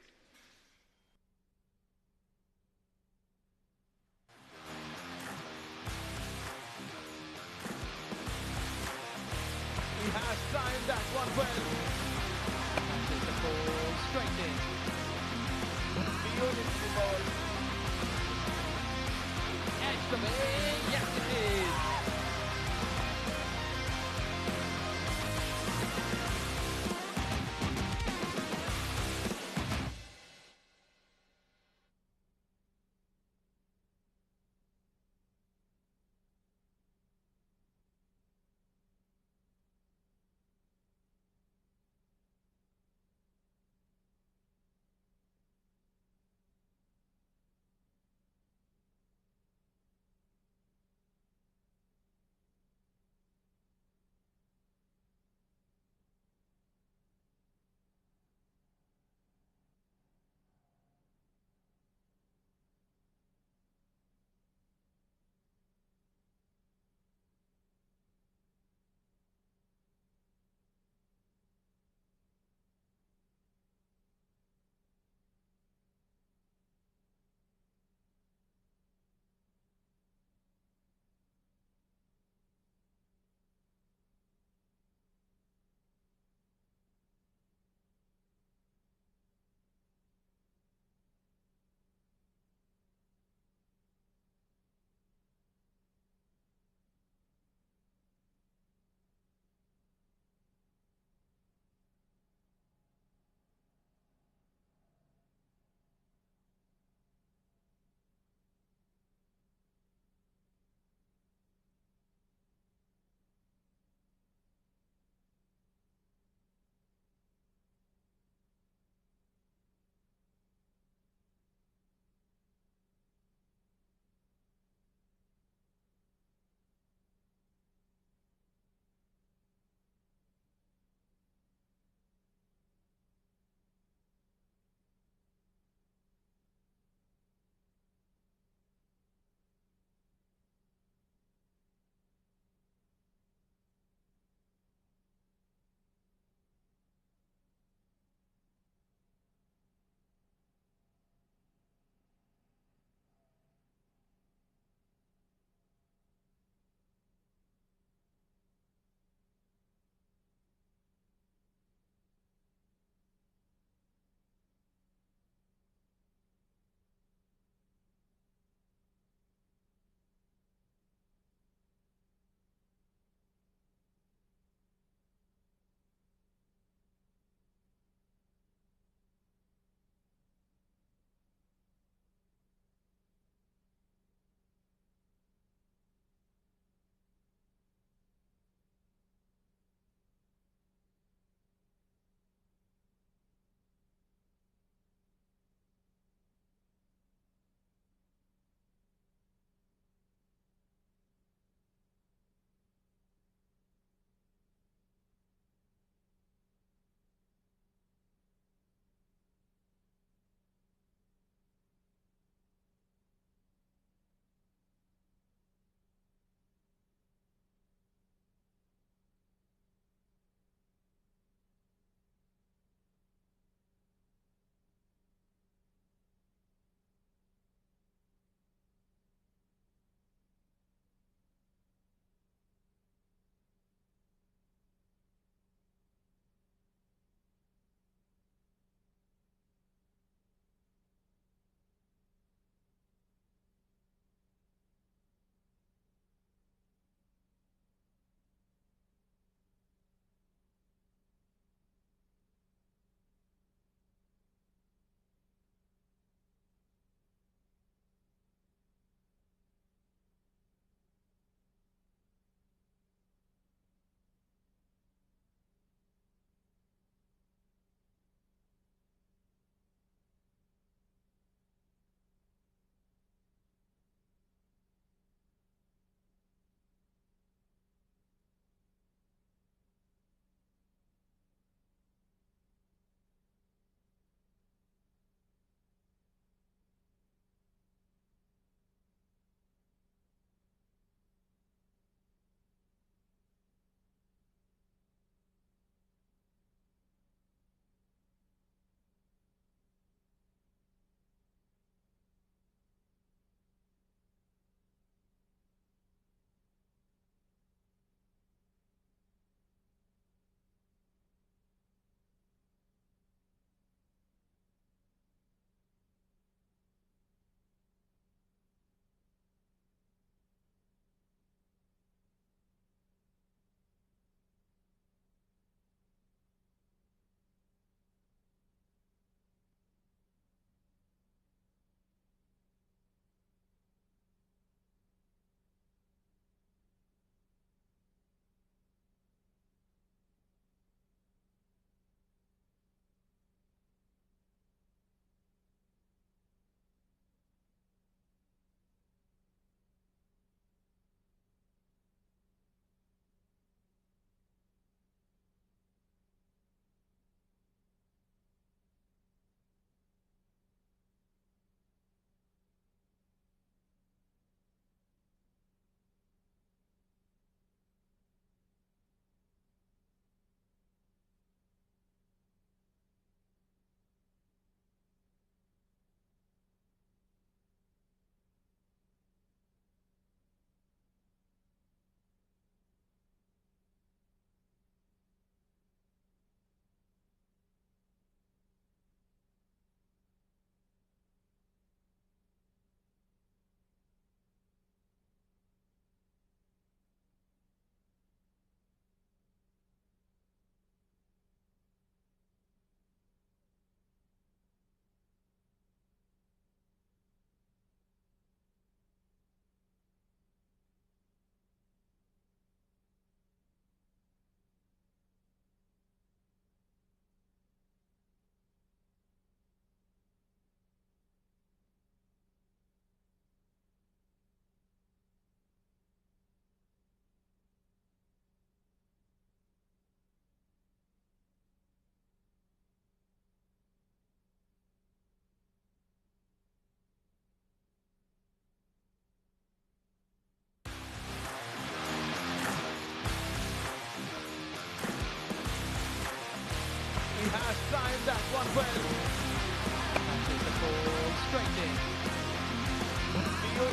away. Yes, it is.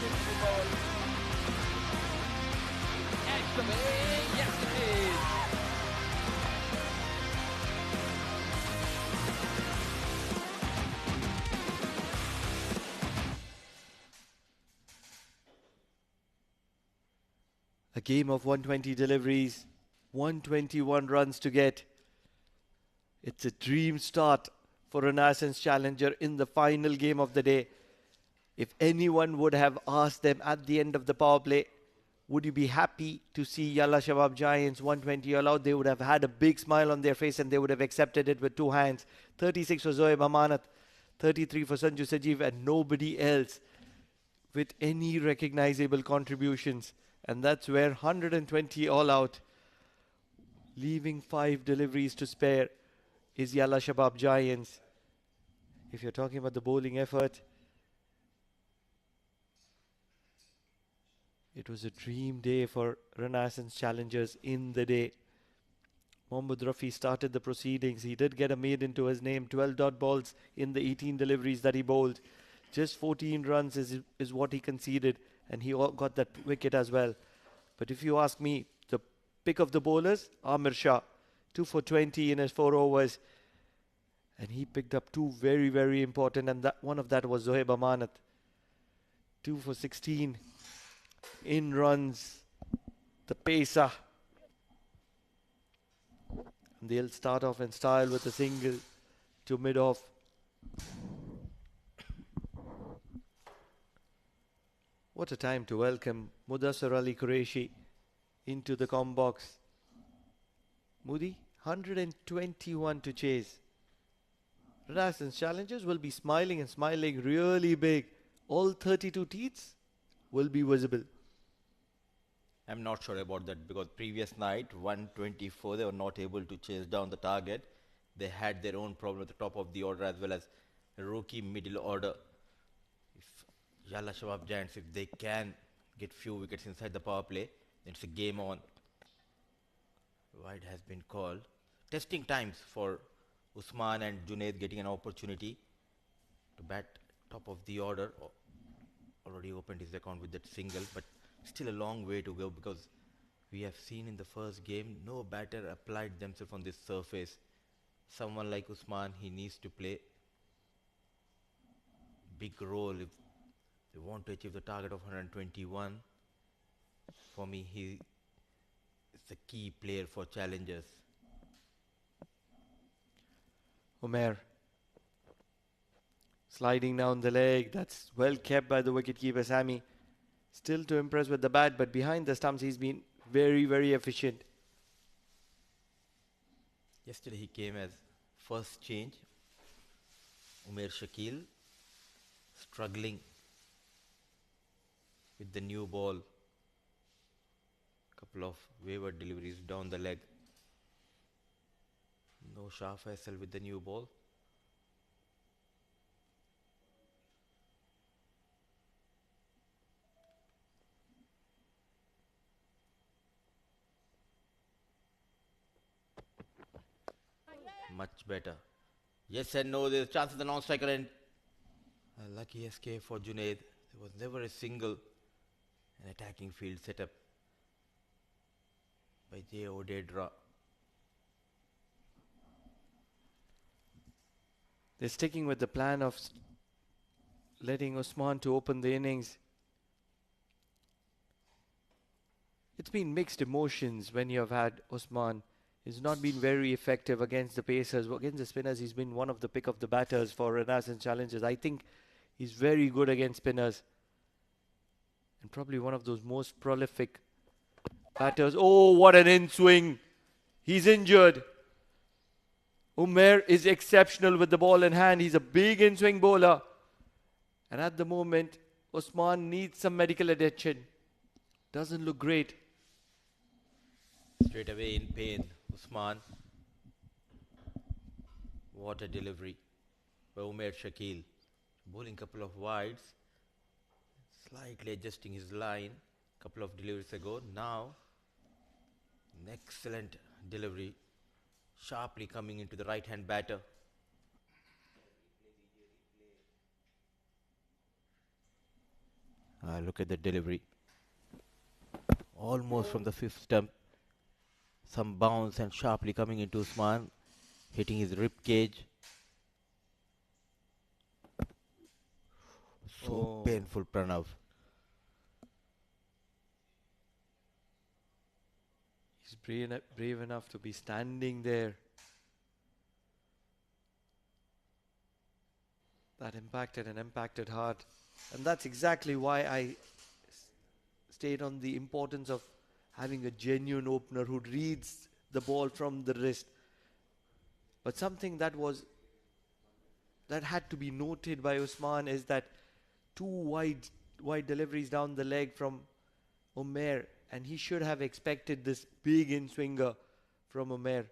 into the ball. Extra big. Yes, it is. A game of 120 deliveries, 121 runs to get. It's a dream start for Renaissance Challenger in the final game of the day. If anyone would have asked them at the end of the power play, would you be happy to see Yalla Shabab Giants 120 allowed, they would have had a big smile on their face and they would have accepted it with two hands. 36 for Zoeb Amanat, 33 for Sanju Sajeev, and nobody else with any recognizable contributions. And that's where 120 all out, leaving 5 deliveries to spare, is Yalla Shabab Giants. If you're talking about the bowling effort, it was a dream day for Renaissance Challengers in the day. Mohammad Rafi started the proceedings. He did get a made into his name. 12 dot balls in the 18 deliveries that he bowled. Just 14 runs is what he conceded, and he got that wicket as well. But if you ask me, the pick of the bowlers, Amir Shah, 2 for 20 in his 4 overs. And he picked up 2 very, very important, and that one of that was Zoeb Amanat. 2 for 16 in runs. The pacer. And they'll start off in style with a single to mid-off. What a time to welcome Mudassar Ali Qureshi into the com box. Moody, 121 to chase. Renaissance Challengers will be smiling and smiling really big. All 32 teats will be visible. I'm not sure about that because previous night, 124, they were not able to chase down the target. They had their own problem at the top of the order as well as rookie middle order. If Yalla Shabab Giants, if they can get few wickets inside the power play, then it's a game on. Wide has been called. Testing times for Usman and Junaid getting an opportunity to bat top of the order. Already opened his account with that single, but still a long way to go because we have seen in the first game no batter applied themselves on this surface. Someone like Usman, he needs to play big role if they want to achieve the target of 121. For me, he is a key player for challengers. Umair sliding down the leg. That's well kept by the wicketkeeper Sami. Still to impress with the bat, but behind the stumps he's been very, very efficient. Yesterday he came as first change. Umair Shakil struggling with the new ball. Couple of wayward deliveries down the leg. No Shah Faisal with the new ball. Much better. Yes and no, there's a chance of the non-striker and a lucky escape for Junaid. There was never a single an attacking field setup by J. Odedra. They're sticking with the plan of letting Usman to open the innings. It's been mixed emotions when you have had Usman. He's not been very effective against the pacers. Against the spinners, he's been one of the pick of the batters for Renaissance Challengers. I think he's very good against spinners. And probably one of those most prolific batters. Oh, what an in-swing. He's injured. Umair is exceptional with the ball in hand. He's a big in-swing bowler. And at the moment, Usman needs some medical attention. Doesn't look great. Straight away in pain, Usman. What a delivery by Umair Shakil. Bowling couple of wides. Slightly adjusting his line. Couple of deliveries ago. Now, an excellent delivery. Sharply coming into the right-hand batter. Look at the delivery. Almost from the fifth stump. Some bounce and sharply coming into Usman, hitting his rib cage. So painful, Pranav. He's brave enough to be standing there. That impacted hard. And that's exactly why I stayed on the importance of having a genuine opener who reads the ball from the wrist. But something that had to be noted by Usman is that two wide deliveries down the leg from Umair, and he should have expected this big in-swinger from Umair.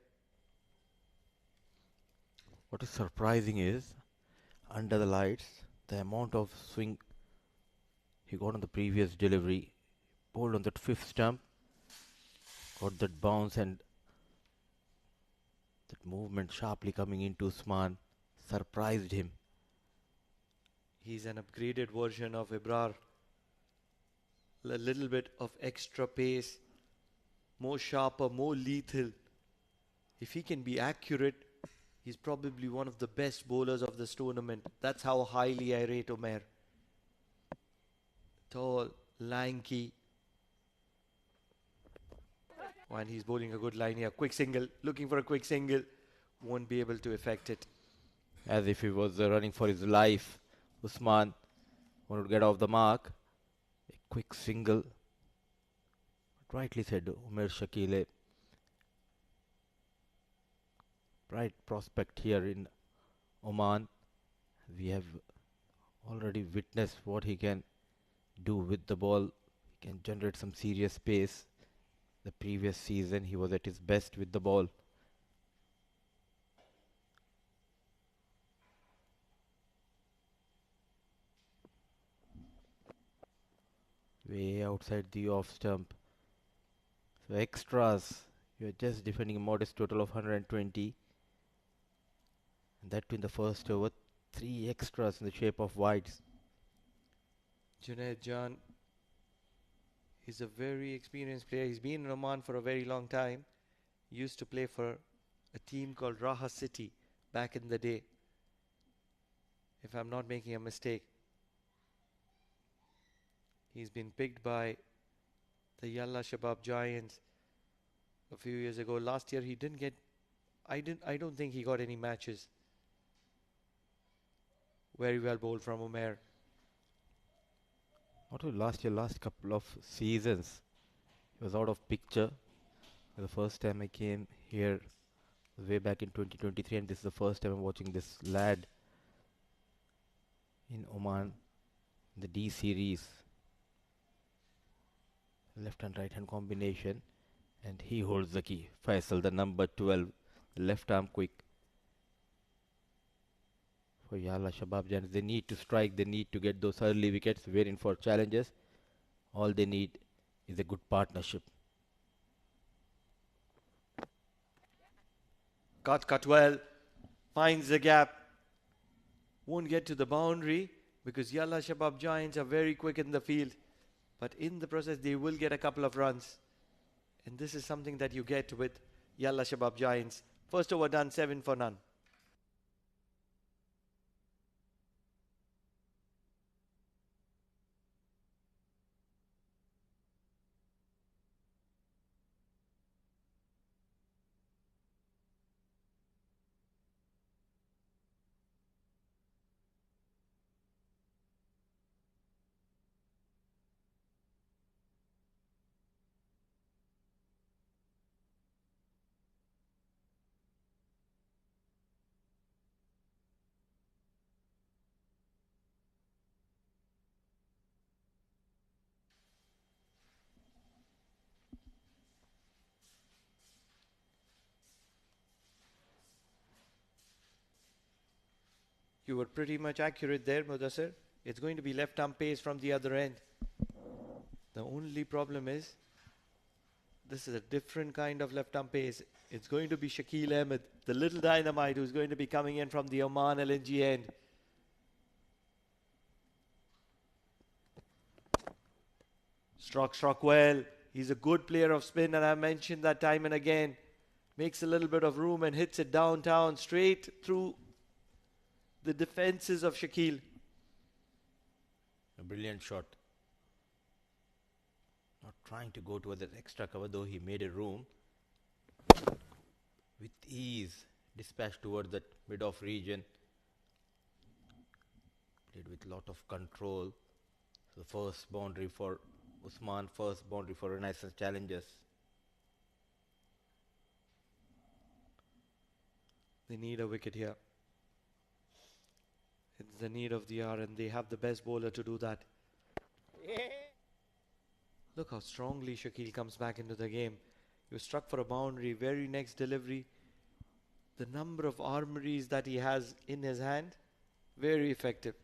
What is surprising is, under the lights, the amount of swing he got on the previous delivery, bowled on that fifth stump, got that bounce and that movement sharply coming into Usman, surprised him. He's an upgraded version of Ibrar. A little bit of extra pace, more sharper, more lethal. If he can be accurate, he's probably one of the best bowlers of this tournament. That's how highly I rate Umair. Tall, lanky. When he's bowling a good line here, quick single, looking for a quick single, won't be able to effect it. As if he was running for his life, Usman wanted to get off the mark. A quick single. But rightly said, Umair Shakil, bright prospect here in Oman. We have already witnessed what he can do with the ball. He can generate some serious pace. The previous season he was at his best with the ball. Way outside the off stump. So extras. You are just defending a modest total of 120. And that in the first over. 3 extras in the shape of wides. Junaid Jan is a very experienced player. He's been in Oman for a very long time. He used to play for a team called Raha City back in the day, if I'm not making a mistake. He's been picked by the Yalla Shabab Giants a few years ago. Last year he didn't get, I don't think he got any matches. Very well bowled from Umair. Not only last year, last couple of seasons, he was out of picture. The first time I came here was way back in 2023, and this is the first time I'm watching this lad in Oman, in the D series. Left and right hand combination, and he holds the key. Faisal, the number 12, left arm quick. For Yalla Shabab Giants, they need to strike, they need to get those early wickets. We're in for challenges. All they need is a good partnership. Cut well, finds the gap. Won't get to the boundary because Yalla Shabab Giants are very quick in the field. But in the process, they will get a couple of runs. And this is something that you get with Yalla Shabab Giants. First over done, 7 for none. You were pretty much accurate there, Mudassir. It's going to be left arm pace from the other end. The only problem is, this is a different kind of left arm pace. It's going to be Shakil Ahmed, the little dynamite who's going to be coming in from the Oman LNG end. Struck well. He's a good player of spin, and I've mentioned that time and again. Makes a little bit of room and hits it downtown, straight through the defenses of Shakil. A brilliant shot. Not trying to go towards that extra cover, though he made a room. With ease, dispatched towards that mid-off region. Played with lot of control. So the first boundary for Usman, first boundary for Renaissance Challengers. They need a wicket here. It's the need of the hour, and they have the best bowler to do that. Look how strongly Shakil comes back into the game. He was struck for a boundary. Very next delivery. The number of armories that he has in his hand, very effective.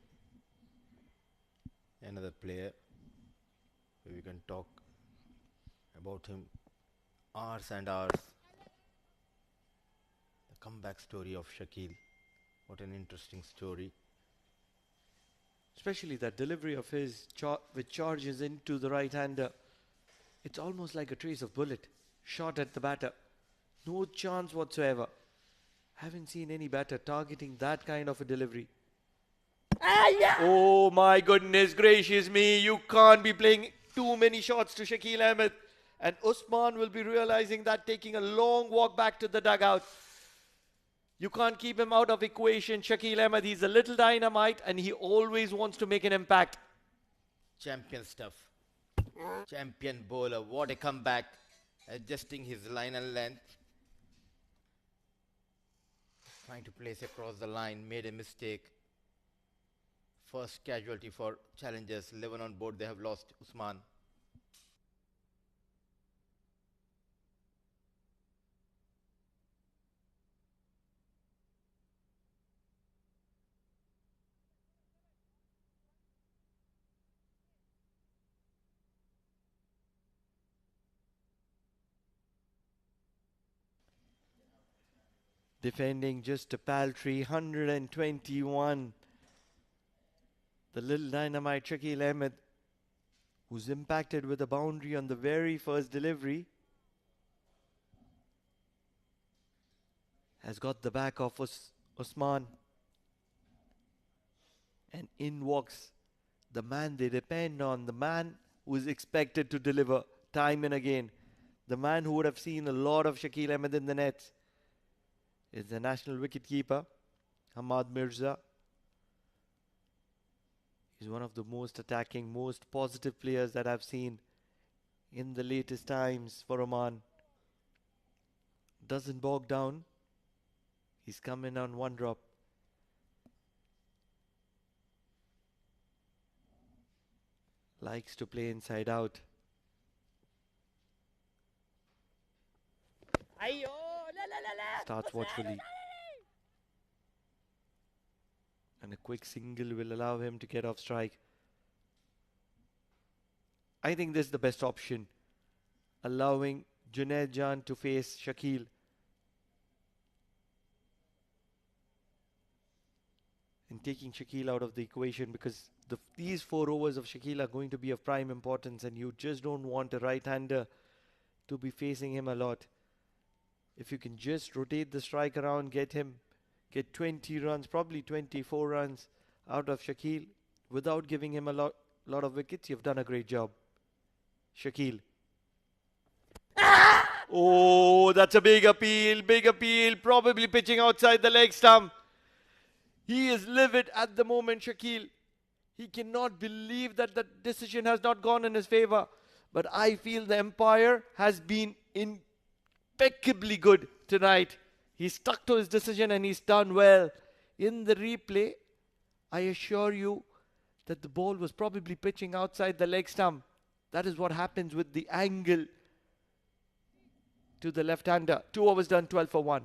Another player we can talk about him hours and hours. The comeback story of Shakil. What an interesting story. Especially that delivery of his which charges into the right-hander. It's almost like a trace of bullet shot at the batter. No chance whatsoever. Haven't seen any batter targeting that kind of a delivery. Oh my goodness gracious me. You can't be playing too many shots to Shakil Ahmed. And Usman will be realizing that, taking a long walk back to the dugout. You can't keep him out of equation. Shakil Ahmed, he's a little dynamite and he always wants to make an impact. Champion stuff. Champion bowler. What a comeback. Adjusting his line and length. Trying to place across the line. Made a mistake. First casualty for challengers. 11 on board. They have lost Usman. Defending just a paltry 121. The little dynamite Shakil Ahmed, who's impacted with a boundary on the very first delivery, has got the back of Usman. And in walks the man they depend on, the man who is expected to deliver time and again, the man who would have seen a lot of Shakil Ahmed in the nets, is the national wicketkeeper, Hamad Mirza. He's one of the most attacking, most positive players that I've seen in the latest times for Oman. Doesn't bog down. He's come in on one drop. Likes to play inside out. Starts watchfully. And a quick single will allow him to get off strike. I think this is the best option. Allowing Junaid Jan to face Shakil. And taking Shakil out of the equation, because these 4 overs of Shakil are going to be of prime importance, and you just don't want a right-hander to be facing him a lot. If you can just rotate the strike around, get 20 runs, probably 24 runs out of Shakil without giving him a lot of wickets, you've done a great job. Shakil. Oh, that's a big appeal, probably pitching outside the leg stump. He is livid at the moment, Shakil. He cannot believe that the decision has not gone in his favor. But I feel the umpire has been impeccably good tonight. He stuck to his decision and he's done well. In the replay, I assure you that the ball was probably pitching outside the leg stump. That is what happens with the angle to the left-hander. 2 overs done, 12 for 1.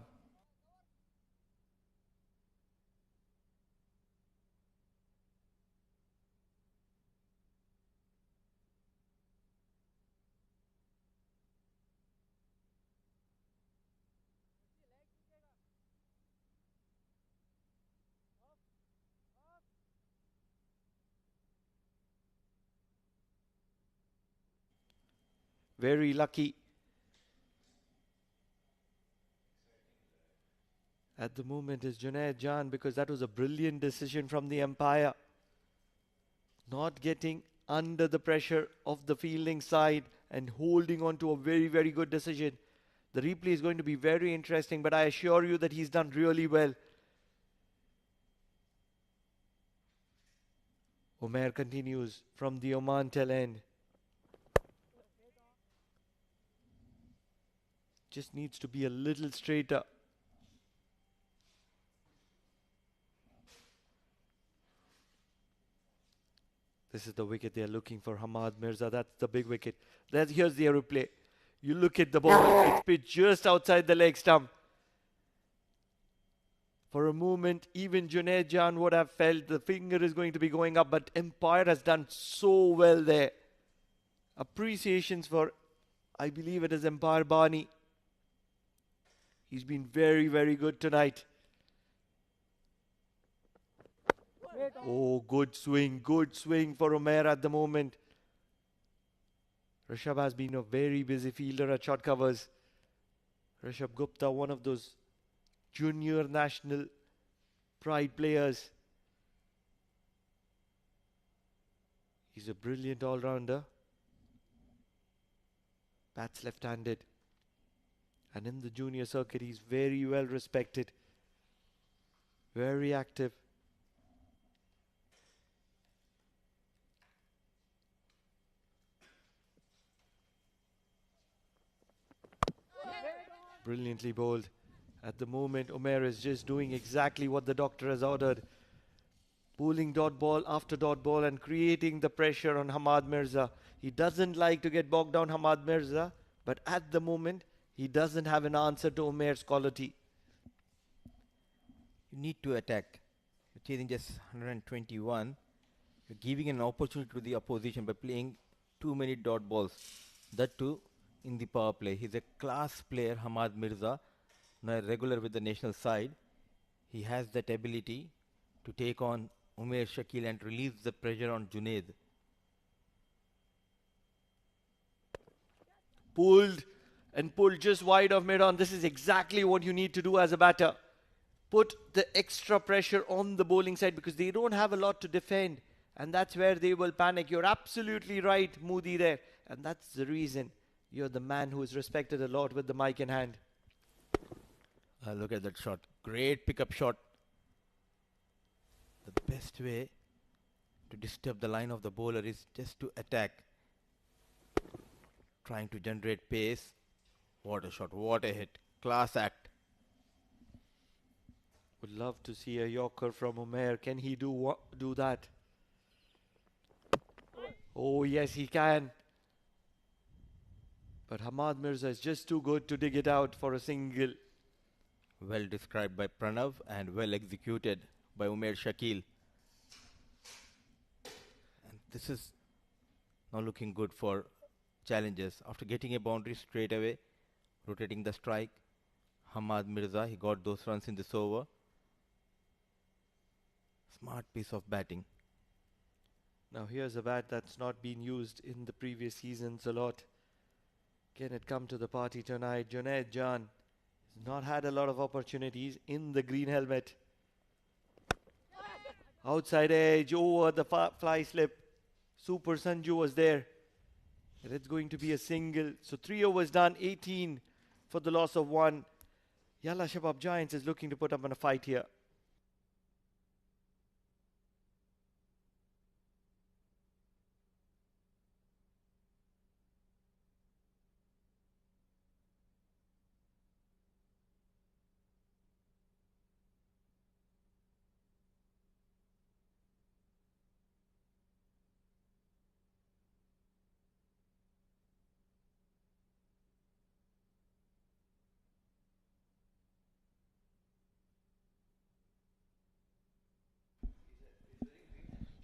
Very lucky. At the moment is Junaid Jan, because that was a brilliant decision from the umpire. Not getting under the pressure of the fielding side and holding on to a very, very good decision. The replay is going to be very interesting, but I assure you that he's done really well. Umair continues from the Oman tail end. Just needs to be a little straighter. This is the wicket they are looking for, Hamad Mirza. That's the big wicket. Here's the replay. You look at the ball. It's pitched just outside the leg stump. For a moment, even Junaid Jan would have felt the finger is going to be going up, but umpire has done so well there. Appreciations for, I believe it is umpire Bani. He's been very, very good tonight. Oh, good swing for Umair at the moment. Rishabh has been a very busy fielder at short covers. Rishabh Gupta, one of those junior national pride players. He's a brilliant all-rounder. Bats left-handed. And in the junior circuit, he's very well respected. Very active. Brilliantly bowled. At the moment, Umair is just doing exactly what the doctor has ordered. Bowling dot ball after dot ball and creating the pressure on Hamad Mirza. He doesn't like to get bogged down, Hamad Mirza, but at the moment, he doesn't have an answer to Umair's quality. You need to attack. You're chasing just 121. You're giving an opportunity to the opposition by playing too many dot balls. That too in the power play. He's a class player, Hamad Mirza, now a regular with the national side. He has that ability to take on Umair Shakil and release the pressure on Junaid. Pulled just wide of mid-on. This is exactly what you need to do as a batter. Put the extra pressure on the bowling side because they don't have a lot to defend. And that's where they will panic. You're absolutely right, Moody, there. And that's the reason you're the man who is respected a lot with the mic in hand. Look at that shot. Great pickup shot. The best way to disturb the line of the bowler is just to attack. Trying to generate pace. What a shot. What a hit. Class act. Would love to see a Yorker from Umair. Can he do that? Oh, yes, he can. But Hamad Mirza is just too good to dig it out for a single. Well described by Pranav and well executed by Umair Shakil. And this is now looking good for challenges. After getting a boundary straight away, rotating the strike, Hamad Mirza, he got those runs in this over. Smart piece of batting. Now here's a bat that's not been used in the previous seasons a lot. Can it come to the party tonight? Junaid Jan has not had a lot of opportunities in the green helmet. Outside edge, over the fly slip. Super Sanju was there. And it's going to be a single. So 3 overs done, 18 for the loss of 1. Yalla Shabab Giants is looking to put up on a fight here.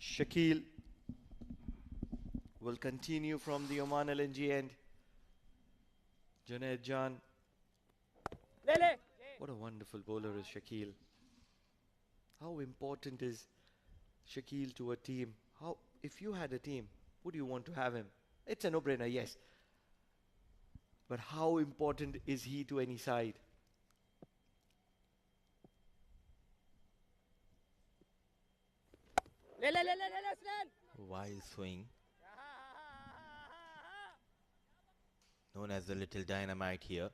Shakil will continue from the Oman LNG end. Junaid Jan. What a wonderful bowler is Shakil. How important is Shakil to a team? If you had a team, would you want to have him? It's a no-brainer, yes. but how important is he to any side? Wild swing, known as the little dynamite here.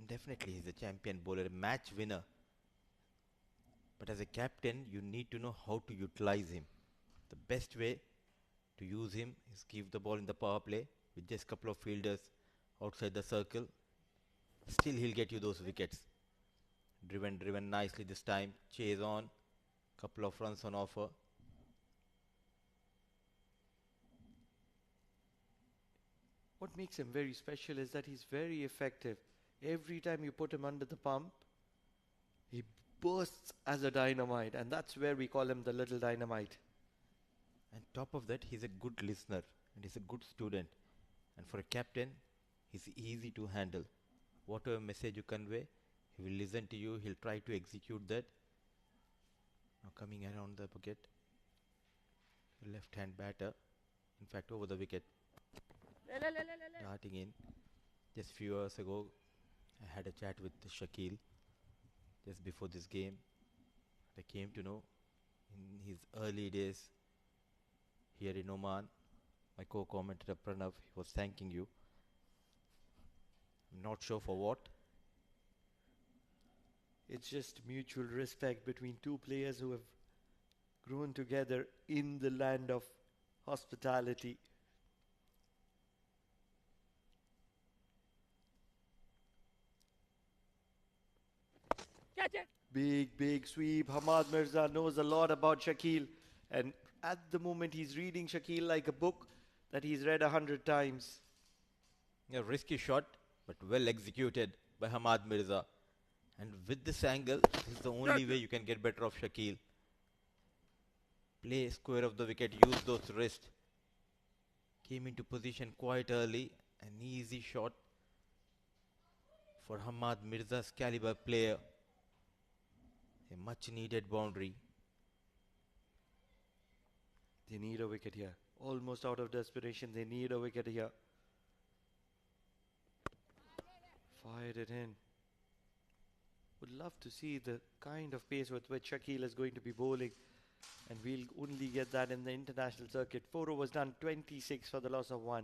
Definitely he's a champion bowler, a match winner. But as a captain, you need to know how to utilize him. The best way to use him is give the ball in the power play with just a couple of fielders outside the circle. Still he'll get you those wickets. Driven nicely this time. Chase on. Couple of runs on offer. What makes him very special is that he's very effective. Every time you put him under the pump, he bursts as a dynamite, and that's where we call him the little dynamite. And top of that, he's a good listener and he's a good student. And for a captain, he's easy to handle. Whatever message you convey, he will listen to you. He'll try to execute that. Now coming around the wicket, left-hand batter. In fact, over the wicket, darting in. Just few hours ago, I had a chat with Shakil just before this game. I came to know in his early days here in Oman, my co-commentator Pranav, he was thanking you. I'm not sure for what. It's just mutual respect between two players who have grown together in the land of hospitality. Big sweep. Hamad Mirza knows a lot about Shakil, and at the moment he's reading Shakil like a book that he's read 100 times. A risky shot, but well executed by Hamad Mirza. And with this angle, this is the only way you can get better of Shakil. Play square of the wicket, use those wrists. Came into position quite early. An easy shot for Hamad Mirza's caliber player. A much needed boundary. They need a wicket here. Almost out of desperation, they need a wicket here. Fired it in. Would love to see the kind of pace with which Shakil is going to be bowling. And we'll only get that in the international circuit. 4 overs done, 26 for the loss of 1.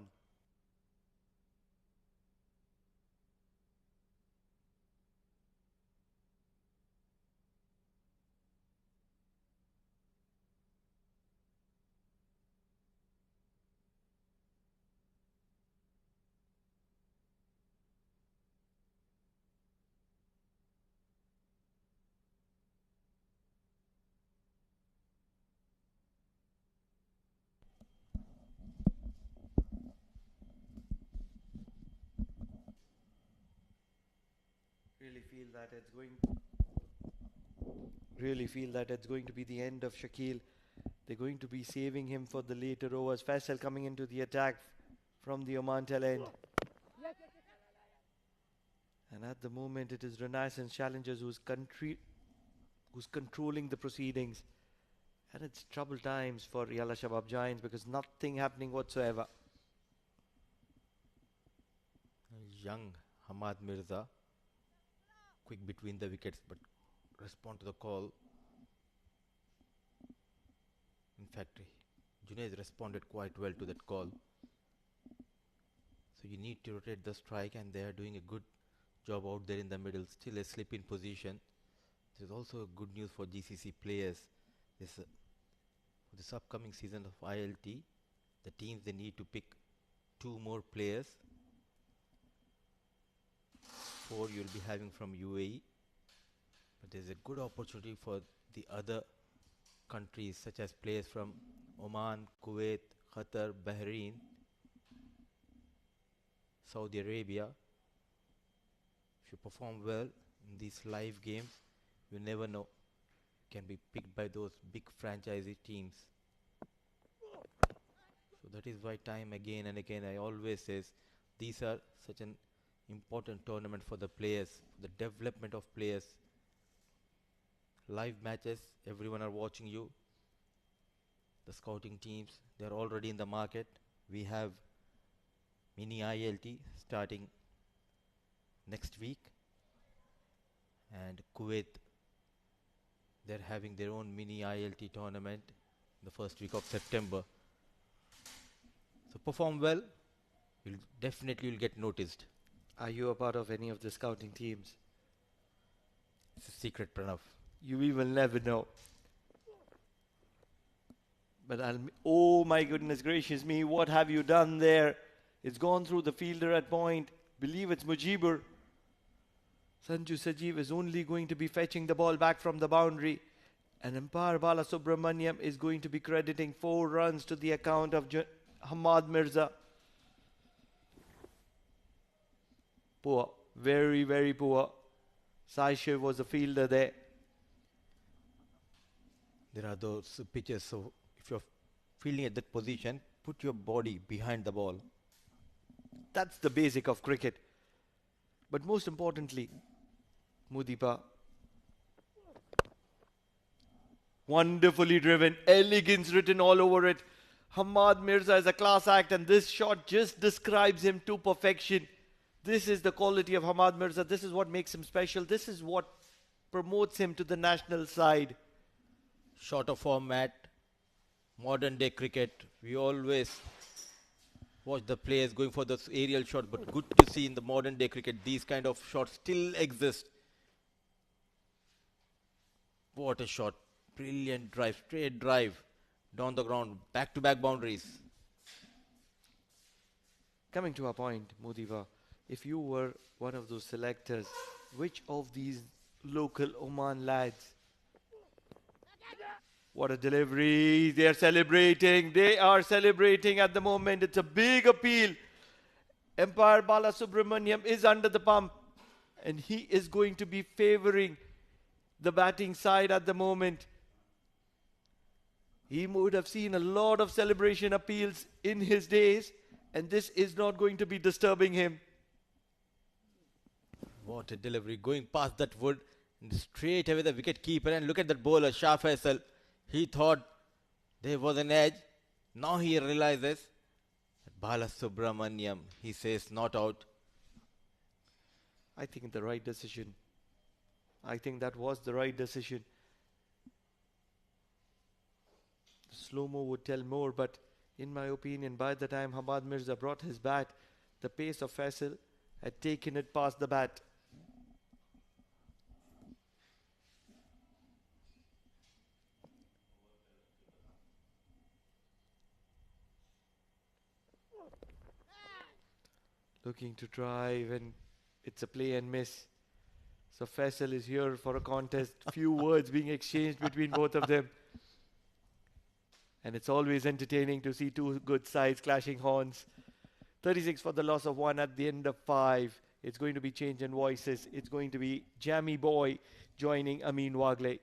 Really feel that it's going to be the end of Shakil. They're going to be saving him for the later overs. Faisal coming into the attack from the Oman tail end. And at the moment it is Renaissance Challengers who's controlling the proceedings. And it's trouble times for Yalla Shabab Giants because nothing happening whatsoever. Young Hamad Mirza. Quick between the wickets, but respond to the call. In fact, Junaid responded quite well to that call. So you need to rotate the strike, and they are doing a good job out there in the middle. Still a slip in position. There's also good news for GCC players. This upcoming season of ILT, the teams, they need to pick 2 more players. 4 you'll be having from UAE, but there's a good opportunity for the other countries such as players from Oman, Kuwait, Qatar, Bahrain, Saudi Arabia. If you perform well in these live games, you never know, you can be picked by those big franchisee teams. So that is why time again and again I always says these are such an important tournament for the players, the development of players. Live matches, everyone are watching you. The scouting teams, they are already in the market. We have mini ILT starting next week. And Kuwait, they're having their own mini ILT tournament the first week of September. So perform well, you'll definitely will get noticed. Are you a part of any of the scouting teams? It's a secret, Pranav. We will never know. But oh my goodness gracious me, what have you done there? It's gone through the fielder at point. Believe it's Mujibur. Sanju Sajeev is only going to be fetching the ball back from the boundary. And umpire Bala Subramaniam is going to be crediting 4 runs to the account of Hamad Mirza. Poor. Very, very poor. Saishev was a fielder there. There are those pitches, so if you're fielding at that position, put your body behind the ball. That's the basic of cricket. But most importantly, Mudipa, wonderfully driven, elegance written all over it. Hamad Mirza is a class act, and this shot just describes him to perfection. This is the quality of Hamad Mirza. This is what makes him special. This is what promotes him to the national side. Shorter format, modern day cricket, we always watch the players going for those aerial shots, but good to see in the modern day cricket these kind of shots still exist. What a shot. Brilliant drive, straight drive, down the ground, back-to-back boundaries. Coming to our point, Mudiva, if you were one of those selectors, which of these local Oman lads? What a delivery. They are celebrating. They are celebrating at the moment. It's a big appeal. Umpire Bala Subramaniam is under the pump. And he is going to be favoring the batting side at the moment. He would have seen a lot of celebration appeals in his days. And this is not going to be disturbing him. What a delivery. Going past that wood, straight away the wicket keeper. And look at that bowler, Shah Faisal. He thought there was an edge. Now he realizes that Bala Subramaniam, he says not out. I think the right decision. I think that was the right decision. Slow-mo would tell more, but in my opinion, by the time Hamad Mirza brought his bat, the pace of Faisal had taken it past the bat. Looking to drive, and it's a play and miss. So Faisal is here for a contest. Few words being exchanged between both of them. And it's always entertaining to see two good sides clashing horns. 36 for the loss of 1 at the end of 5. It's going to be change in voices. It's going to be Jammy Boy joining Amin Wagle.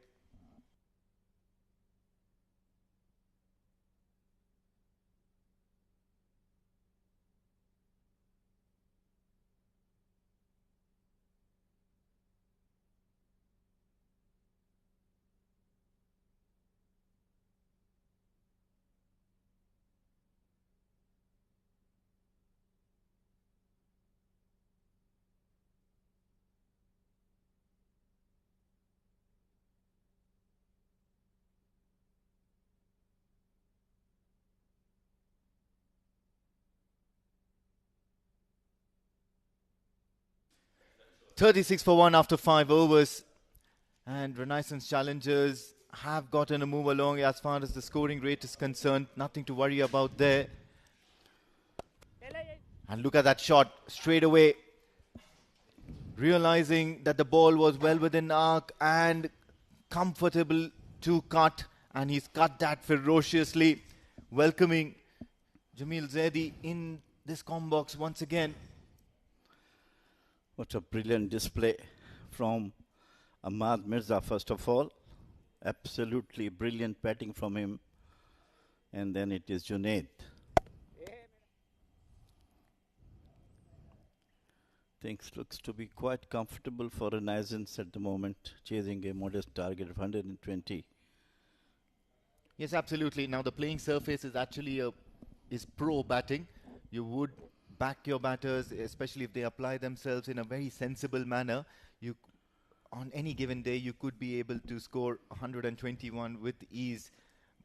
.36 for 1 after 5 overs. And Renaissance challengers have gotten a move along as far as the scoring rate is concerned. Nothing to worry about there. And look at that shot straight away. Realizing that the ball was well within arc and comfortable to cut. And he's cut that ferociously. Welcoming Jamil Zaidi in this com box once again. What a brilliant display from Ahmad Mirza, first of all. Absolutely brilliant batting from him. And then it is Junaid. Things looks to be quite comfortable for Renaissance at the moment, chasing a modest target of 120. Yes, absolutely. Now the playing surface is actually is pro batting. You would back your batters, especially if they apply themselves in a very sensible manner. You, on any given day, you could be able to score 121 with ease,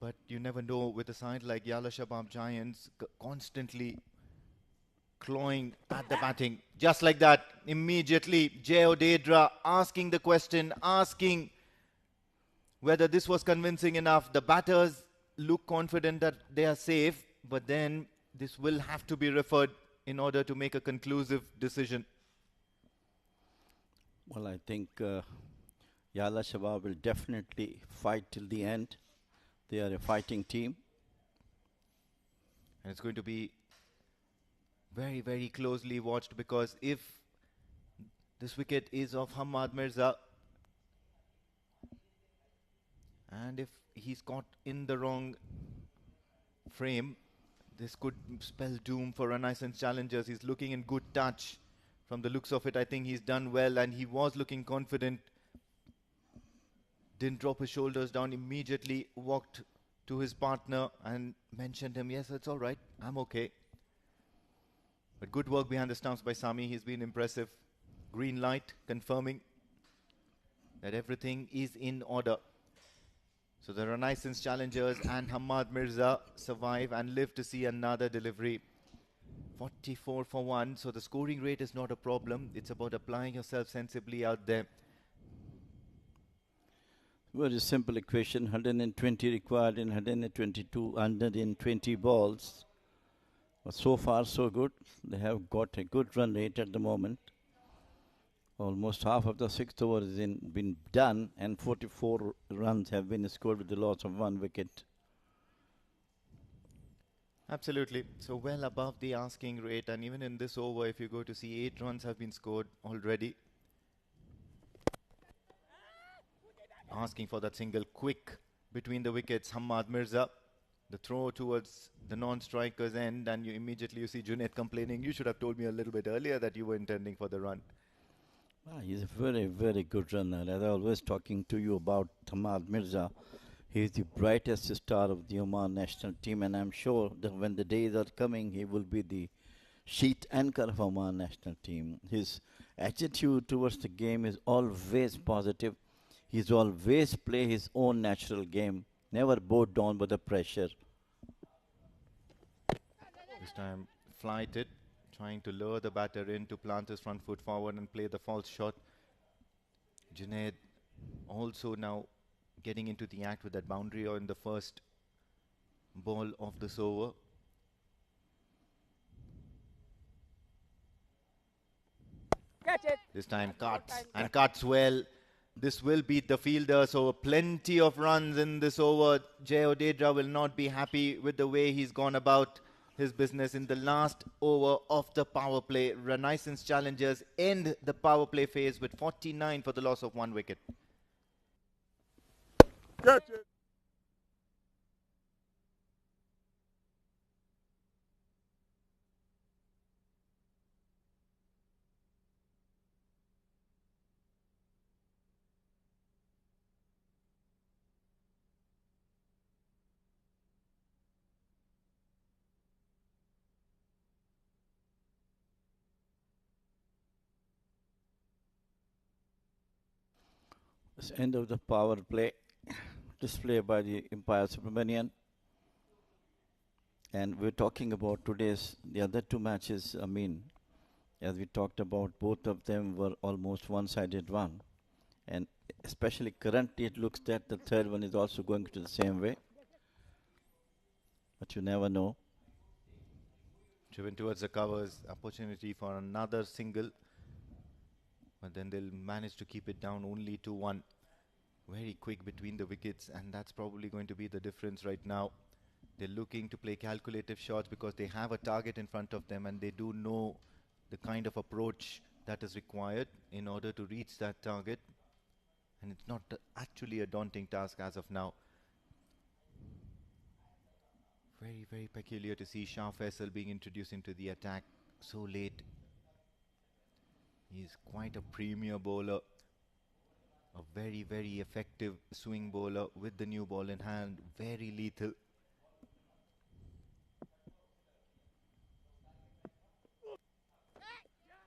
but you never know with a side like Yalla Shabab Giants constantly clawing at the batting. Just like that, immediately, Jao Dedra asking the question, asking whether this was convincing enough. The batters look confident that they are safe, but then this will have to be referred in order to make a conclusive decision. Well, I think Yalla Shabab will definitely fight till the end. They are a fighting team. And it's going to be very, very closely watched, because if this wicket is of Hamad Mirza and if he's caught in the wrong frame, this could spell doom for Renaissance Challengers. He's looking in good touch. From the looks of it, I think he's done well, and he was looking confident. Didn't drop his shoulders down, immediately walked to his partner and mentioned him, yes, it's all right, I'm okay. But good work behind the stumps by Sami. He's been impressive. Green light confirming that everything is in order. So the Renaissance Challengers and Hamad Mirza survive and live to see another delivery. 44 for 1. So the scoring rate is not a problem. It's about applying yourself sensibly out there. Very simple equation. 120 required in 122, 120 balls. But so far, so good. They have got a good run rate at the moment. Almost half of the sixth over has been done, and 44 runs have been scored with the loss of 1 wicket. Absolutely. So well above the asking rate, and even in this over, if you go to see, 8 runs have been scored already. Asking for that single quick between the wickets, Hamad Mirza. The throw towards the non-striker's end, and you immediately see Junaid complaining, you should have told me a little bit earlier that you were intending for the run. He's a very, very good runner. As I always talking to you about Hamad Mirza, he is the brightest star of the Oman national team, and I'm sure that when the days are coming, he will be the sheet anchor of Oman national team. His attitude towards the game is always positive. He's always play his own natural game, never bowed down by the pressure. This time flighted, trying to lure the batter in to plant his front foot forward and play the false shot. Junaid also now getting into the act with that boundary on the first ball of this over. Catch it. This time cuts and cuts well. This will beat the fielder, so plenty of runs in this over. Jao Dedra will not be happy with the way he's gone about his business in the last over of the power play. Renaissance Challengers end the power play phase with 49 for the loss of 1 wicket. Catch it. This end of the power play display by the Empire Subramanian. And we're talking about the other 2 matches. I mean, as we talked about, both of them were almost one-sided one. And especially currently, it looks that the third one is also going to the same way. But you never know. Driven towards the covers, opportunity for another single. But then they'll manage to keep it down only to 1. Very quick between the wickets, and that's probably going to be the difference right now. They're looking to play calculative shots because they have a target in front of them, and they do know the kind of approach that is required in order to reach that target. And it's not actually a daunting task as of now. Very, very peculiar to see Shah Faisal being introduced into the attack so late. He's quite a premier bowler. A very, very effective swing bowler with the new ball in hand. Very lethal.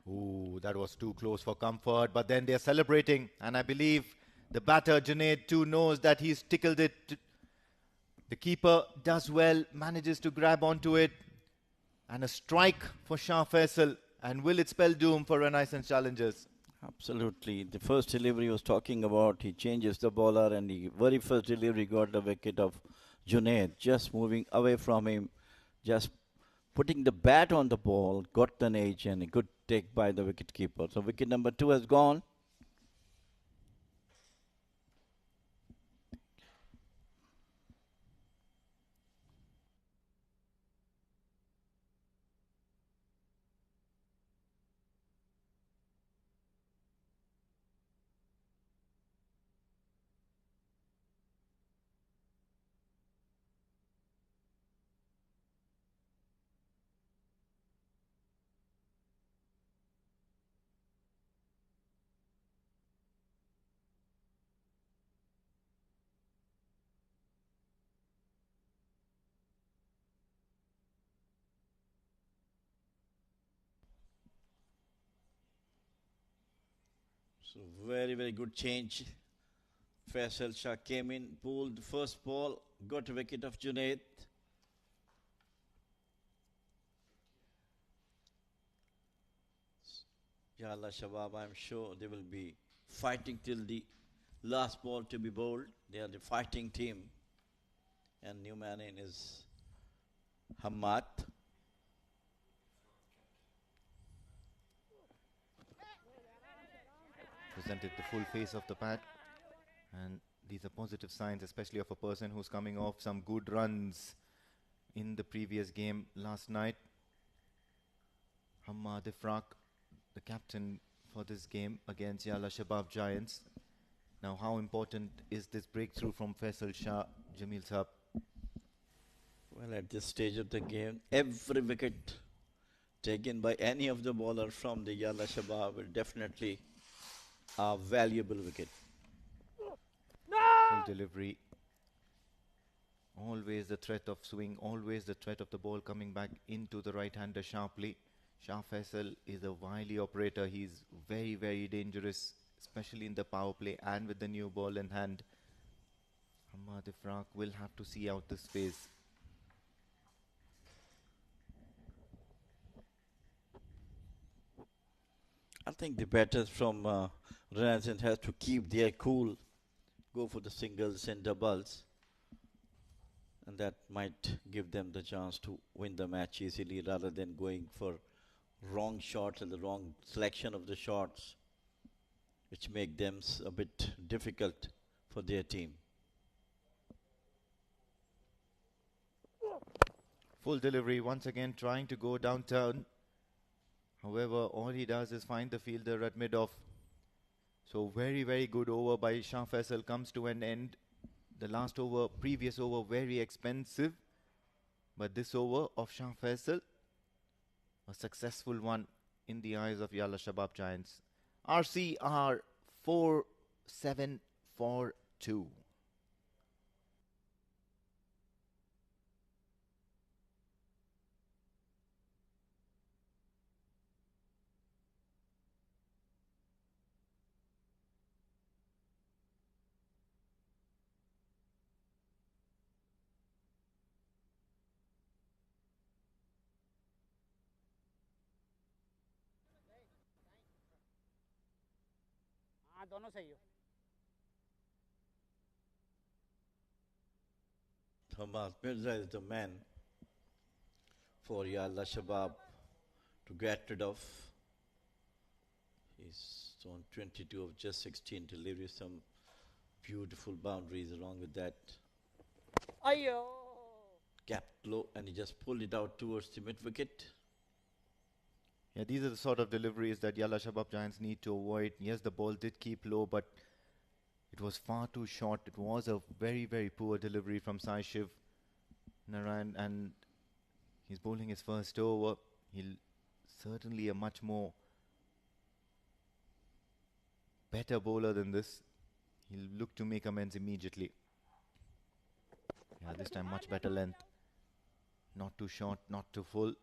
Ooh, that was too close for comfort, but then they're celebrating, and I believe the batter, Junaid, too, knows that he's tickled it. The keeper does well, manages to grab onto it, and a strike for Shah Faisal. And will it spell doom for Renaissance Challengers? Absolutely. The first delivery was talking about he changes the bowler, and the very first delivery got the wicket of Junaid, just moving away from him, just putting the bat on the ball, got an edge, and a good take by the wicket keeper. So wicket number 2 has gone. So very, very good change. Faisal Shah came in, pulled the first ball, got a wicket of Junaid. Yalla Shabab, I'm sure they will be fighting till the last ball to be bowled. They are the fighting team. And new man in is Hamad. Presented the full face of the bat, and these are positive signs, especially of a person who's coming off some good runs in the previous game last night. Hamad Ifraq, the captain for this game against Yalla Shabab Giants. Now, how important is this breakthrough from Faisal Shah, Jamil Saab? Well, at this stage of the game, every wicket taken by any of the bowler from the Yalla Shabab will definitely a valuable wicket. Full delivery. Always the threat of swing, always the threat of the ball coming back into the right-hander sharply. Shah Faisal is a wily operator. He's very, very dangerous, especially in the power play and with the new ball in hand. Hamad Ifraq will have to see out this phase. I think the batters from Renaissance has to keep their cool, go for the singles and doubles, and that might give them the chance to win the match easily rather than going for wrong shots and the wrong selection of the shots, which make them a bit difficult for their team. Full delivery, once again trying to go downtown. However, all he does is find the fielder at mid-off. So very, very good over by Shah Faisal comes to an end. The last over, previous over, very expensive. But this over of Shah Faisal, a successful one in the eyes of Yalla Shabab Giants. RCR 4742. हाँ दोनों सही हो Hamad Mirza is the man for Yalla Shabab to get rid of. He's on 22 of just 16 deliveries, some beautiful boundaries along with that. अयो Capped low, and he just pulled it out towards the mid wicket. Yeah, these are the sort of deliveries that Yalla Shabab Giants need to avoid. Yes, the ball did keep low, but it was far too short. It was a very, very poor delivery from Sai Shiv Narayan, and he's bowling his first over. He'll certainly a much more better bowler than this. He'll look to make amends immediately. Yeah, this time much better length. Not too short, not too full.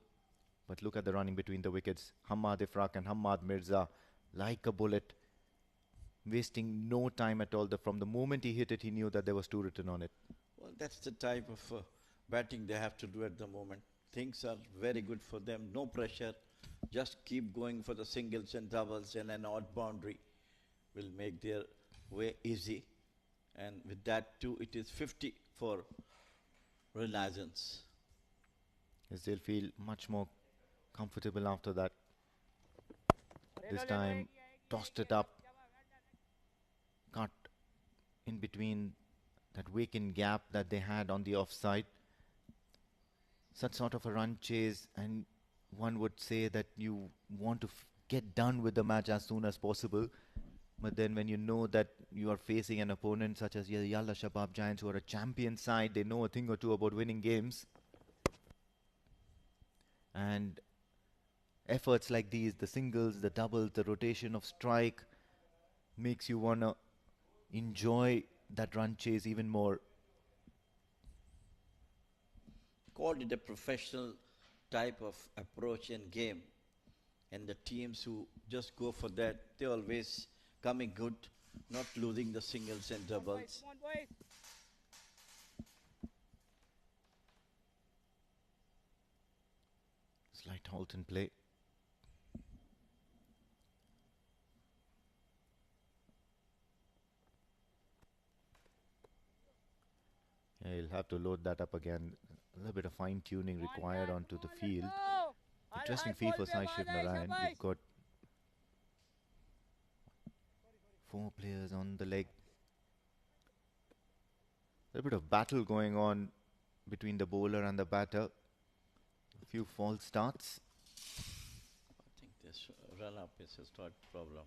But look at the running between the wickets. Hamad Ifraq and Hamad Mirza, like a bullet, wasting no time at all. From the moment he hit it, he knew that there was two written on it. Well, that's the type of batting they have to do at the moment. Things are very good for them. No pressure. Just keep going for the singles and doubles, and an odd boundary will make their way easy. And with that too, it is 50 for Renaissance. Yes, they'll feel much more comfortable after that. This time, tossed it up, cut in between that vacant gap that they had on the offside. Such sort of a run chase, and one would say that you want to get done with the match as soon as possible. But then when you know that you are facing an opponent such as Yalla Shabab Giants, who are a champion side, they know a thing or two about winning games. And efforts like these, the singles, the doubles, the rotation of strike, makes you want to enjoy that run chase even more. Called it a professional type of approach and game. And the teams who just go for that, they always coming good, not losing the singles and doubles. Come on, boys. Slight halt in play. Yeah, you'll have to load that up again. A little bit of fine-tuning required onto the field. Interesting fee for Sai Shiv Narayan. You've got 4 players on the leg. A little bit of battle going on between the bowler and the batter. A few false starts. I think this run-up is a start problem.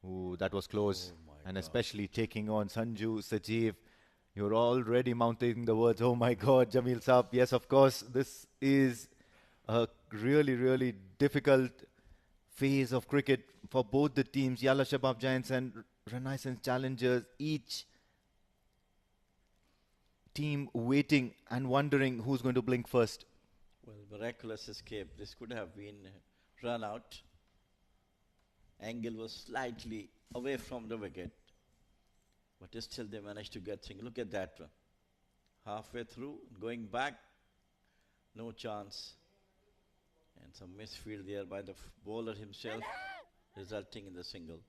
Ooh, that was close. Oh my And God. especially taking on Sanju, Sajeev. You're already mounting the words, oh my God, Jamil Saab. Yes, of course, this is a really, really difficult phase of cricket for both the teams, Yalla Shabab Giants and Renaissance Challengers. Each team waiting and wondering who's going to blink first. Well, miraculous escape. This could have been run out. Angle was slightly away from the wicket. But still they managed to get things. Look at that one. Halfway through, going back, no chance. And some misfield there by the bowler himself, resulting in the single.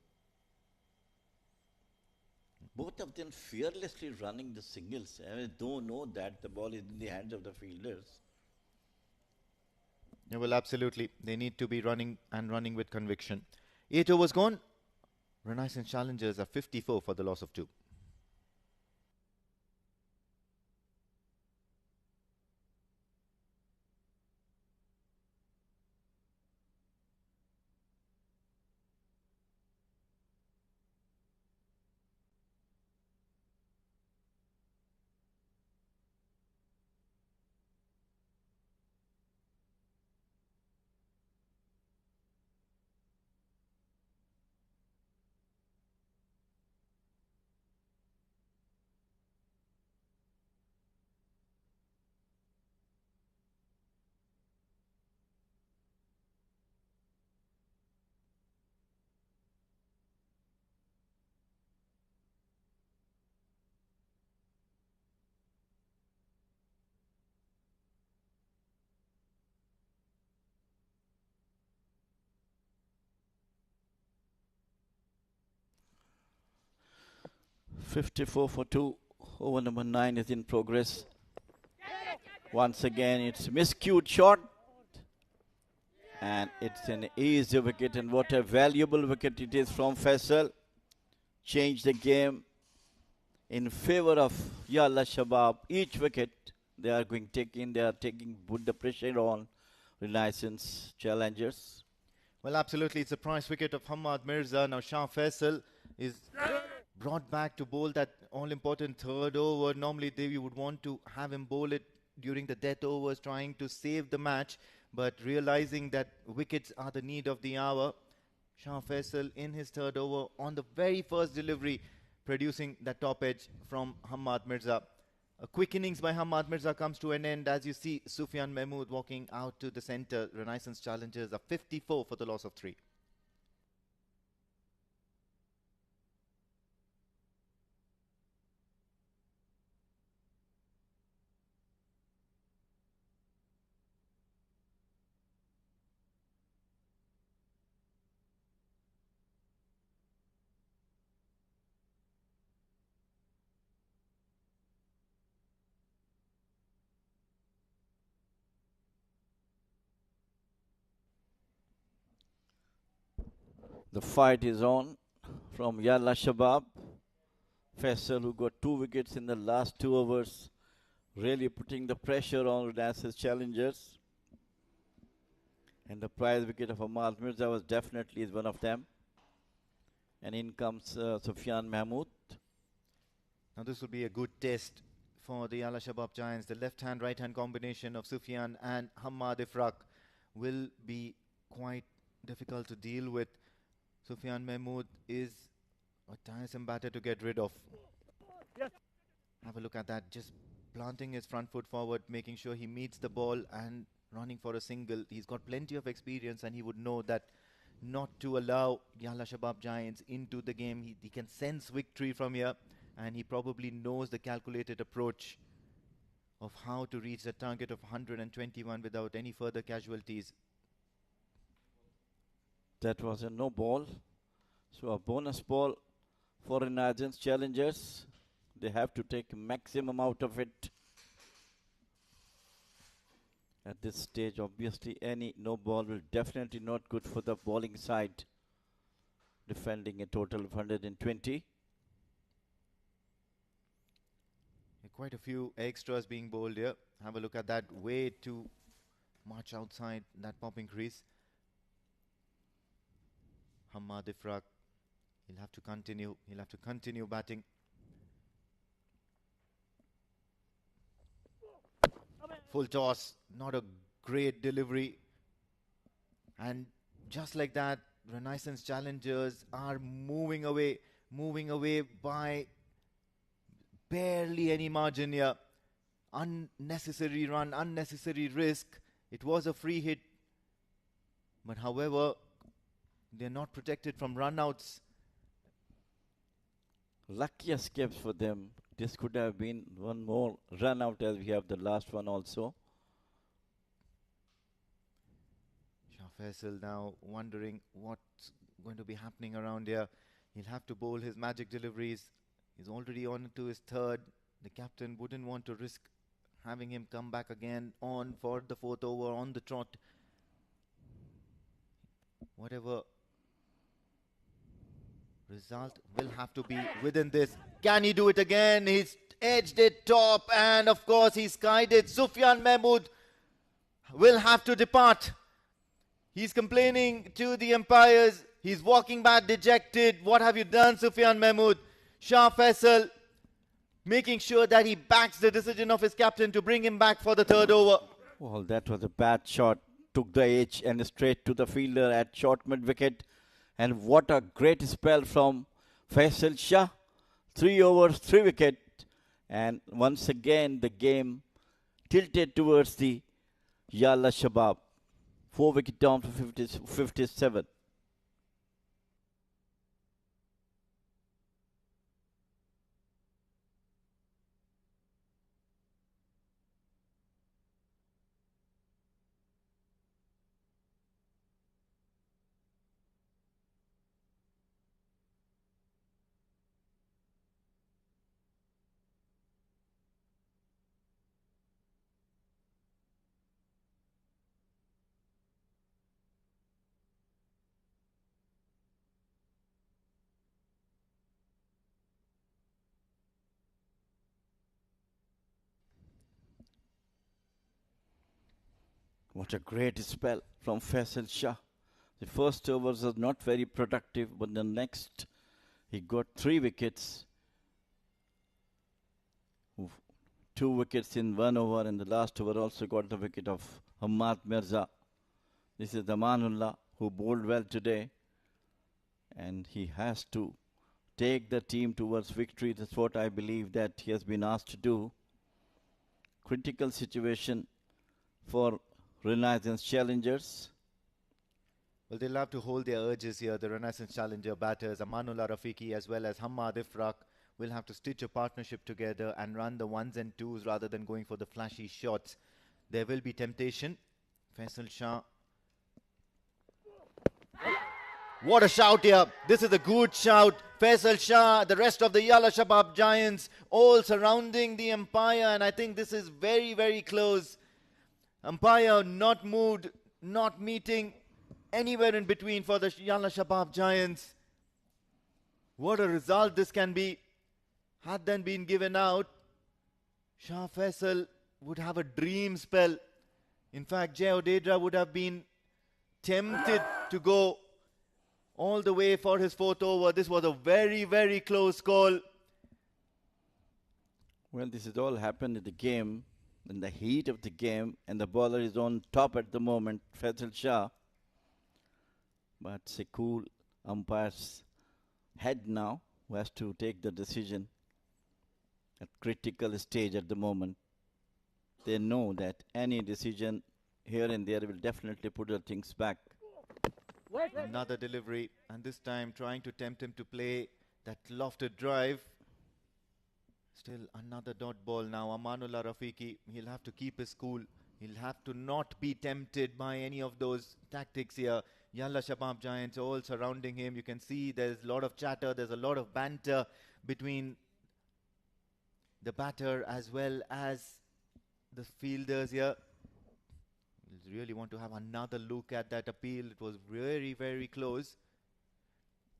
Both of them fearlessly running the singles. I don't know that the ball is in the hands of the fielders. Yeah, well, absolutely. They need to be running and running with conviction. 8 overs gone. Renaissance Challengers are 54 for the loss of 2. .54 for 2. Over number 9 is in progress. Once again, it's miscued shot. And it's an easy wicket. And what a valuable wicket it is from Faisal. Change the game in favor of Yalla Shabab. Each wicket they are going to take in. They are taking, put the pressure on Renaissance Challengers. Well, absolutely. It's a prize wicket of Hamad Mirza. Now Shah Faisal is brought back to bowl that all-important third over. Normally, you would want to have him bowl it during the death overs, trying to save the match. But realizing that wickets are the need of the hour, Shah Faisal in his third over on the very first delivery, producing that top edge from Hamad Mirza. A quick innings by Hamad Mirza comes to an end as you see Sufyan Mahmood walking out to the centre. Renaissance challengers are 54 for the loss of 3. The fight is on from Yalla Shabab. Faisal, who got 2 wickets in the last 2 overs, really putting the pressure on Renaissance challengers. And the prize wicket of Hamad Mirza was definitely one of them. And in comes Sufyan Mahmood. Now this will be a good test for the Yalla Shabab Giants. The left-hand, right-hand combination of Sufyan and Hamad Ifraq will be quite difficult to deal with. Sufyan Mahmood is a tiresome batter to get rid of. Yes. Have a look at that, just planting his front foot forward, making sure he meets the ball and running for a single. He's got plenty of experience and he would know that not to allow Yalla Shabab Giants into the game. He can sense victory from here, and he probably knows the calculated approach of how to reach the target of 121 without any further casualties. That was a no ball. So a bonus ball for Renaissance challengers. They have to take maximum out of it. At this stage, obviously, any no ball will definitely not good for the bowling side. Defending a total of 120. Quite a few extras being bowled here. Have a look at that. Way too much outside that popping crease. Hamad Ifraq, he'll have to continue. He'll have to continue batting. Full toss, not a great delivery. And just like that, Renaissance challengers are moving away by barely any margin here. Unnecessary run, unnecessary risk. It was a free hit. But however, they're not protected from run-outs. Lucky escapes for them. This could have been one more run out as we have the last one also. Shah Faisal now wondering what's going to be happening around here. He'll have to bowl his magic deliveries. He's already on to his third. The captain wouldn't want to risk having him come back again on for the 4th over on the trot. Whatever result will have to be within this. Can he do it again? He's edged it top, and of course he's skied it. Sufyan Mahmood will have to depart. He's complaining to the umpires. He's walking back dejected. What have you done, Sufyan Mahmood? Shah Faisal making sure that he backs the decision of his captain to bring him back for the 3rd over. Well, that was a bad shot. Took the edge and straight to the fielder at short mid-wicket. And what a great spell from Faisal Shah. 3 overs, 3 wicket. And once again, the game tilted towards the Yalla Shabab. 4 wicket down for 57. What a great spell from Faisal Shah. The first overs was not very productive, but the next he got 3 wickets. 2 wickets in 1 over, and the last over also got the wicket of Hamad Mirza. This is Amanullah, who bowled well today, and he has to take the team towards victory. That's what I believe that he has been asked to do. Critical situation for Renaissance challengers. Well, they'll have to hold their urges here. The Renaissance Challenger batters, Amanullah Rafiqi as well as Hammad Ifraq, will have to stitch a partnership together and run the ones and twos rather than going for the flashy shots. There will be temptation. Faisal Shah. What a shout here. This is a good shout. Faisal Shah, the rest of the Yalla Shabab Giants, all surrounding the umpire, and I think this is very, very close. Umpire not moved, not meeting anywhere in between for the Yalla Shabab Giants. What a result this can be. Had then been given out, Shah Faisal would have a dream spell. In fact, Jay Odedra would have been tempted to go all the way for his fourth over. This was a very, very close call. Well, this has all happened in the game, in the heat of the game, and the bowler is on top at the moment, Faisal Shah. But it's a cool umpire's head now, who has to take the decision at critical stage at the moment. They know that any decision here and there will definitely put the things back. Another delivery, and this time trying to tempt him to play that lofted drive. Still another dot ball now. Amanullah Rafiqi, he'll have to keep his cool. He'll have to not be tempted by any of those tactics here. Yalla Shabab Giants all surrounding him. You can see there's a lot of chatter, there's a lot of banter between the batter as well as the fielders here. Really want to have another look at that appeal. It was very, very close.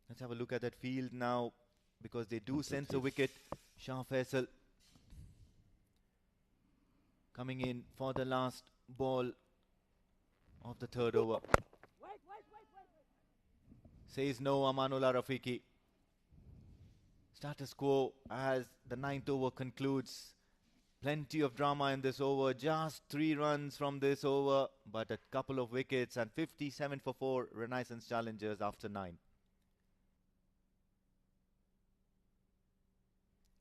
Let's have a look at that field now, because they do sense a wicket. Shah Faisal coming in for the last ball of the third over. Says no, Amanullah Rafiqi. Status quo as the ninth over concludes. Plenty of drama in this over. Just 3 runs from this over, but a couple of wickets and 57 for 4 Renaissance Challengers after 9.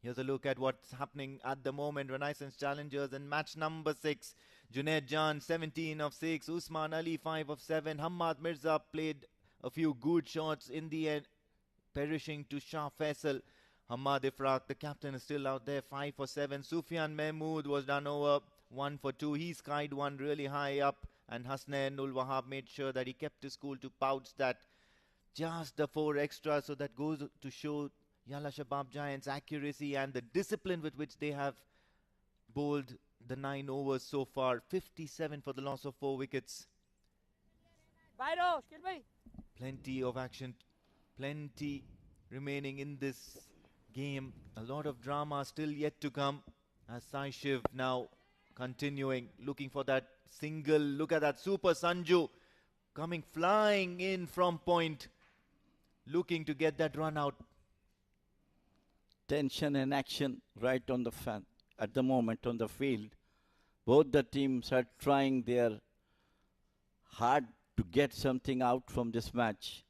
Here's a look at what's happening at the moment. Renaissance Challengers in match number 6. Junaid Jan 17 of 6. Usman Ali 5 of 7. Hammad Mirza played a few good shots in the end, perishing to Shah Faisal. Hammad Ifraq, the captain, is still out there, 5 for 7. Sufyan Mahmood was done over, 1 for 2. He skied one really high up, and Hasnain ul Wahab made sure that he kept his cool to pouch that. Just the 4 extra, so that goes to show Yalla Shabab Giants' accuracy and the discipline with which they have bowled the 9 overs so far. 57 for the loss of 4 wickets. Plenty of action, plenty remaining in this game. A lot of drama still yet to come, as Sai Shiv now continuing, looking for that single. Look at that Super Sanju coming flying in from point, looking to get that run out. Tension and action right on the fan at the moment on the field. Both the teams are trying their hard to get something out from this match.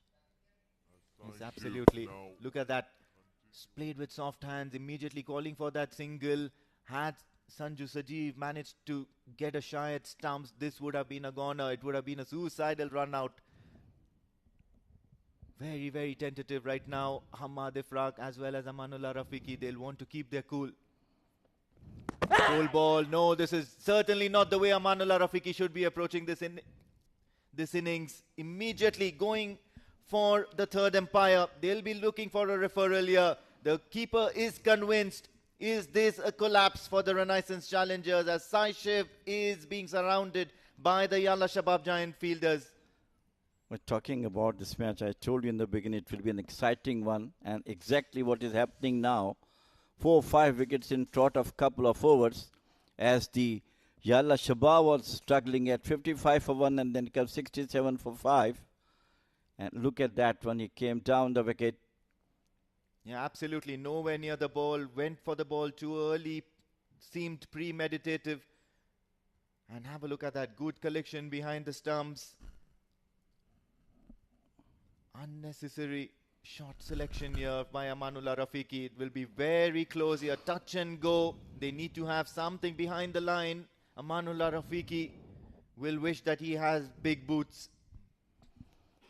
Yes, absolutely. Look at that. Played with soft hands, immediately calling for that single. Had Sanju Sajeev managed to get a shy at stumps, this would have been a goner. It would have been a suicidal run out. Very, very tentative right now. Hammad Ifraq as well as Amanullah Rafiqi, they'll want to keep their cool. Full ball. No, this is certainly not the way Amanullah Rafiqi should be approaching this innings. Immediately going for the third umpire. They'll be looking for a referral here. The keeper is convinced. Is this a collapse for the Renaissance Challengers, as Sai Shiv is being surrounded by the Yalla Shabab Giant fielders? We're talking about this match. I told you in the beginning it will be an exciting one, and exactly what is happening now. 4 or 5 wickets in trot of couple of overs, as the Yalla Shabab was struggling at 55 for 1 and then comes 67 for 5. And look at that one, he came down the wicket. Yeah, absolutely. Nowhere near the ball. Went for the ball too early. Seemed premeditative. And have a look at that. Good collection behind the stumps. Unnecessary shot selection here by Amanullah Rafiqi. It will be very close here. Touch and go. They need to have something behind the line. Amanullah Rafiqi will wish that he has big boots.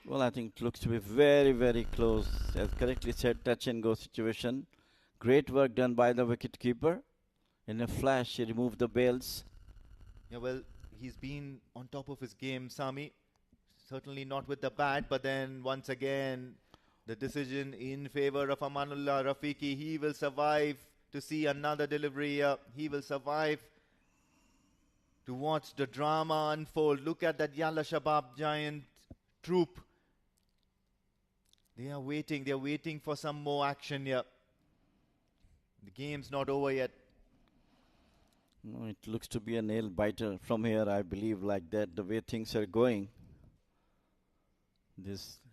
Well, I think it looks to be very, very close. As correctly said, touch and go situation. Great work done by the wicket keeper. In a flash, he removed the bails. Yeah, well, he's been on top of his game, Sami. Certainly not with the bat, but then once again, the decision in favor of Amanullah Rafiqi. He will survive to see another delivery here. He will survive to watch the drama unfold. Look at that Yalla Shabab giant troop. They are waiting for some more action here. The game's not over yet. No, it looks to be a nail biter from here, I believe, like that, the way things are going.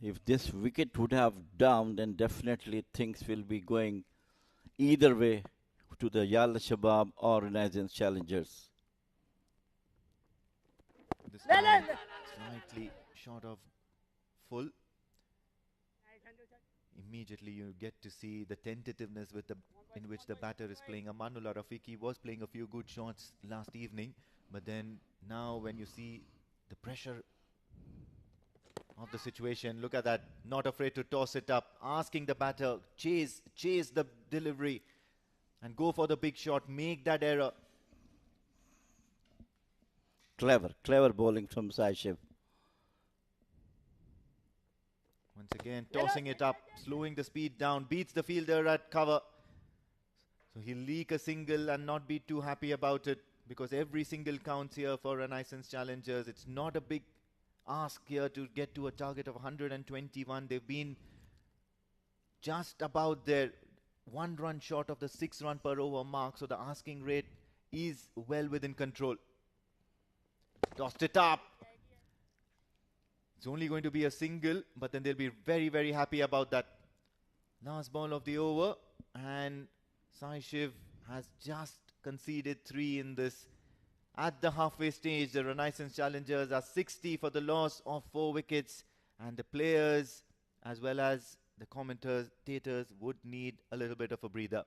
If this wicket would have down, then definitely things will be going either way to the Yalla Shabab or Renaissance Challengers. This time slightly short of full. Immediately you get to see the tentativeness in which the batter is playing. Amanullah Rafiqi was playing a few good shots last evening, but then now when you see the pressure of the situation, look at that, not afraid to toss it up, asking the batter, chase the delivery and go for the big shot, make that error. Clever bowling from Saishiv. Once again, tossing it up, slowing the speed down, beats the fielder at cover. So he'll leak a single and not be too happy about it, because every single counts here for Renaissance Challengers. It's not a big ask here to get to a target of 121. They've been just about there, 1 run short of the 6 run per over mark. So the asking rate is well within control. Tossed it up. It's only going to be a single, but then they'll be very, very happy about that. Last ball of the over, and Sai Shiv has just conceded 3 in this. At the halfway stage, the Renaissance Challengers are 60 for the loss of 4 wickets, and the players as well as the commentators would need a little bit of a breather.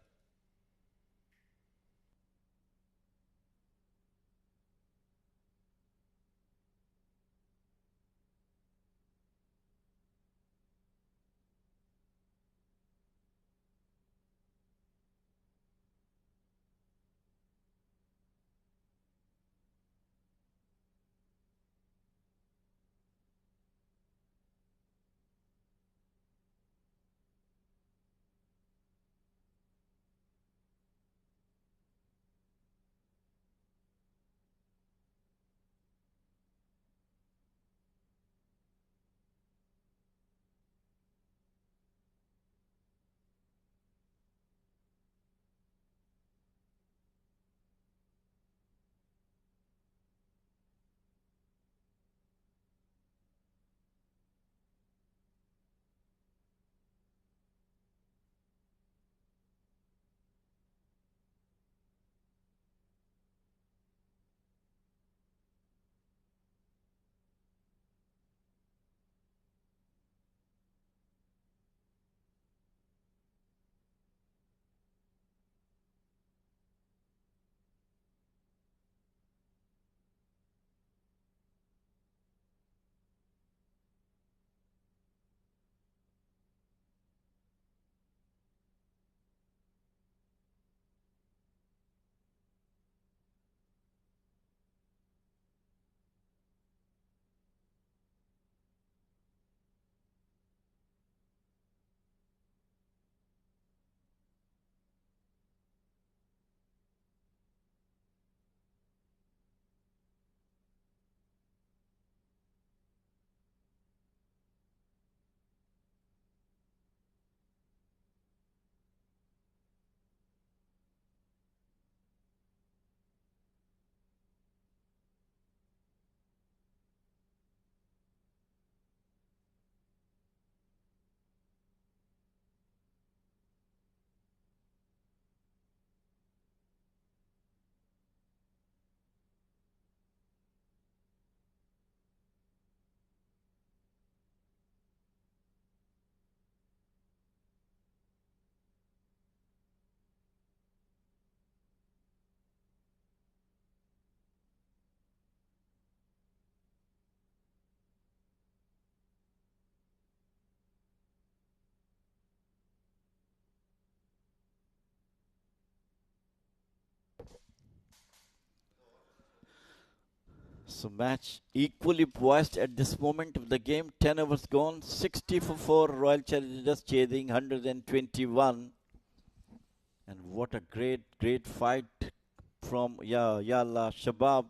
So match equally poised at this moment of the game. 10 overs gone. 60 for 4. Royal Challengers chasing 121. And what a great fight from Yalla Shabab.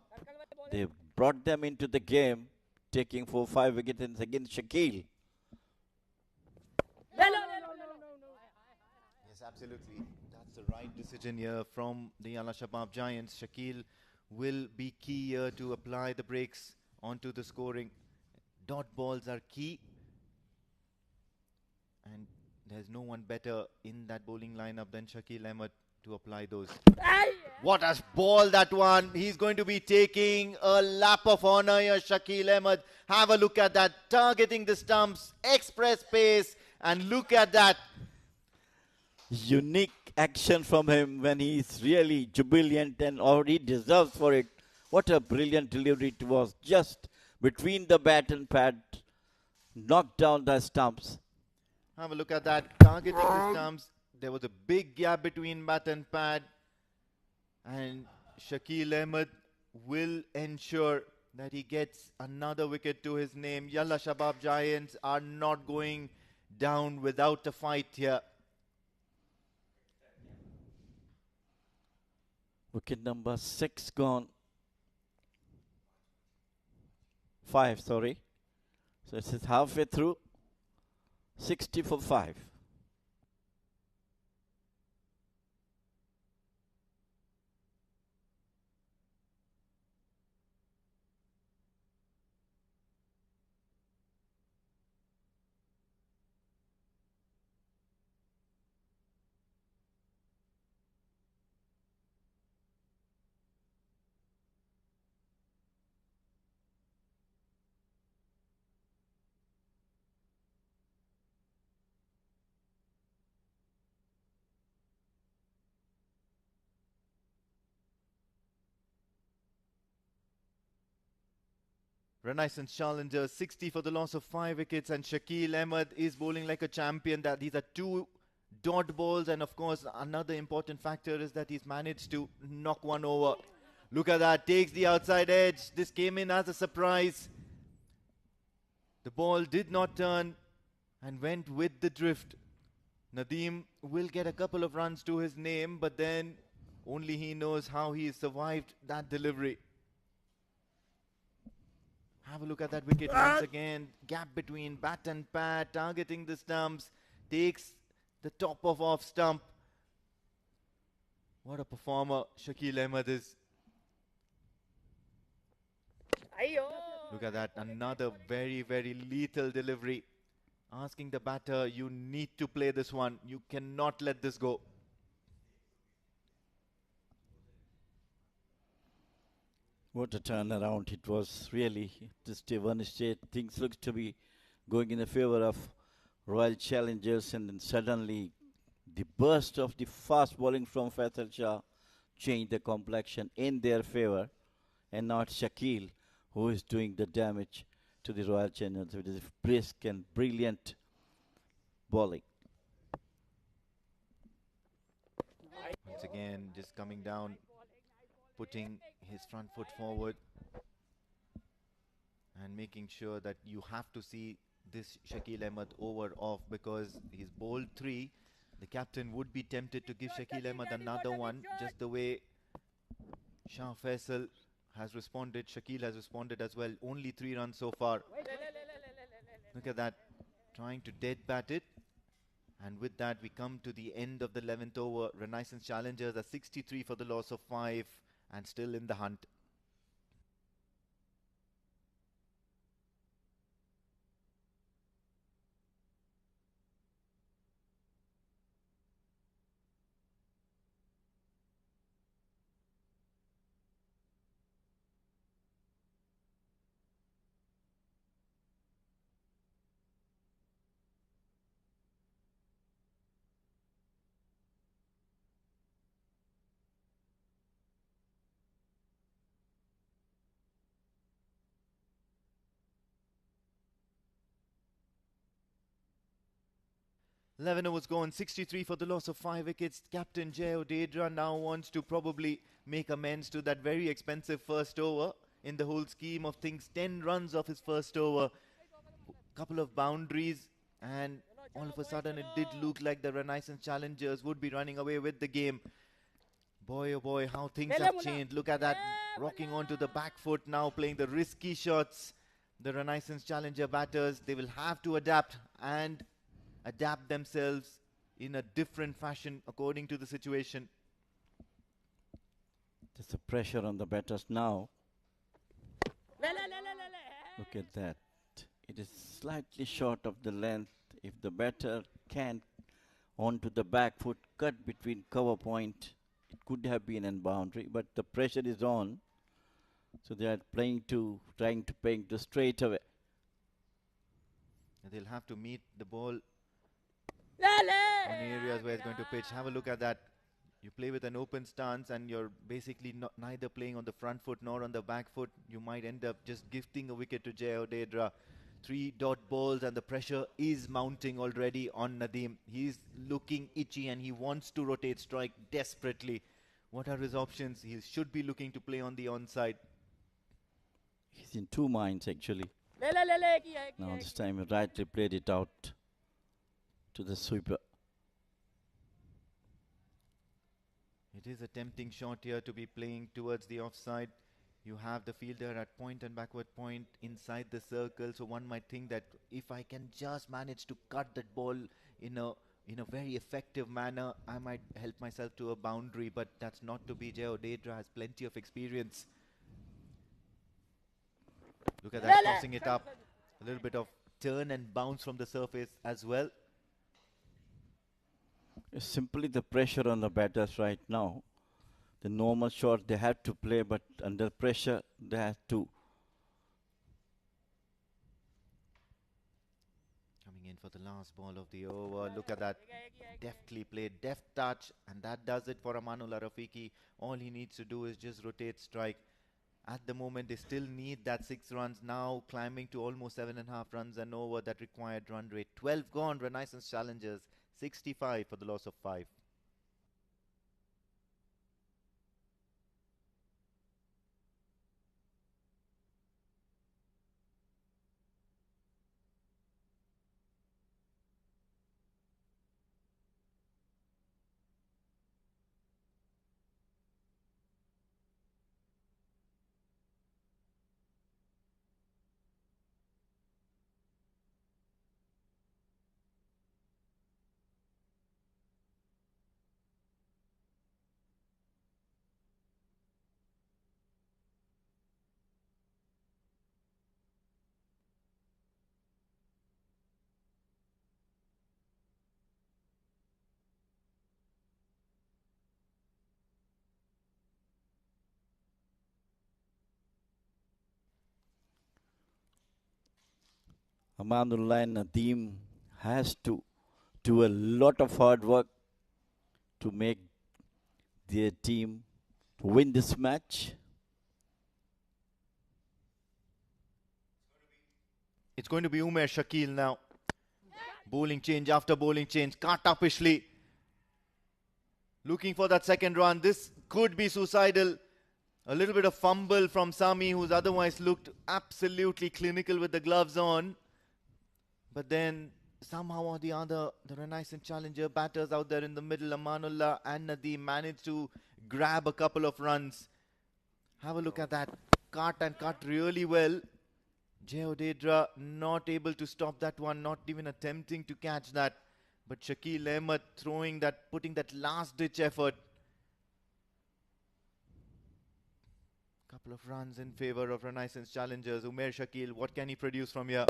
They brought them into the game, taking 4-5 wickets against Shakil. Yes, absolutely. That's the right decision here from the Yalla Shabab Giants. Shakil will be key here to apply the brakes onto the scoring. Dot balls are key. And there's no one better in that bowling lineup than Shakil Ahmed to apply those. What a ball that one. He's going to be taking a lap of honor here, Shakil Ahmed. Have a look at that. Targeting the stumps, express pace, and look at that. Unique action from him when he's really jubilant and already deserves for it. What a brilliant delivery it was. Just between the bat and pad. Knocked down the stumps. Have a look at that. Targeting the stumps. There was a big gap between bat and pad. And Shakil Ahmed will ensure that he gets another wicket to his name. Yalla Shabab Giants are not going down without a fight here. Wicket number 6 gone. 5, sorry. So it's halfway through. 60 for 5. Renaissance Challenger, 60 for the loss of 5 wickets, and Shakil Ahmed is bowling like a champion. That these are 2 dot balls, and of course another important factor is that he's managed to knock one over. Look at that, takes the outside edge. This came in as a surprise. The ball did not turn and went with the drift. Nadeem will get a couple of runs to his name, but then only he knows how he survived that delivery. Have a look at that wicket once again. Gap between bat and pad, targeting the stumps. Takes the top of off stump. What a performer Shakil Ahmed is. Look at that. Another very lethal delivery. Asking the batter, you need to play this one. You cannot let this go. What a turnaround it was, really. This one state, things look to be going in the favor of Royal Challengers, and then suddenly the burst of the fast bowling from Faisal Shah changed the complexion in their favor, and not Shakil, who is doing the damage to the Royal Challengers with his brisk and brilliant bowling. Once again, just coming down, putting his front foot forward and making sure that you have to see this Shakil Ahmed over off, because he's bowled 3. The captain would be tempted to give Shakil Ahmed another one, just the way Shah Faisal has responded. Shakil has responded as well. Only 3 runs so far. Look at that, trying to dead bat it. And with that, we come to the end of the 11th over. Renaissance Challengers are 63 for the loss of 5 and still in the hunt. Eleven overs gone, 63 for the loss of 5 wickets. Captain Jay Odedra now wants to probably make amends to that very expensive first over. in the whole scheme of things. 10 runs off his first over, couple of boundaries, and all of a sudden it did look like the Renaissance challengers would be running away with the game. Boy, oh boy, how things have changed. Look at that, rocking onto the back foot now, playing the risky shots. The Renaissance challenger batters, they will have to adapt themselves in a different fashion according to the situation. There's the pressure on the batters now. Look at that. It is slightly short of the length. If the batter can onto the back foot, cut between cover point, it could have been a boundary, but the pressure is on. So they are trying to ping to straight away. They'll have to meet the ball on areas where it's going to pitch. Have a look at that. You play with an open stance and you're basically neither playing on the front foot nor on the back foot. You might end up just gifting a wicket to Jay Odedra. 3 dot balls and the pressure is mounting already on Nadeem. He's looking itchy and he wants to rotate strike desperately. What are his options? He should be looking to play on the onside. He's in 2 minds actually. Now this time he rightly played it out to the sweeper. It is a tempting shot here to be playing towards the offside. You have the fielder at point and backward point inside the circle, so one might think that if I can just manage to cut that ball in a very effective manner, I might help myself to a boundary, but that's not to be. Jay Odedra has plenty of experience. Look at that, tossing it up. A little bit of turn and bounce from the surface as well. It's simply the pressure on the batters right now. The normal shot they have to play, but under pressure they have to. Coming in for the last ball of the over. Look at that. Deftly played, deft touch, and that does it for Amanullah Rafiqi. All he needs to do is just rotate strike. At the moment, they still need that 6 runs, now climbing to almost 7.5 runs and over that required run rate. 12 gone, Renaissance challengers, 65 for the loss of 5. Amanullah and Nadeem has to do a lot of hard work to make their team win this match. It's going to be Umair Shakil now. Bowling change after bowling change. Katapishli looking for that second run. This could be suicidal. A little bit of fumble from Sami, who's otherwise looked absolutely clinical with the gloves on. But then somehow or the other, the Renaissance challenger batters out there in the middle, Amanullah and Nadeem, managed to grab a couple of runs. Have a look at that. Cut and cut really well. Jay Odedra not able to stop that one, not even attempting to catch that. But Shakil Ahmed throwing that, putting that last ditch effort. Couple of runs in favor of Renaissance challengers. Umair Shakil, what can he produce from here?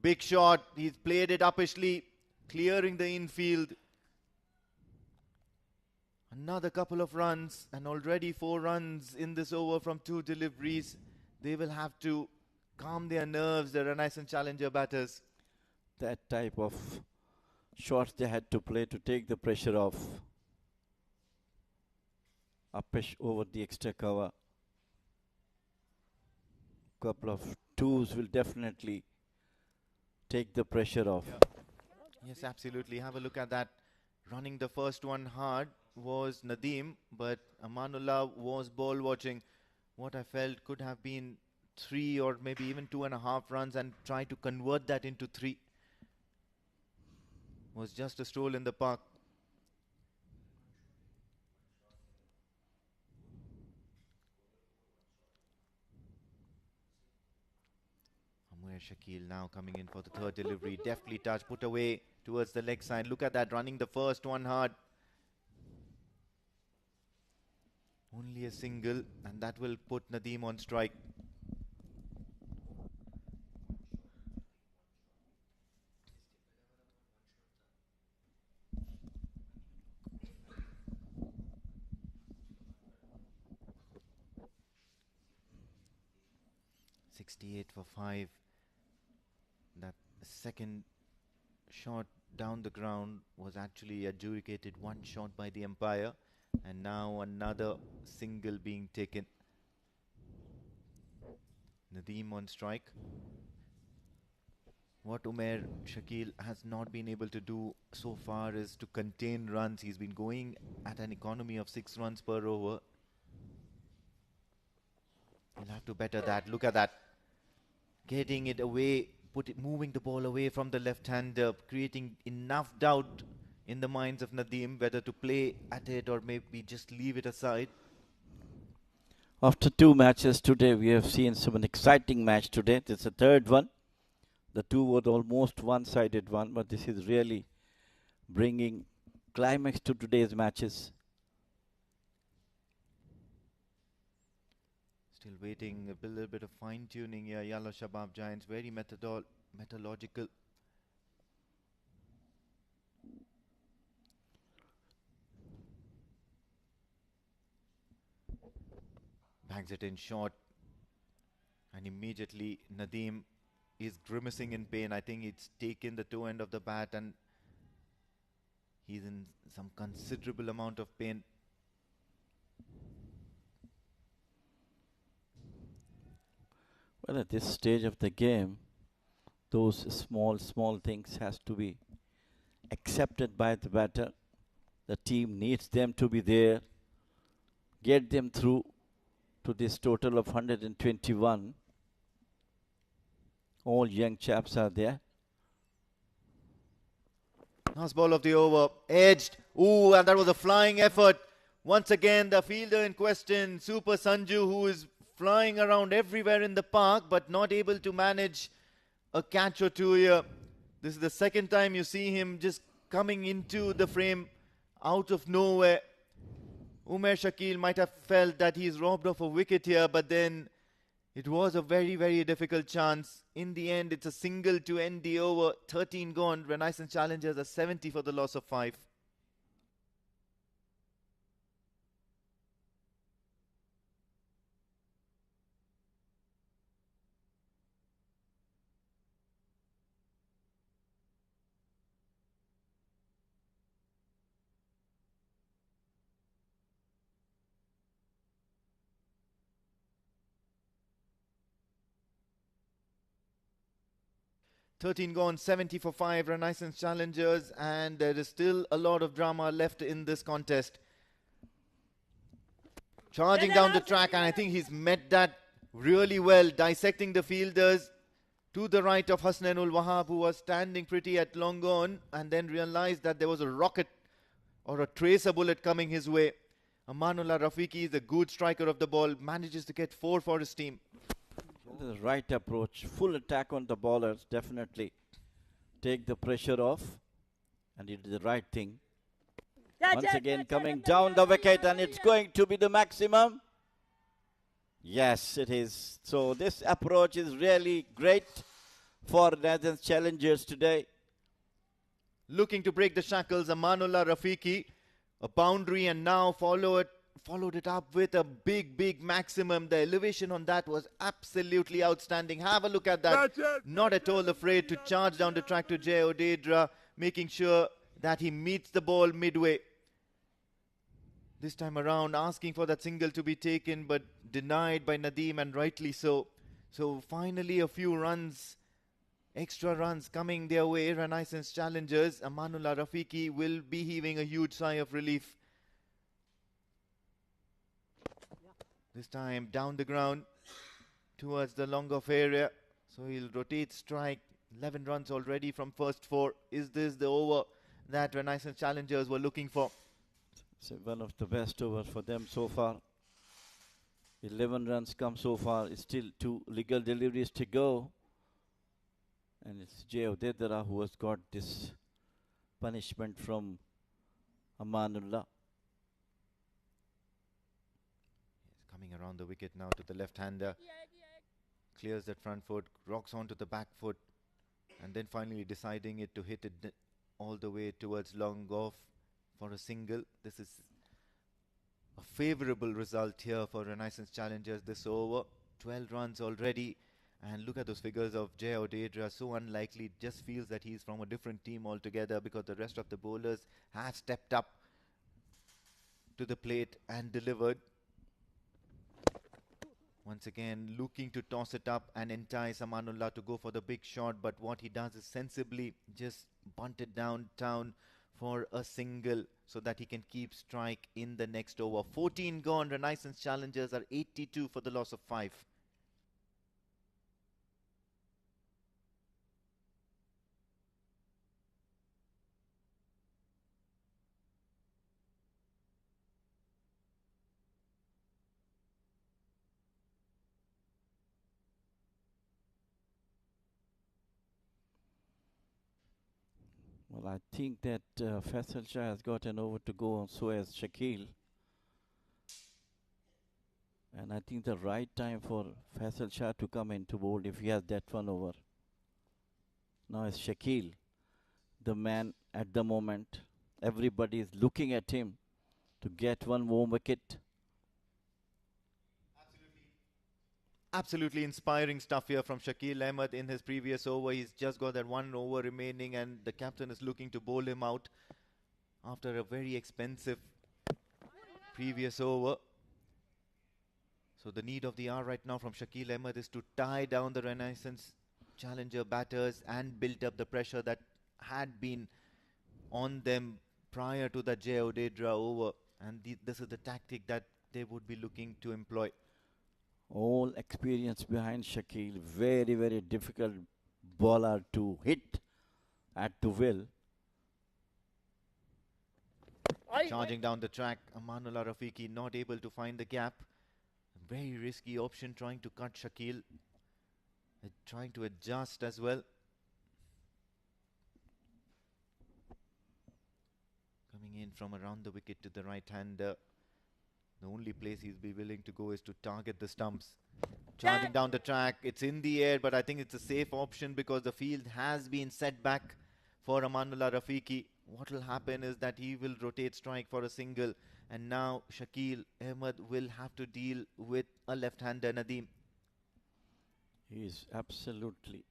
Big shot, he's played it uppishly, clearing the infield. Another couple of runs, and already 4 runs in this over from 2 deliveries. They will have to calm their nerves, the Renaissance challenger batters. That type of shots they had to play to take the pressure off. Uppish over the extra cover. Couple of 2s will definitely take the pressure off. Yes, absolutely. Have a look at that. Running the first one hard was Nadeem, but Amanullah was ball watching. what I felt could have been 3 or maybe even 2.5 runs and try to convert that into 3. Was just a stroll in the park. Shakil now coming in for the third delivery. Deftly touched, put away towards the leg side. Look at that, running the first one hard. Only a single, and that will put Nadeem on strike. .68 for 5. That second shot down the ground was actually adjudicated 1 shot by the umpire, and now another single being taken. Nadeem on strike. What Umair Shakil has not been able to do so far is to contain runs. He's been going at an economy of 6 runs per over. He'll have to better that. Look at that. Getting it away, moving the ball away from the left-hander, creating enough doubt in the minds of Nadeem whether to play at it or maybe just leave it aside. After 2 matches today, we have seen an exciting match today. This is the third one. The 2 were almost one-sided one, but this is really bringing climax to today's matches. Still waiting, a little bit of fine-tuning here. Yalla Shabab Giants, very methodological. Bangs it in short. And immediately Nadeem is grimacing in pain. I think it's taken the toe end of the bat and he's in some considerable amount of pain. Well, at this stage of the game, those small things has to be accepted by the batter. The team needs them to be there, get them through to this total of 121. All young chaps are there. Last ball of the over, edged. Ooh, and that was a flying effort. Once again, the fielder in question, Super Sanju, who is flying around everywhere in the park but not able to manage a catch or two here. This is the second time you see him just coming into the frame out of nowhere. Umair Shakil might have felt that he's robbed of a wicket here, but then it was a very, very difficult chance. In the end, it's a single to end the over. 13 gone. Renaissance Challengers are 70 for the loss of 5. .13 gone, 70 for 5, Renaissance Challengers, and there is still a lot of drama left in this contest. Charging down the track, and I think he's met that really well, dissecting the fielders to the right of Hasnainul Wahab, who was standing pretty at long on, and then realized that there was a rocket or a tracer bullet coming his way. Amanullah Rafiqi is a good striker of the ball, manages to get 4 for his team. The right approach, full attack on the bowlers, definitely take the pressure off, and he did the right thing. Once again coming down the wicket, and it's going to be the maximum. Yes, it is. So this approach is really great for Renaissance Challengers today. Looking to break the shackles, Amanullah Rafiqi, a boundary, and now followed it up with a big maximum. The elevation on that was absolutely outstanding. Have a look at that. Not at all afraid to charge down the track to Jay Odedra, making sure that he meets the ball midway. This time around, asking for that single to be taken, but denied by Nadeem, and rightly so. So finally a few runs, extra runs coming their way. Renaissance Challengers, Amanullah Rafiqi will be heaving a huge sigh of relief. This time down the ground towards the long off area. So he'll rotate strike. 11 runs already from first 4. Is this the over that Renaissance Challengers were looking for? It's one of the best overs for them so far. 11 runs come so far. It's still 2 legal deliveries to go. And it's Jay Odedara who has got this punishment from Amanullah. He's coming around the wicket now to the left-hander. Clears that front foot, rocks onto the back foot, and then finally deciding it to hit it all the way towards long off for a single. This is a favourable result here for Renaissance Challengers this over. 12 runs already. And look at those figures of Jay Odedra, so unlikely. It just feels that he's from a different team altogether because the rest of the bowlers have stepped up to the plate and delivered. Once again, looking to toss it up and entice Amanullah to go for the big shot. But what he does is sensibly just bunt it downtown for a single so that he can keep strike in the next over. 14 gone. Renaissance Challengers are 82 for the loss of 5. Well, I think that Faisal Shah has got an over to go, and so has Shakil. And I think the right time for Faisal Shah to come into bowl if he has that one over. Now it's Shakil, the man at the moment. Everybody is looking at him to get one more wicket. Absolutely inspiring stuff here from Shakil Ahmed in his previous over. He's just got that one over remaining and the captain is looking to bowl him out after a very expensive previous over. So the need of the hour right now from Shakil Ahmed is to tie down the Renaissance Challenger batters and build up the pressure that had been on them prior to the Jay Odedra over. And this is the tactic that they would be looking to employ. All experience behind Shakil. Very, very difficult bowler to hit at the will. Charging down the track, Amanullah Rafiqi not able to find the gap. Very risky option trying to cut Shakil. Trying to adjust as well. Coming in from around the wicket to the right hander. The only place he'll be willing to go is to target the stumps. Charging down the track. It's in the air, but I think it's a safe option because the field has been set back for Amanullah Rafiqi. What will happen is that he will rotate strike for a single. And now Shakil Ahmed will have to deal with a left-hander, Nadeem. He is absolutely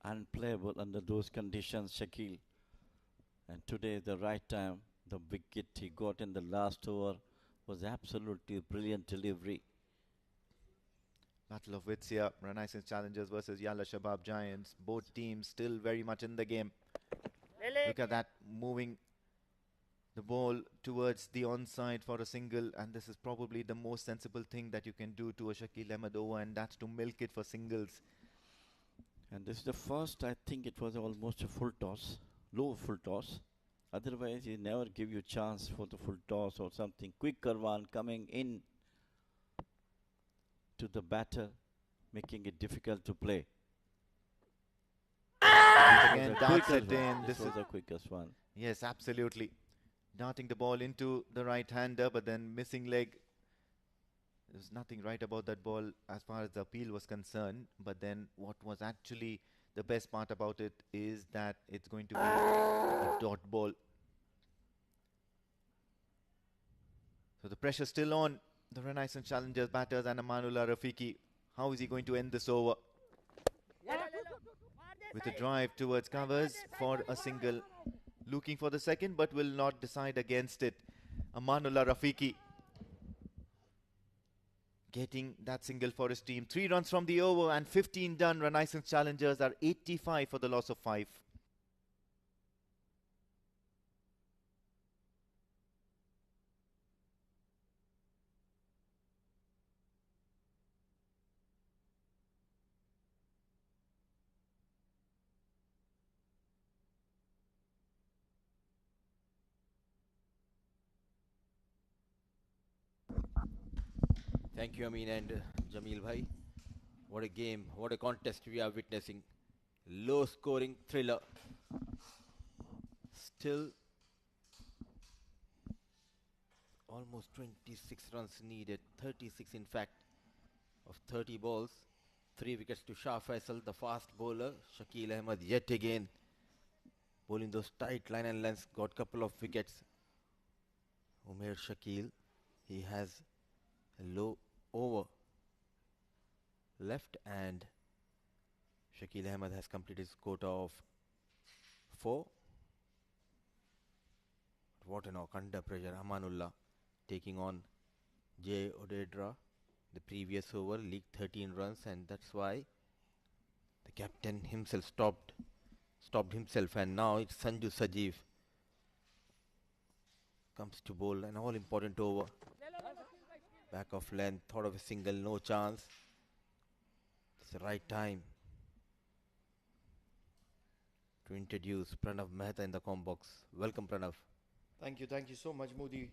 unplayable under those conditions, Shakil. And today, the right time, the wicket he got in the last over was absolutely a brilliant delivery. Battle of wits here. Renaissance Challengers versus Yalla Shabab Giants. Both teams still very much in the game. Look at that, moving the ball towards the onside for a single, and this is probably the most sensible thing that you can do to a Shakil Ahmed over, and that's to milk it for singles. And this is the first, I think it was almost a full toss, low full toss. Otherwise, he never give you chance for the full toss or something. Quicker one coming in to the batter, making it difficult to play. Again, darts it in. This was the quickest one. Yes, absolutely. Darting the ball into the right-hander, but then missing leg. There's nothing right about that ball as far as the appeal was concerned. But then what was actually the best part about it is that it's going to be a dot ball. So the pressure's still on the Renaissance Challengers batters and Amanullah Rafiqi. How is he going to end this over? With a drive towards covers for a single. Looking for the second, but will not decide against it. Amanullah Rafiqi getting that single for his team. 3 runs from the over and 15 done. Renaissance Challengers are 85 for the loss of 5. Thank you, Amin and Jamil Bhai. What a game, what a contest we are witnessing. Low scoring thriller. Still almost 26 runs needed, 36 in fact, of 30 balls. 3 wickets to Shah Faisal, the fast bowler. Shakil Ahmed yet again bowling those tight line and lengths, got couple of wickets. Umair Shakil, he has a low over left, and Shakil Ahmed has completed his quota of 4. What a knock under pressure. Amanullah taking on Jay Odedra. The previous over leaked 13 runs, and that's why the captain himself stopped himself, and now it's Sanju Sajeev comes to bowl an all important over. Back of length, thought of a single, no chance. It's the right time to introduce Pranav Mehta in the com box. Welcome, Pranav. Thank you so much, Modi.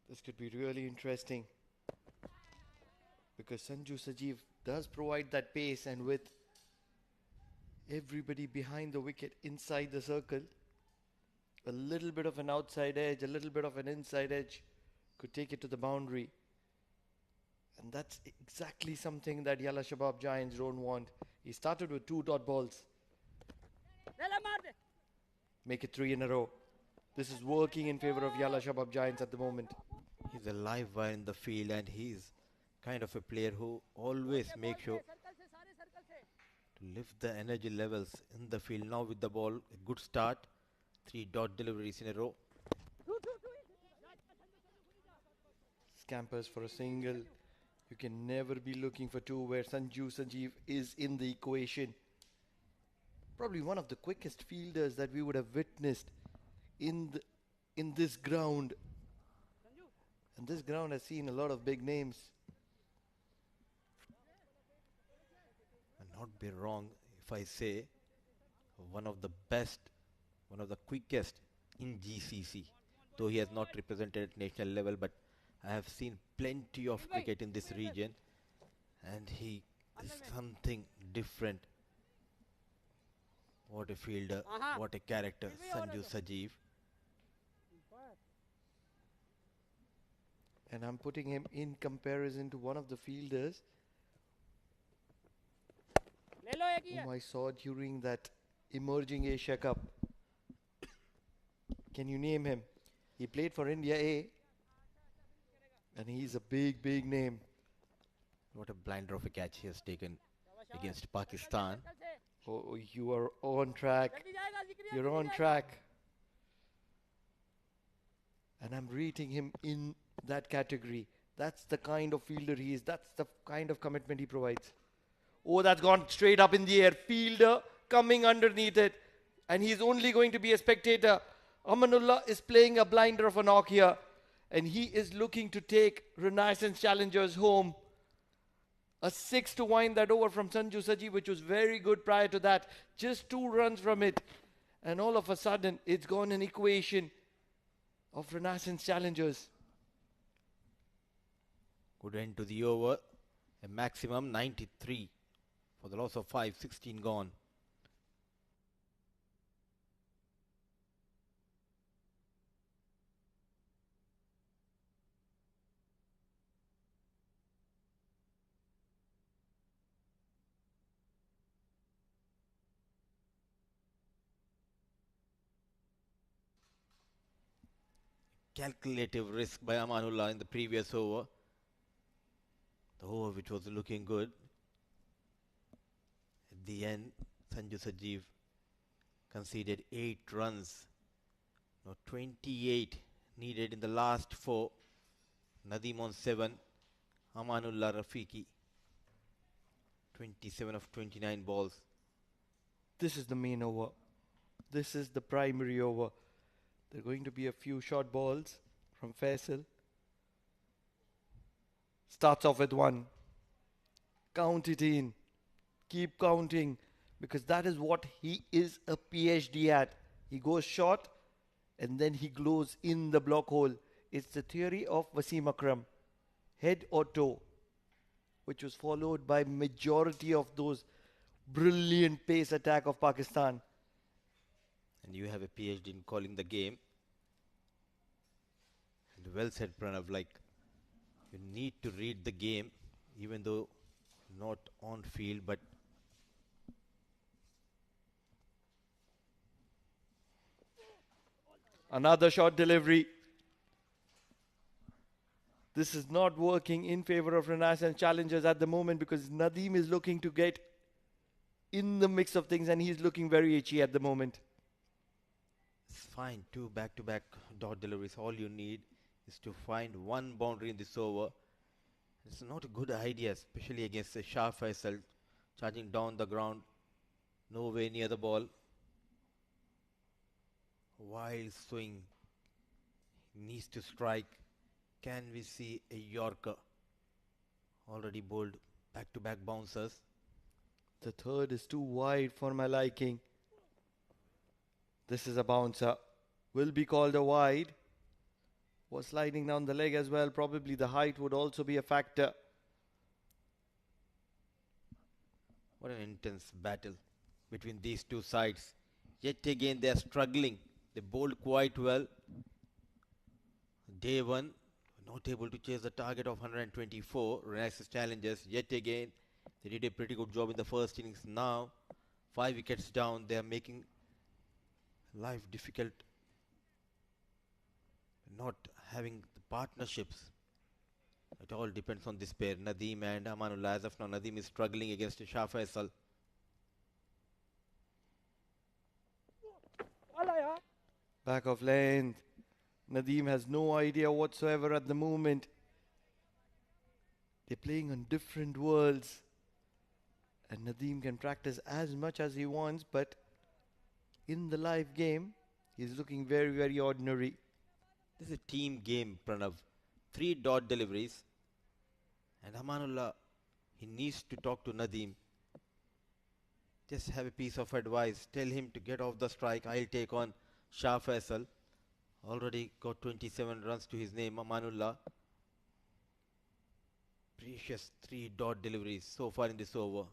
This could be really interesting because Sanju Sajeev does provide that pace, and with everybody behind the wicket inside the circle, a little bit of an outside edge, a little bit of an inside edge could take it to the boundary. And that's exactly something that Yalla Shabab Giants don't want. He started with 2 dot balls. Make it 3 in a row. This is working in favor of Yalla Shabab Giants at the moment. He's a live wire in the field, and he's kind of a player who always makes sure to lift the energy levels in the field. Now with the ball, a good start. 3 dot deliveries in a row. Scampers for a single. You can never be looking for 2 where Sanju Sajeev is in the equation. Probably one of the quickest fielders that we would have witnessed in this ground. And this ground has seen a lot of big names. I'll not be wrong if I say one of the best, one of the quickest in GCC. Though he has not represented at national level, but I have seen plenty of cricket in this region, and he is something different. What a fielder, what a character, Sanju Sajeev. And I'm putting him in comparison to one of the fielders whom I saw during that emerging Asia Cup. Can you name him? He played for India A, and he's a big name. What a blinder of a catch he has taken against Pakistan. Oh, you are on track. You're on track. And I'm rating him in that category. That's the kind of fielder he is. That's the kind of commitment he provides. Oh, that's gone straight up in the air. Fielder coming underneath it. And he's only going to be a spectator. Amanullah is playing a blinder of a knock here. And he is looking to take Renaissance Challengers home. A 6 to wind that over from Sanju Sajeev, which was very good prior to that. Just 2 runs from it. And all of a sudden, it's gone an equation of Renaissance Challengers. Good end to the over. A maximum 93 for the loss of 5, 16 gone. Calculative risk by Amanullah in the previous over. The over which was looking good. At the end, Sanju Sajeev conceded 8 runs. Now 28 needed in the last 4. Nadeem on 7. Amanullah Rafiqi 27 of 29 balls. This is the main over. This is the primary over. There are going to be a few short balls from Faisal. Starts off with 1. Count it in. Keep counting. Because that is what he is a PhD at. He goes short and then he glows in the block hole. It's the theory of Wasim Akram. head or toe, which was followed by majority of those brilliant pace attack of Pakistan. And you have a PhD in calling the game. And well said, Pranav. Like, you need to read the game, even though not on field, but another short delivery. This is not working in favor of Renaissance Challengers at the moment because Nadeem is looking to get in the mix of things and he's looking very itchy at the moment. it's fine. 2 back-to-back dot deliveries. All you need is to find one boundary in this over. It's not a good idea, especially against a Shah Faisal charging down the ground, nowhere near the ball. Wild swing, needs to strike. Can we see a Yorker? Already bowled back-to-back bouncers. The third is too wide for my liking. This is a bouncer. Will be called a wide. Was sliding down the leg as well. Probably the height would also be a factor. What an intense battle between these two sides. Yet again they are struggling. They bowled quite well. Day one, not able to chase the target of 124. Renaissance Challengers, yet again, they did a pretty good job in the first innings. Now, 5 wickets down, they are making life difficult. Not having the partnerships. It all depends on this pair, Nadeem and Amanullah. As of now, Nadeem is struggling against Shah Faisal. Back of length. Nadeem has no idea whatsoever at the moment. They're playing on different worlds. And Nadeem can practice as much as he wants, but in the live game, he's looking very, very ordinary. This is a team game, Pranav. 3 dot deliveries. And Amanullah, he needs to talk to Nadeem. Just have a piece of advice. Tell him to get off the strike. I'll take on Shah Faisal. Already got 27 runs to his name, Amanullah. Precious 3 dot deliveries so far in this over.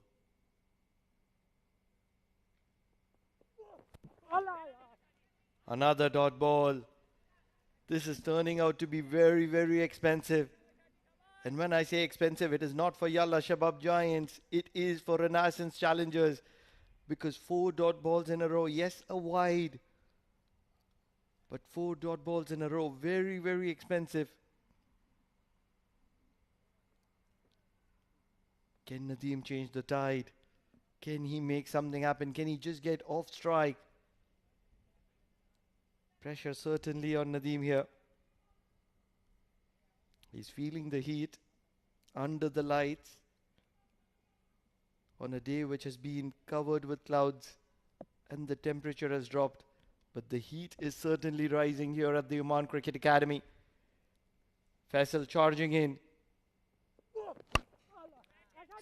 Another dot ball. This is turning out to be very, very expensive. And when I say expensive, it is not for Yalla Shabab Giants. It is for Renaissance Challengers. Because 4 dot balls in a row. Yes, a wide. But 4 dot balls in a row. Very, very expensive. Can Nadeem change the tide? Can he make something happen? Can he just get off strike? Pressure certainly on Nadeem here. He's feeling the heat under the lights on a day which has been covered with clouds and the temperature has dropped. But the heat is certainly rising here at the Oman Cricket Academy. Faisal charging in.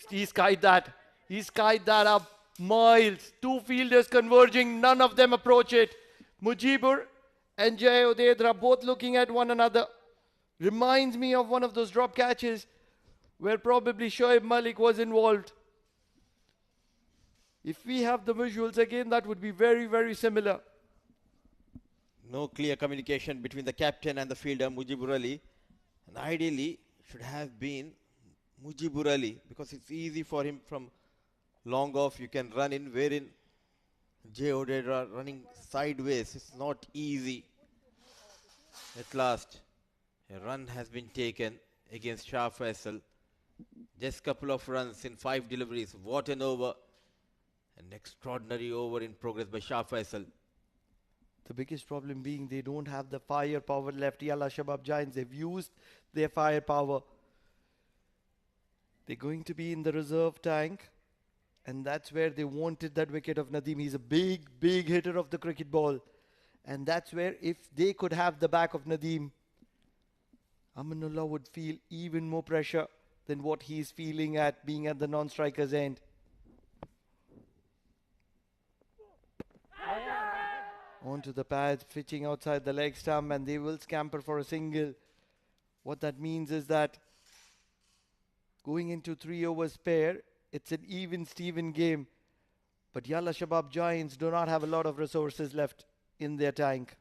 He skied that. He skied that up miles. 2 fielders converging. None of them approach it. Mujibur and Jay Odedra both looking at one another. Reminds me of one of those drop catches where probably Shoaib Malik was involved. If we have the visuals again, that would be very, very similar. No clear communication between the captain and the fielder, Mujibur Ali. And ideally, should have been Mujibur Ali because it's easy for him from long off. You can run in, wherein Jay Odedra running sideways. It's not easy. At last, a run has been taken against Shah Faisal. Just couple of runs in 5 deliveries. What an over. An extraordinary over in progress by Shah Faisal. The biggest problem being they don't have the firepower left. Yalla Shabab Giants, they've used their firepower. They're going to be in the reserve tank. And that's where they wanted that wicket of Nadeem. He's a big, big hitter of the cricket ball. And that's where if they could have the back of Nadeem, Amanullah would feel even more pressure than what he's feeling at being at the non-striker's end. Onto the pads, pitching outside the leg stump, and they will scamper for a single. What that means is that Going into 3 overs pair, it's an even Steven game. But Yalla Shabab Giants do not have a lot of resources left in their tank.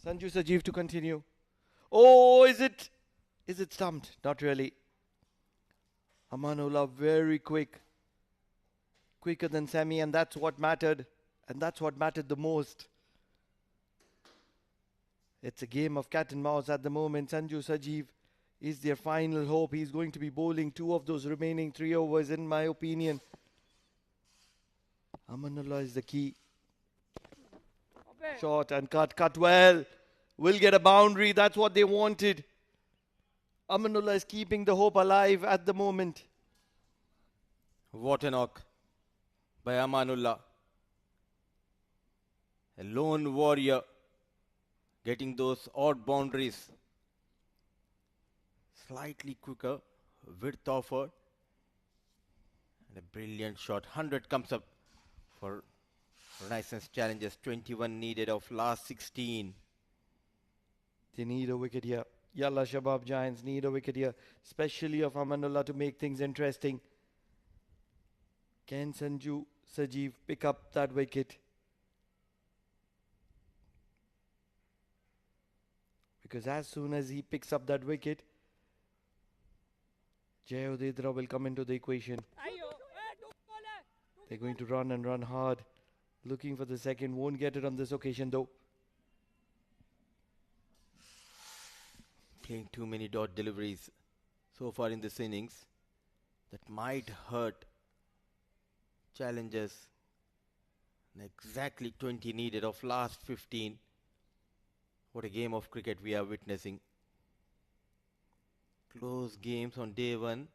Sanju Sajeev to continue. Oh, is it stumped? Not really. Amanullah very quick. Quicker than Sami, and that's what mattered. And that's what mattered the most. It's a game of cat and mouse at the moment. Sanju Sajeev is their final hope. He's going to be bowling 2 of those remaining 3 overs, in my opinion. Amanullah is the key. Shot and cut well. Will get a boundary. That's what they wanted. Amanullah is keeping the hope alive at the moment. What a knock by Amanullah. A lone warrior getting those odd boundaries. Slightly quicker, width offered. And a brilliant shot. 100 comes up for Renaissance Challengers. 21 needed of last 16. They need a wicket here. Yalla Shabab Giants need a wicket here, especially of Amanullah, to make things interesting. Can Sanju Sajeev pick up that wicket? Because as soon as he picks up that wicket, Jay Udedra will come into the equation. They're going to run and run hard. Looking for the second. Won't get it on this occasion though. Playing too many dot deliveries so far in this innings. That might hurt Challengers. And exactly 20 needed of last 15. What a game of cricket we are witnessing. Close games on day one.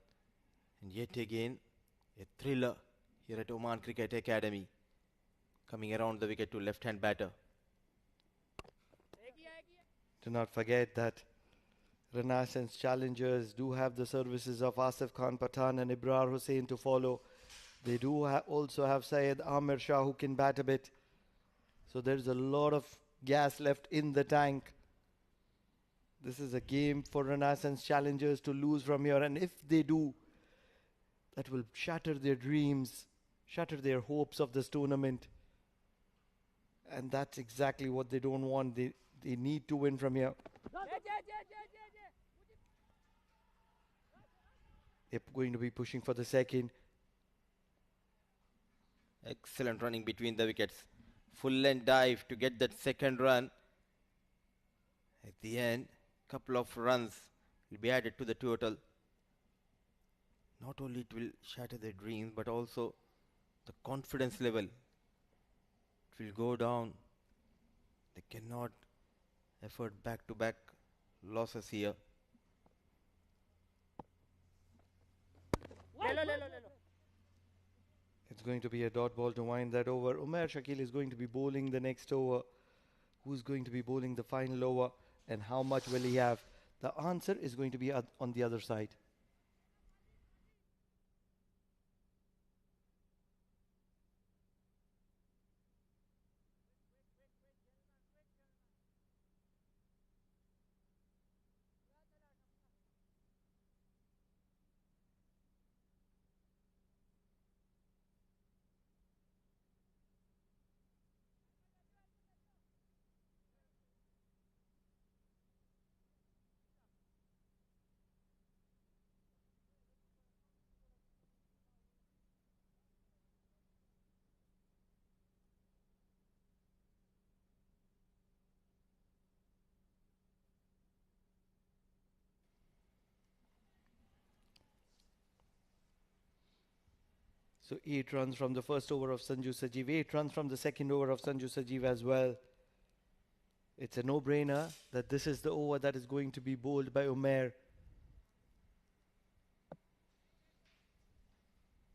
And yet again, a thriller here at Oman Cricket Academy. Coming around the wicket to left-hand batter. Do not forget that Renaissance Challengers do have the services of Asif Khan Pathan and Ibrar Hussain to follow. They do also have Syed Amir Shah, who can bat a bit. So there's a lot of gas left in the tank. This is a game for Renaissance Challengers to lose from here. And if they do, that will shatter their dreams, shatter their hopes of this tournament. And that's exactly what they don't want. They need to win from here. They're going to be pushing for the second. Excellent running between the wickets. Full length dive to get that second run. At the end, couple of runs will be added to the total. Not only it will shatter their dreams, but also the confidence level. It will go down. They cannot afford back-to-back losses here. It's going to be a dot ball to wind that over. Umair Shakil is going to be bowling the next over. Who's going to be bowling the final over, and how much will he have? The answer is going to be on the other side. So 8 runs from the first over of Sanju Sajeev, 8 runs from the second over of Sanju Sajeev as well. It's a no-brainer that this is the over that is going to be bowled by Umair.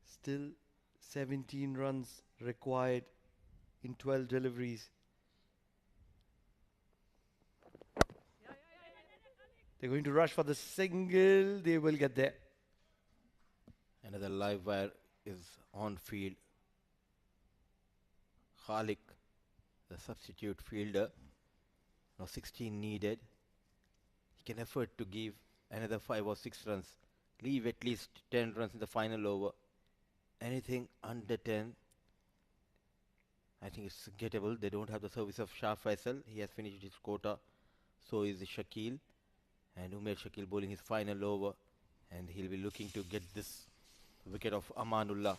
Still 17 runs required in 12 deliveries. They're going to rush for the single. They will get there. Another live wire is on field. Khalik, the substitute fielder. Now 16 needed. He can afford to give another 5 or 6 runs. Leave at least 10 runs in the final over. Anything under 10, I think it's gettable. They don't have the service of Shah Faisal. He has finished his quota. So is Shakil. And Umair Shakil bowling his final over. And he'll be looking to get this wicket of Amanullah.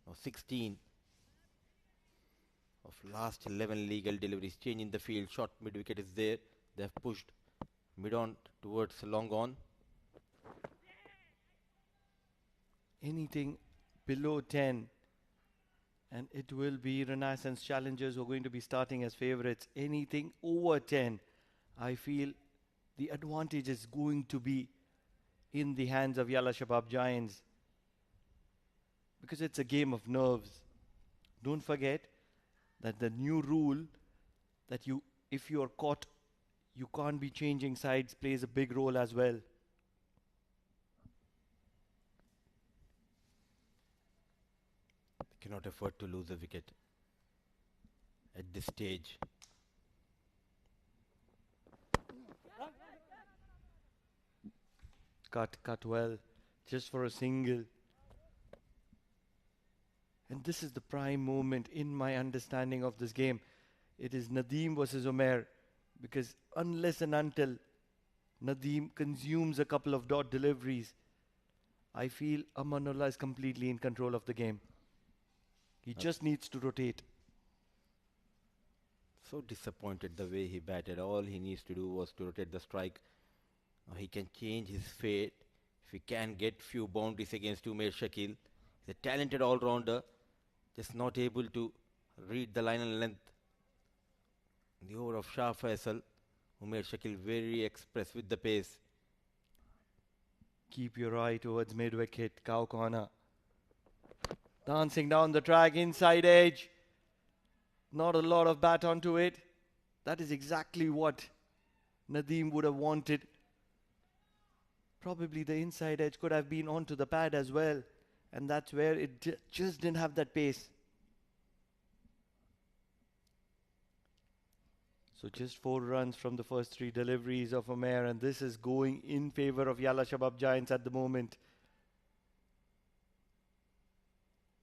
Now 16 of last 11 legal deliveries. Change in the field. Short mid wicket is there. They have pushed mid on towards long on. Anything below 10 and it will be Renaissance challengers who are going to be starting as favourites. Anything over 10, I feel the advantage is going to be in the hands of Yalla Shabab Giants, because it's a game of nerves. Don't forget that the new rule that if you are caught, you can't be changing sides plays a big role as well. They cannot afford to lose a wicket at this stage. Cut well, just for a single. And this is the prime moment in my understanding of this game. It is Nadeem versus Umair, because unless and until Nadeem consumes a couple of dot deliveries, I feel Amanullah is completely in control of the game. He just needs to rotate. So disappointed the way he batted. All he needs to do was to rotate the strike. He can change his fate if he can get few boundaries against Umair Shakil. He's a talented all-rounder, just not able to read the line and length. In the over of Shah Faisal, Umair Shakil very express with the pace. Keep your eye towards mid-wicket, cow corner. Dancing down the track, inside edge. Not a lot of bat onto it. That is exactly what Nadeem would have wanted. Probably the inside edge could have been onto the pad as well. And that's where it just didn't have that pace. So just 4 runs from the first 3 deliveries of Umair, and this is going in favor of Yalla Shabab Giants at the moment.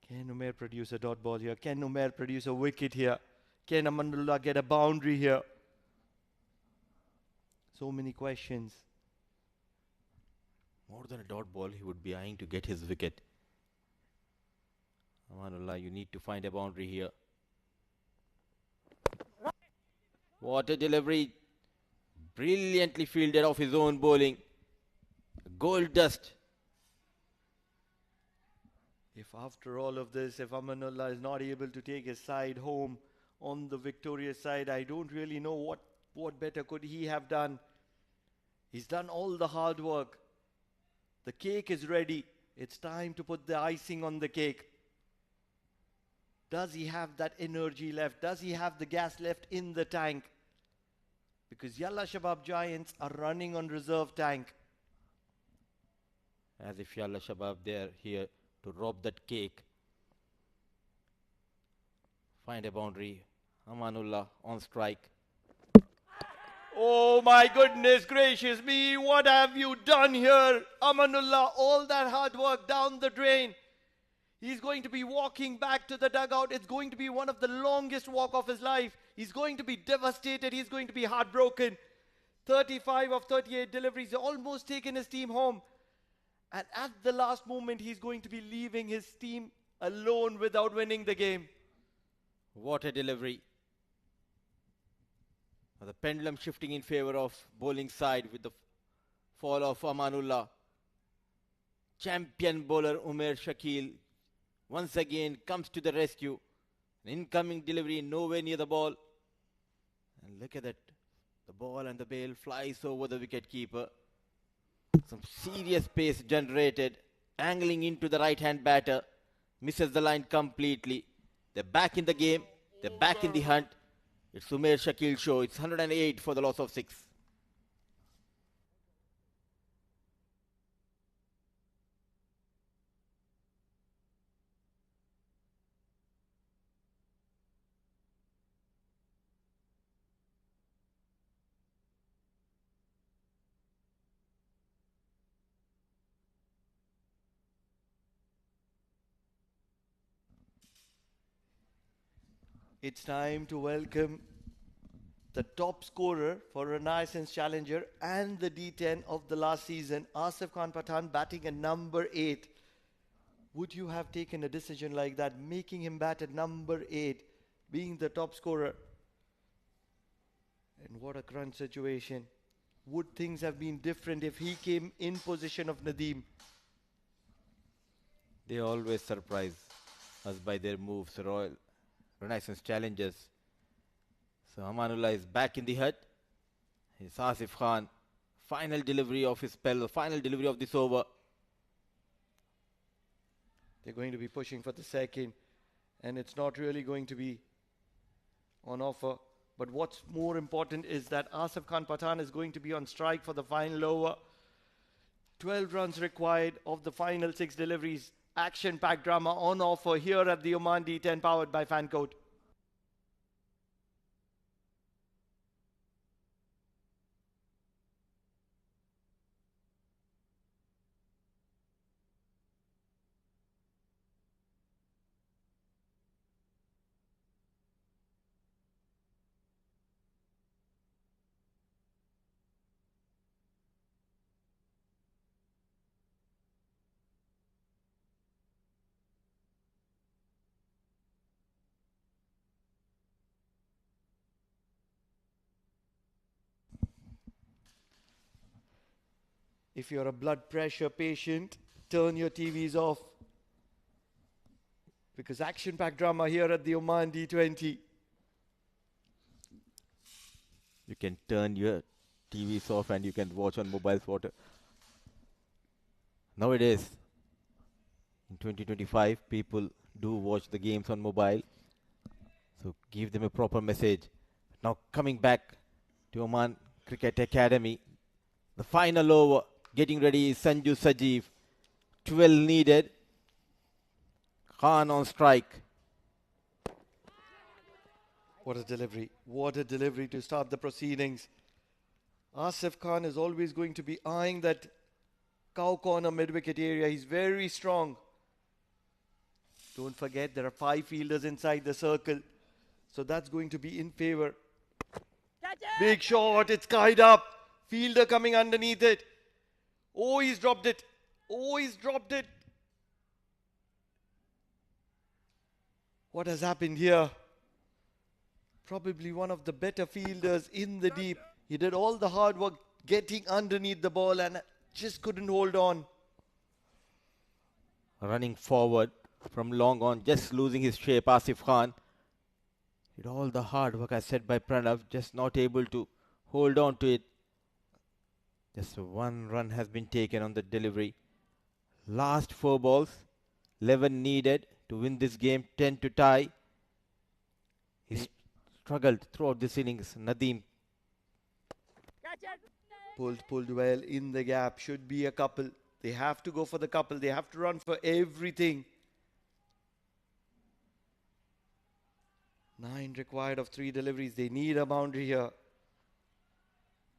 Can Umair produce a dot ball here? Can Umair produce a wicket here? Can Amanullah get a boundary here? So many questions. More than a dot ball, he would be eyeing to get his wicket. Amanullah, you need to find a boundary here. What a delivery. Brilliantly fielded off his own bowling. Gold dust. If after all of this, if Amanullah is not able to take his side home on the victorious side, I don't really know what better could he have done. He's done all the hard work. The cake is ready. It's time to put the icing on the cake. Does he have that energy left? Does he have the gas left in the tank? Because Yalla Shabab Giants are running on reserve tank. As if Yalla Shabab, they are here to rob that cake. Find a boundary. Amanullah on strike. Oh my goodness gracious me, what have you done here? Amanullah, all that hard work down the drain. He's going to be walking back to the dugout. It's going to be one of the longest walk of his life. He's going to be devastated. He's going to be heartbroken. 35 of 38 deliveries, almost taken his team home. And at the last moment, he's going to be leaving his team alone without winning the game. What a delivery. The pendulum shifting in favor of bowling side with the fall of Amanullah. Champion bowler Umer Shakil once again comes to the rescue. An incoming delivery nowhere near the ball. And look at that. The ball and the bail flies over the wicket keeper. Some serious pace generated. Angling into the right-hand batter. Misses the line completely. They're back in the game. They're back in the hunt. It's Umer Shakil show. It's 108 for the loss of 6. It's time to welcome the top scorer for Renaissance Challenger and the D10 of the last season, Asif Khan Pathan, batting at number 8. Would you have taken a decision like that, making him bat at number 8, being the top scorer? And what a crunch situation. Would things have been different if he came in position of Nadeem? They always surprise us by their moves, Royal Renaissance Challengers. So Amanullah is back in the hut. It's Asif Khan. Final delivery of his spell, the final delivery of this over. They're going to be pushing for the second, and it's not really going to be on offer. But what's more important is that Asif Khan Pathan is going to be on strike for the final over. 12 runs required of the final 6 deliveries. Action-packed drama on offer here at the Oman D10, powered by Fancode. If you're a blood pressure patient, turn your TVs off, because action-packed drama here at the Oman D20. You can turn your TVs off and you can watch on mobile photo. Nowadays, in 2025, people do watch the games on mobile. So give them a proper message. Now coming back to Oman Cricket Academy. The final over, getting ready is Sanju Sajeev. 12 needed. Khan on strike. What a delivery. What a delivery to start the proceedings. Asif Khan is always going to be eyeing that cow corner mid-wicket area. He's very strong. Don't forget, there are 5 fielders inside the circle. So that's going to be in favor. Big shot. It's skied up. Fielder coming underneath it. Oh, he's dropped it. Oh, he's dropped it. What has happened here? Probably one of the better fielders in the deep. He did all the hard work getting underneath the ball and just couldn't hold on. Running forward from long on, just losing his shape, Asif Khan. Did all the hard work, as said by Pranav, just not able to hold on to it. Just 1 run has been taken on the delivery. Last 4 balls, 11 needed to win this game, 10 to tie. He struggled throughout this innings. Nadeem Pulled well in the gap. Should be a couple. They have to go for the couple. They have to run for everything. 9 required of 3 deliveries. They need a boundary here.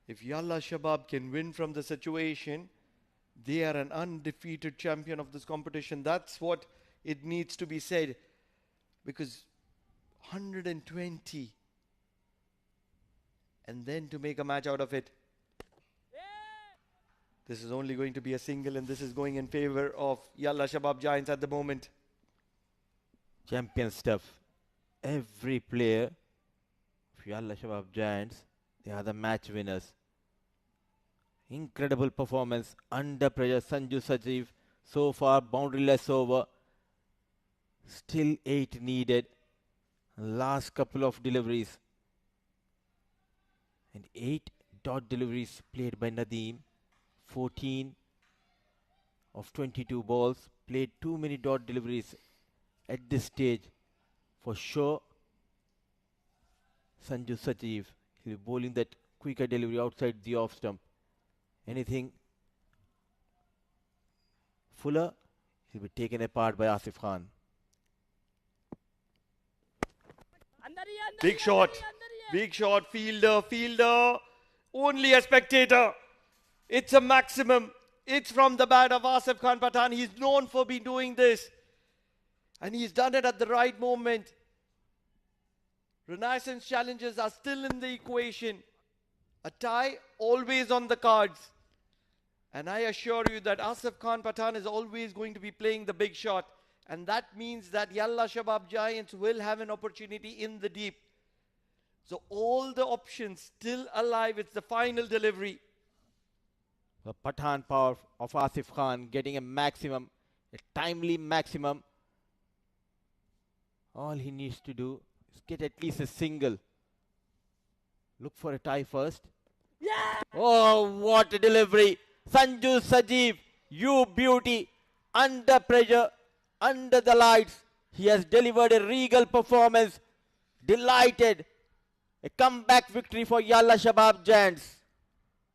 If Yalla Shabab can win from the situation, they are an undefeated champion of this competition. That's what it needs to be said. Because 120 and then to make a match out of it. This is only going to be a single, and this is going in favor of Yalla Shabab Giants at the moment. champion stuff. Every player of Yalla Shabab Giants, they are the match winners. Incredible performance under pressure. Sanju Sajeev So far, boundaryless over. Still 8 needed. Last couple of deliveries. And 8 dot deliveries played by Nadeem. 14 of 22 balls. Played too many dot deliveries at this stage. For sure, Sanju Sajiv, he'll be bowling that quicker delivery outside the off stump. Anything fuller, he'll be taken apart by Asif Khan. Big shot. Big shot. Fielder. Only a spectator. It's a maximum. It's from the bat of Asif Khan Pathan. He's known for being doing this. And he's done it at the right moment. Renaissance challenges are still in the equation. A tie always on the cards. And I assure you that Asif Khan Pathan is always going to be playing the big shot. And that means that Yalla Shabab Giants will have an opportunity in the deep. So all the options still alive. It's the final delivery. The Pathan power of Asif Khan getting a maximum, a timely maximum. All he needs to do is get at least a single. Look for a tie first. Yeah! Oh, what a delivery. Sanju Sajiv, you beauty. Under pressure, under the lights. He has delivered a regal performance. Delighted. A comeback victory for Yalla Shabab Giants.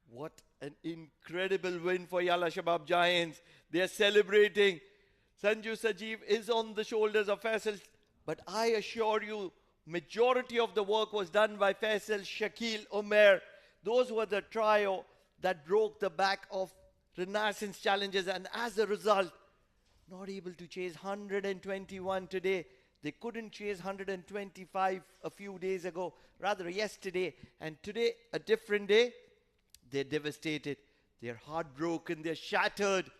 What an incredible win for Yalla Shabab Giants. They are celebrating. Sanju Sajiv is on the shoulders of Faisal. But I assure you, majority of the work was done by Faisal, Shakil, Umair. Those were the trio that broke the back of Renaissance challenges. And as a result, not able to chase 121 today. They couldn't chase 125 a few days ago, rather yesterday. And today, a different day. They're devastated. They're heartbroken. They're shattered.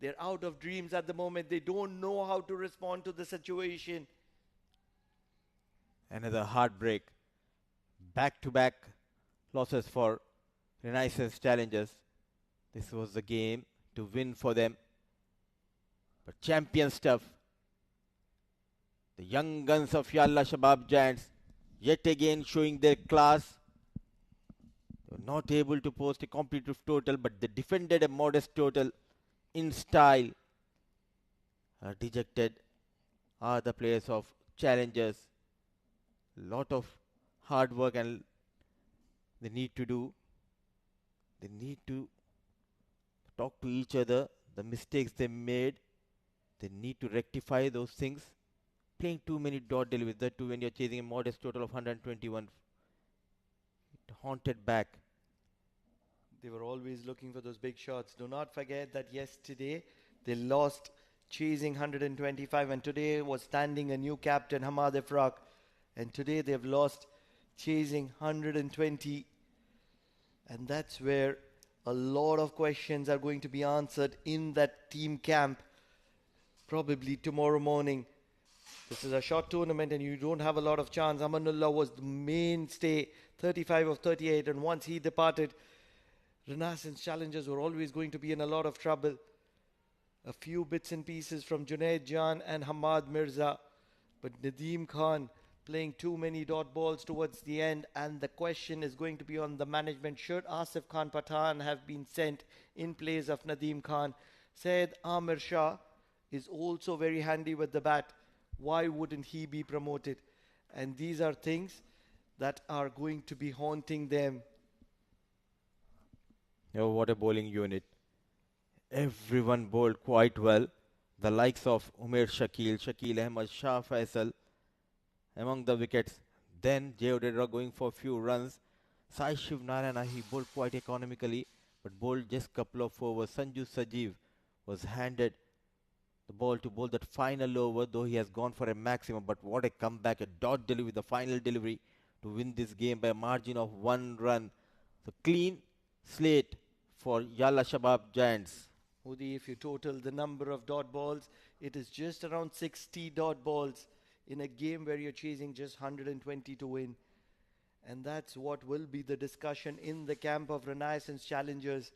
They're out of dreams at the moment. They don't know how to respond to the situation. Another heartbreak. Back-to-back losses for Renaissance challengers. This was the game to win for them. But champion stuff. The young guns of Yalla Shabab Giants yet again showing their class. They were not able to post a competitive total, but they defended a modest total in style. Dejected are the players of challengers. Lot of hard work and they need to do. They need to talk to each other. The mistakes they made, they need to rectify those things. Playing too many dot deliveries, that too when you're chasing a modest total of 121. It haunted back. They were always looking for those big shots. Do not forget that yesterday they lost chasing 125 and today was standing a new captain, Hamad Ifraq. And today they've lost chasing 120. And that's where a lot of questions are going to be answered in that team camp. Probably tomorrow morning. This is a short tournament and you don't have a lot of chance. Amanullah was the mainstay, 35 of 38. And once he departed, Renaissance challengers were always going to be in a lot of trouble. A few bits and pieces from Junaid Jan and Hamad Mirza. But Nadeem Khan playing too many dot balls towards the end. And the question is going to be on the management. Should Asif Khan Pathan have been sent in place of Nadeem Khan? Syed Amir Shah is also very handy with the bat. Why wouldn't he be promoted? And these are things that are going to be haunting them. Oh, what a bowling unit. Everyone bowled quite well. The likes of Umair Shakil, Shakil Ahmad, Shah Faisal among the wickets. Then Jay Odedra going for a few runs. Sai Shiv Narayana, he bowled quite economically, but bowled just couple of overs. Sanju Sajiv was handed the ball to bowl that final over, though he has gone for a maximum. But what a comeback, a dot delivery, the final delivery to win this game by a margin of 1 run. So clean slate for Yalla Shabab Giants. Udi, if you total the number of dot balls, it is just around 60 dot balls in a game where you're chasing just 120 to win. And that's what will be the discussion in the camp of Renaissance challengers.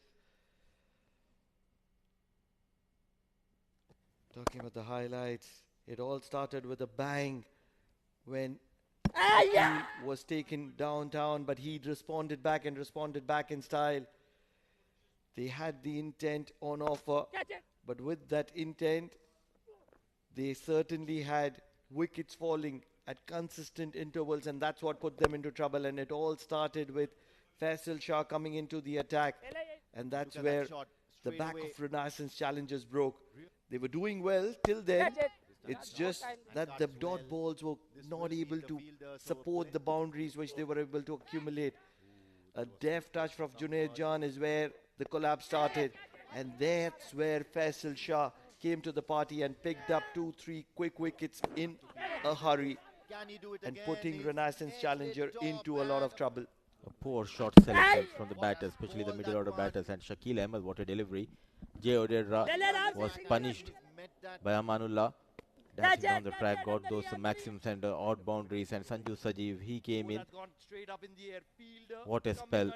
Talking about the highlights, it all started with a bang when he was taken downtown, but he responded back and responded back in style. They had the intent on offer, but with that intent, they certainly had wickets falling at consistent intervals, and that's what put them into trouble. And it all started with Faisal Shah coming into the attack, and that's where the back of Renaissance Challengers broke. They were doing well till then. It's just that the dot balls were not able to support the boundaries which they were able to accumulate. A deft touch from Junaid Jan is where the collapse started, and that's where Faisal Shah came to the party and picked up 2-3 quick wickets in a hurry and putting Renaissance Challenger into a lot of trouble. A poor shot selection from the batters, especially the middle order batters, and Shakil Ahmed, what a delivery. Jay Odedra was punished by Amanullah. Dancing down the track, got those maximums and odd boundaries, and Sanju Sajeev, he came in. What a spell.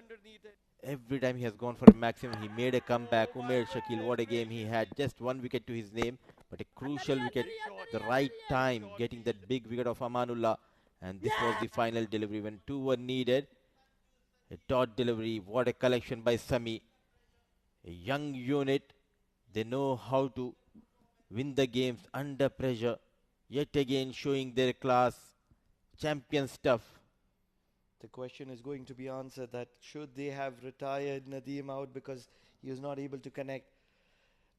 Every time he has gone for a maximum, he made a comeback. Umair Shakil, what a game he had. Just one wicket to his name, but a crucial wicket, the right time, getting that big wicket of Amanullah. And this was the final delivery when two were needed. A dot delivery, what a collection by Sami. A young unit, they know how to win the games under pressure, yet again showing their class, champion stuff. The question is going to be answered that should they have retired Nadeem out because he was not able to connect.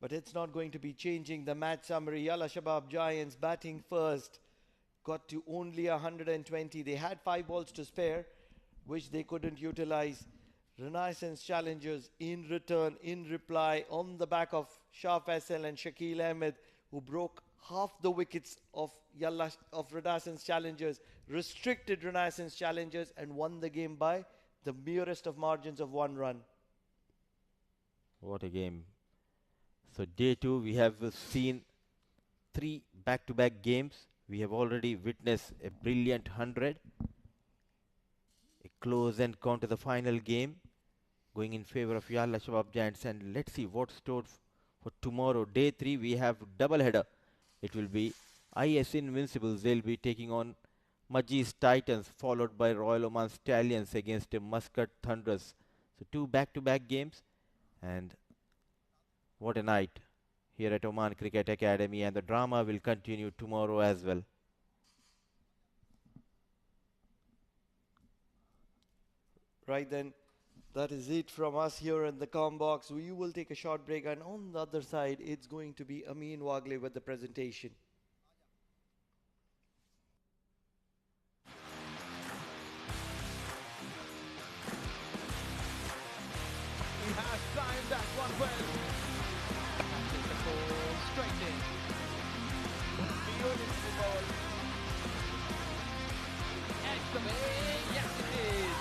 But it's not going to be changing the match summary. Yalla Shabab Giants batting first, got to only 120. They had 5 balls to spare, which they couldn't utilize. Renaissance Challengers in return, in reply, on the back of Shah Faisal and Shakil Ahmed, who broke half the wickets of Renaissance Challengers, restricted Renaissance Challengers, and won the game by the merest of margins of 1 run. What a game. So day 2, we have seen 3 back-to-back games. We have already witnessed a brilliant 100. A close encounter, the final game, going in favor of Yalla Shabab Giants. And let's see what's stored for tomorrow. Day 3, we have double header. It will be IS Invincibles. They'll be taking on Majlis Titans, followed by Royal Oman Stallions against Muscat Thunderers. So 2 back-to-back games. And what a night here at Oman Cricket Academy. And the drama will continue tomorrow as well. Right then, that is it from us here in the com box. We will take a short break, and on the other side, it's going to be Amin Wagle with the presentation. He has timed that one well. Catches the ball straight in. Beautiful ball. Excellent. Yes, it is.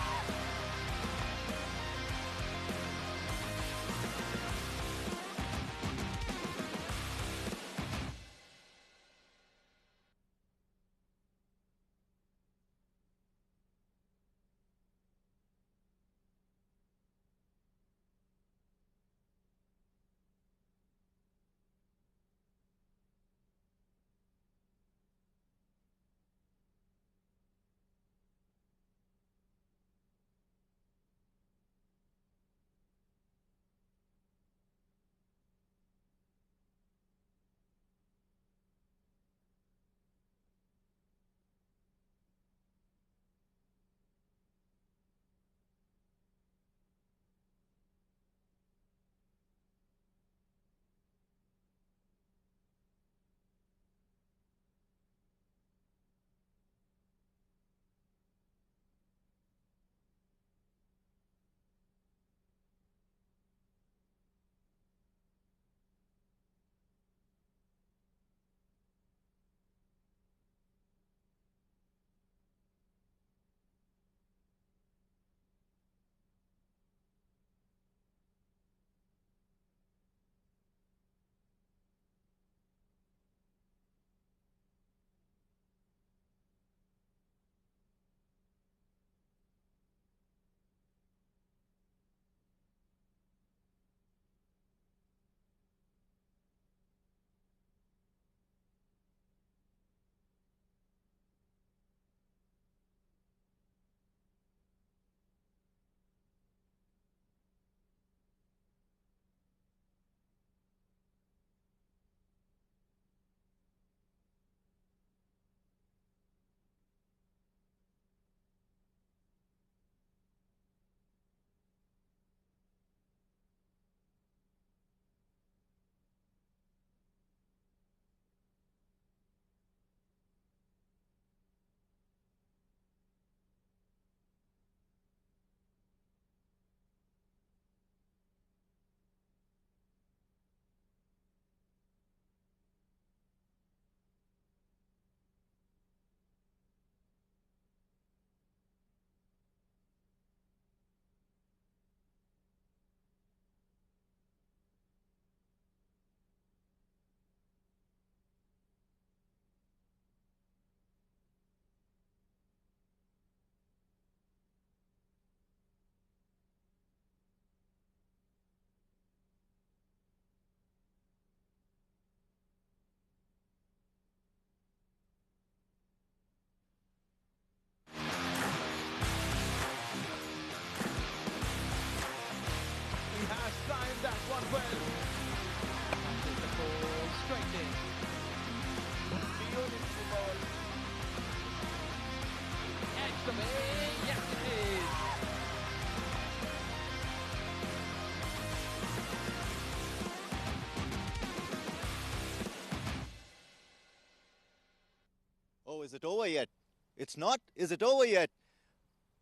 it over yet? It's not? Is it over yet?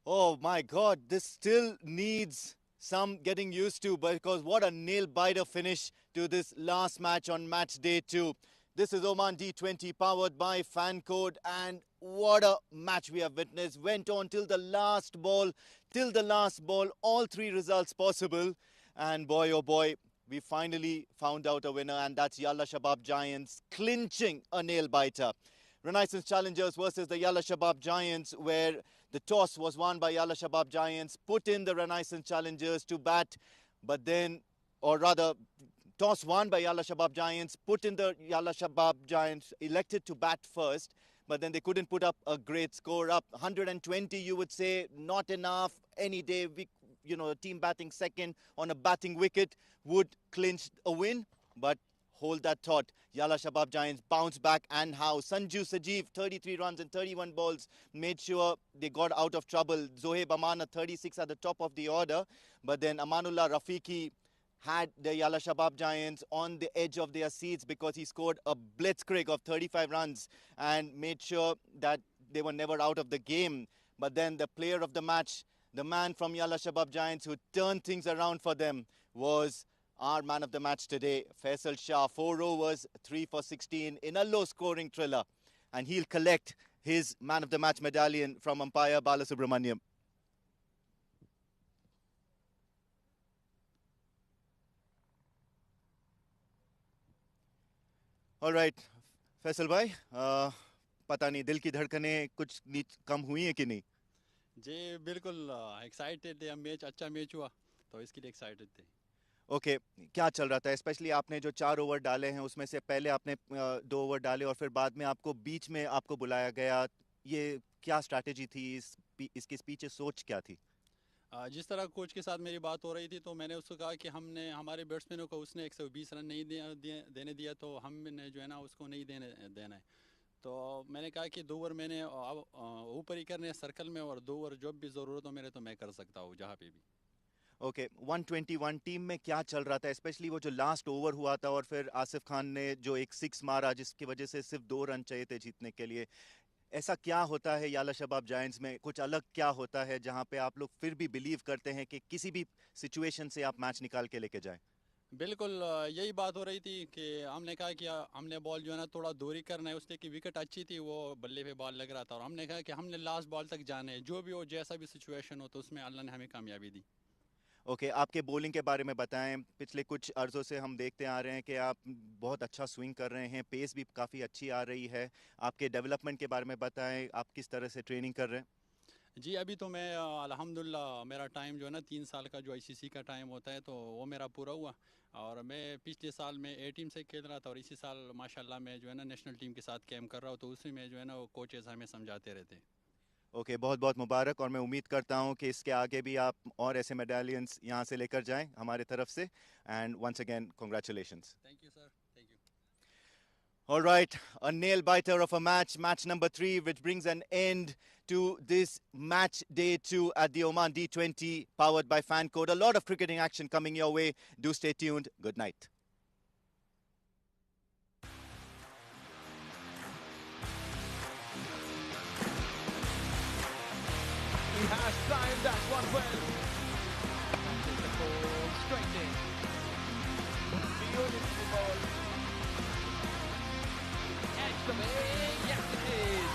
Oh my God, this still needs some getting used to, because what a nail-biter finish to this last match on match day 2. This is Oman D20 powered by Fancode, and what a match we have witnessed. Went on till the last ball, all 3 results possible. And boy, oh boy, we finally found out a winner, and that's Yalla Shabab Giants clinching a nail-biter. Renaissance Challengers versus the Yalla Shabab Giants, where the toss was won by Yalla Shabab Giants, put in the Renaissance Challengers to bat, but then, or rather, toss won by Yalla Shabab Giants, put in the Yalla Shabab Giants, elected to bat first, but then they couldn't put up a great score. Up 120, you would say, not enough. Any day, a team batting second on a batting wicket would clinch a win, but hold that thought. Yalla Shabab Giants bounce back, and how? Sanju Sajeev, 33 runs and 31 balls, made sure they got out of trouble. Zohaib Amana, 36 at the top of the order, but then Amanullah Rafiqi had the Yalla Shabab Giants on the edge of their seats because he scored a blitzkrieg of 35 runs and made sure that they were never out of the game. But then the player of the match, the man from Yalla Shabab Giants who turned things around for them, was our man of the match today, Faisal Shah. 4 overs, 3 for 16 in a low-scoring thriller. And he'll collect his man of the match medallion from umpire Balasubramaniam. All right, Faisal भाई, पता नहीं दिल की धड़कनें कुछ कम हुई हैं कि नहीं? जी बिल्कुल एक्साइटेड थे, मैच अच्छा मैच हुआ तो इसके लिए एक्साइटेड थे। ओके, क्या चल रहा था? स्पेशली आपने जो 4 ओवर डाले हैं उसमें से पहले आपने 2 ओवर डाले और फिर बाद में आपको बीच में आपको बुलाया गया, ये क्या स्ट्रैटेजी थी? इसकी पीछे सोच क्या थी? जिस तरह कोच के साथ मेरी बात हो रही थी तो मैंने उसको कहा कि हमने हमारे बैट्समैनों को उसने 120 रन नहीं देने दिया, तो हमने जो है ना उसको नहीं देना है। तो मैंने कहा कि 2 ओवर मैंने ऊपर ही करने सर्कल में, और 2 ओवर जब भी ज़रूरत हो मेरे तो मैं कर सकता हूँ जहाँ पे भी। ओके, 121 टीम में क्या चल रहा था? स्पेशली वो जो लास्ट ओवर हुआ था और फिर आसिफ खान ने जो एक 6 मारा जिसकी वजह से सिर्फ 2 रन चाहिए थे जीतने के लिए। ऐसा क्या होता है याला शबाब जायंट्स में? कुछ अलग क्या होता है जहां पे आप लोग फिर भी बिलीव करते हैं कि किसी भी सिचुएशन से आप मैच निकाल के लेके जाएं? बिल्कुल यही बात हो रही थी कि हमने कहा कि हमने बॉल जो है ना थोड़ा दूरी करना है, उसने की विकेट अच्छी थी, वो बल्ले पे बॉल लग रहा था, और हमने कहा कि हमने लास्ट बॉल तक जाना है, जो भी हो जैसा भी सिचुएशन हो, तो उसमें अल्लाह ने हमें कामयाबी दी। ओके, आपके बॉलिंग के बारे में बताएं। पिछले कुछ अर्ज़ों से हम देखते आ रहे हैं कि आप बहुत अच्छा स्विंग कर रहे हैं, पेस भी काफ़ी अच्छी आ रही है। आपके डेवलपमेंट के बारे में बताएं, आप किस तरह से ट्रेनिंग कर रहे हैं? जी अभी तो मैं अल्हम्दुलिल्लाह मेरा टाइम जो है ना 3 साल का जो आईसीसी का टाइम होता है तो वो मेरा पूरा हुआ, और मैं पिछले साल में ए टीम से खेल रहा था, और इसी साल माशाल्लाह मैं जो है ना नेशनल टीम के साथ कैम्प कर रहा हूँ, तो उसी में जो है ना वो कोचेस हमें समझाते रहते हैं। ओके, बहुत बहुत मुबारक, और मैं उम्मीद करता हूँ कि इसके आगे भी आप और ऐसे मेडालियंस यहाँ से लेकर जाएं हमारे तरफ से। And once again congratulations. Thank you sir, thank you. All right, a nail biter of a match, match number 3, which brings an end to this match day 2 at the Oman D20 powered by Fancode. A lot of cricketing action coming your way. Do stay tuned. Good night. He has timed that one well. Take the ball straight in. Beautiful ball. Edge the way. Yes, it is.